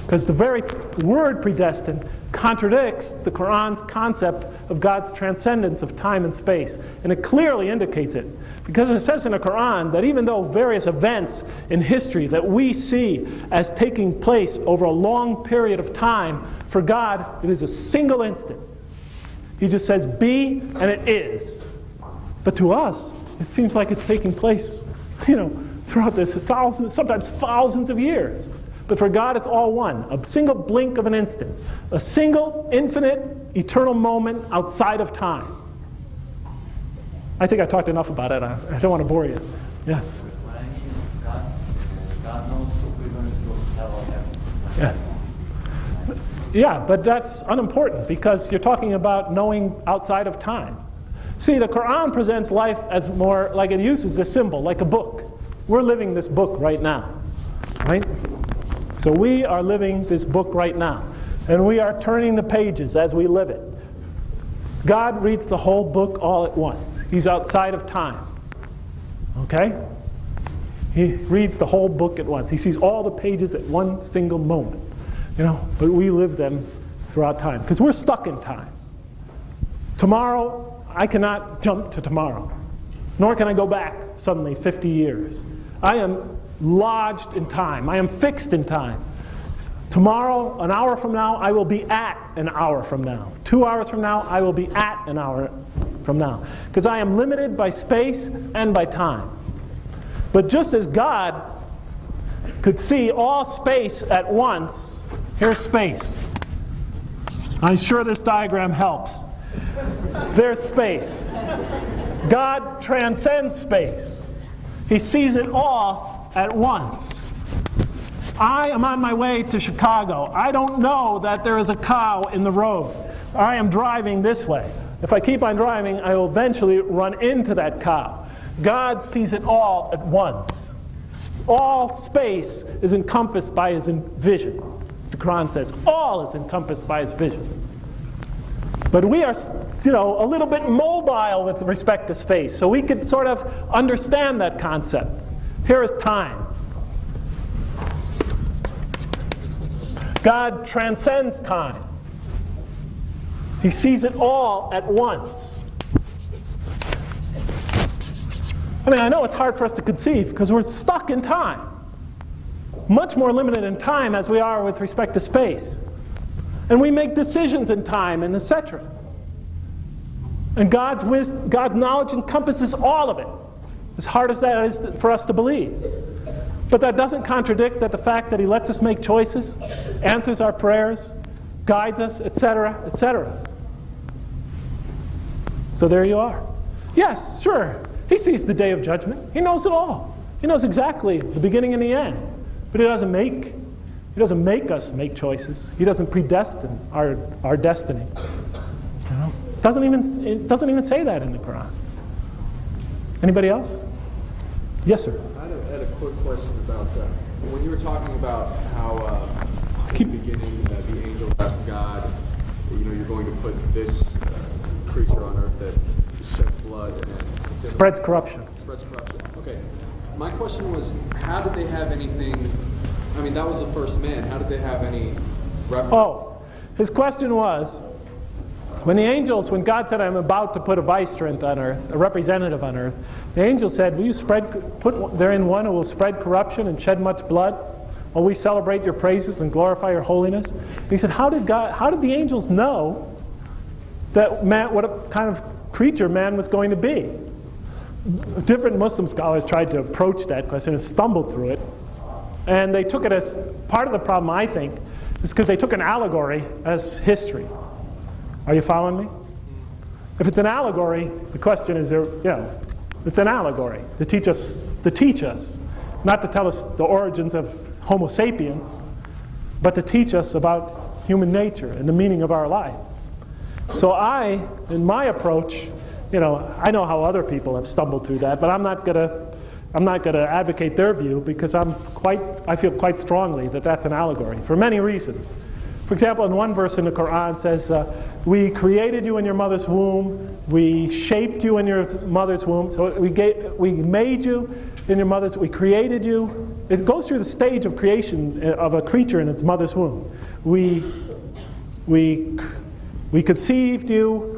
Because the very word predestined contradicts the Qur'an's concept of God's transcendence of time and space. And it clearly indicates it. Because it says in the Qur'an that even though various events in history that we see as taking place over a long period of time, for God it is a single instant. He just says be, and it is. But to us, it seems like it's taking place, throughout this sometimes thousands of years. But for God, it's all one. A single blink of an instant. A single, infinite, eternal moment outside of time. I think I talked enough about it. I don't want to bore you. Yes? What I mean is God knows if we're going to go to hell or heaven. Yes. Yeah, but that's unimportant because you're talking about knowing outside of time. See, the Qur'an presents life as more like it uses this symbol, like a book. We're living this book right now, right? So we are living this book right now, and we are turning the pages as we live it. God reads the whole book all at once. He's outside of time, okay? He reads the whole book at once. He sees all the pages at one single moment, but we live them throughout time because we're stuck in time. Tomorrow, I cannot jump to tomorrow, nor can I go back suddenly 50 years. I am lodged in time. I am fixed in time. Tomorrow, an hour from now, I will be at an hour from now. 2 hours from now, I will be at an hour from now. Because I am limited by space and by time. But just as God could see all space at once, here's space. I'm sure this diagram helps. There's space. God transcends space. He sees it all at once. I am on my way to Chicago. I don't know that there is a cow in the road. I am driving this way. If I keep on driving, I will eventually run into that cow. God sees it all at once. All space is encompassed by his vision. As the Qur'an says, all is encompassed by his vision. But we are, a little bit mobile with respect to space, so we could sort of understand that concept. Here is time. God transcends time. He sees it all at once. I mean, I know it's hard for us to conceive because we're stuck in time. Much more limited in time as we are with respect to space. And we make decisions in time and etc. And God's knowledge encompasses all of it, as hard as that is for us to believe. But that doesn't contradict the fact that he lets us make choices, answers our prayers, guides us, etc., etc. So there you are. Yes, sure, he sees the day of judgment. He knows it all. He knows exactly the beginning and the end. But he doesn't make us make choices. He doesn't predestine our destiny. It doesn't even say that in the Quran. Anybody else? Yes, sir. I had a quick question about when you were talking about how in the beginning the angel asked God, you're going to put this creature on earth that sheds blood and Spreads corruption. Spreads corruption. Okay. My question was, how did they have anything? I mean, that was the first man. How did they have any reference? Oh, his question was, when God said, I'm about to put a vicegerent on earth, a representative on earth, the angel said, will you put therein one who will spread corruption and shed much blood? Will we celebrate your praises and glorify your holiness? And he said, how did the angels know that what kind of creature man was going to be? Different Muslim scholars tried to approach that question and stumbled through it. And they took it as, part of the problem, I think, is because they took an allegory as history. Are you following me? If it's an allegory, the question is, it's an allegory to teach us, not to tell us the origins of Homo sapiens, but to teach us about human nature and the meaning of our life. So in my approach, I know how other people have stumbled through that, but I'm not gonna advocate their view because I feel quite strongly that that's an allegory for many reasons. For example, in one verse in the Quran says, we created you in your mother's womb, we shaped you in your mother's womb, so we made you in your mother's, we created you. It goes through the stage of creation of a creature in its mother's womb. We conceived you,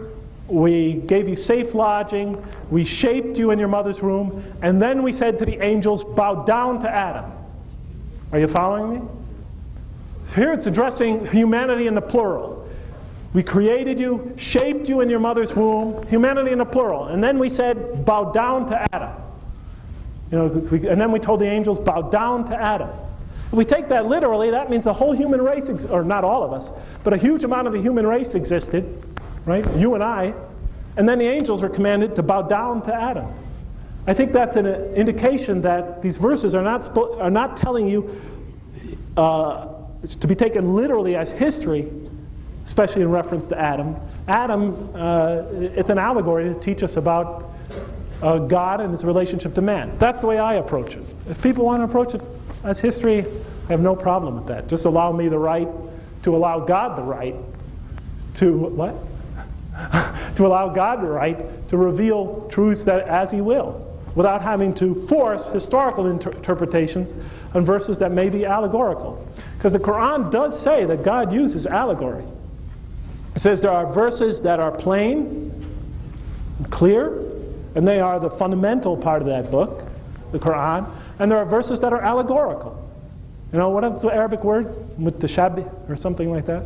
we gave you safe lodging, we shaped you in your mother's womb, and then we said to the angels, bow down to Adam. Are you following me? Here it's addressing humanity in the plural. We created you, shaped you in your mother's womb, humanity in the plural. And then we said, bow down to Adam. And then we told the angels, bow down to Adam. If we take that literally, that means the whole human race, or not all of us, but a huge amount of the human race existed, right? You and I. And then the angels were commanded to bow down to Adam. I think that's an indication that these verses are not telling you to be taken literally as history, especially in reference to Adam. Adam, it's an allegory to teach us about God and his relationship to man. That's the way I approach it. If people want to approach it as history, I have no problem with that. Just allow me the right to allow God the right to, what? To allow God the right to reveal truths that as he will, without having to force historical interpretations on verses that may be allegorical. Because the Quran does say that God uses allegory. It says there are verses that are plain, clear, and they are the fundamental part of that book, the Quran, and there are verses that are allegorical. What's the Arabic word? Mutashabih, or something like that?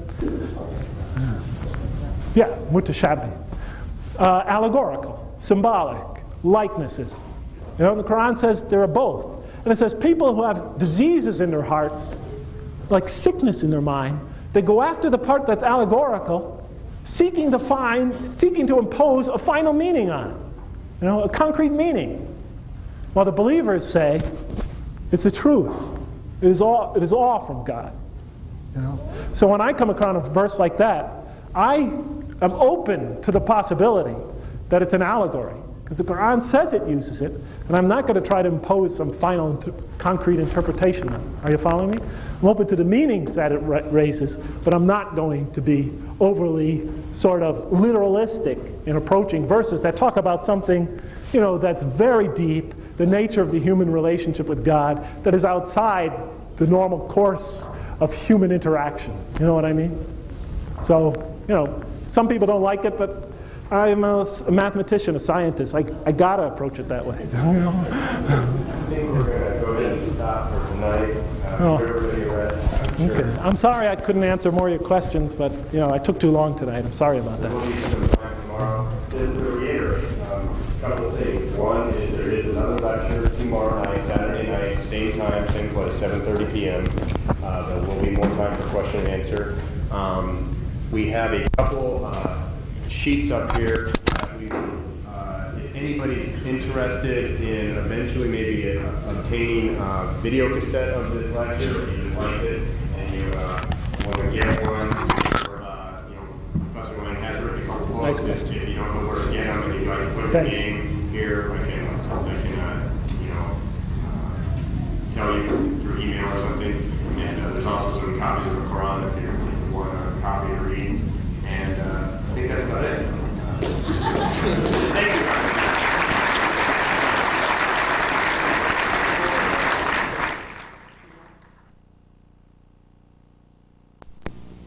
Yeah, mutashabih. Allegorical, symbolic, likenesses. The Quran says there are both. And it says people who have diseases in their hearts, like sickness in their mind, they go after the part that's allegorical, seeking to impose a final meaning on it. A concrete meaning. while the believers say it's the truth. It is all from God. You know? So when I come across a verse like that, I am open to the possibility that it's an allegory, because the Qur'an says it uses it, and I'm not going to try to impose some final concrete interpretation on it. Are you following me? I'm open to the meanings that it raises, but I'm not going to be overly sort of literalistic in approaching verses that talk about something, you know, that's very deep, the nature of the human relationship with God, that is outside the normal course of human interaction. You know what I mean? So, you know, some people don't like it, but I'm a mathematician, a scientist. I gotta approach it that way. I think we're going to go ahead and stop for tonight. Oh. Give everybody a rest. I'm sure Okay. I'm sorry I couldn't answer more of your questions, but you know, I took too long tonight. I'm sorry about that. we'll need some time tomorrow. Just to reiterate, a couple of things. One is there is another lecture tomorrow night, Saturday night, same time, same place, 7:30 p.m. There will be more time for question and answer. We have a couple sheets up here. If anybody's interested in eventually maybe obtaining a video cassette of this lecture, or you like it and you want to get one, or Professor Wayne has written a couple books. Nice question. If you don't know where to get them and you'd like to put a Thanks. name here, I can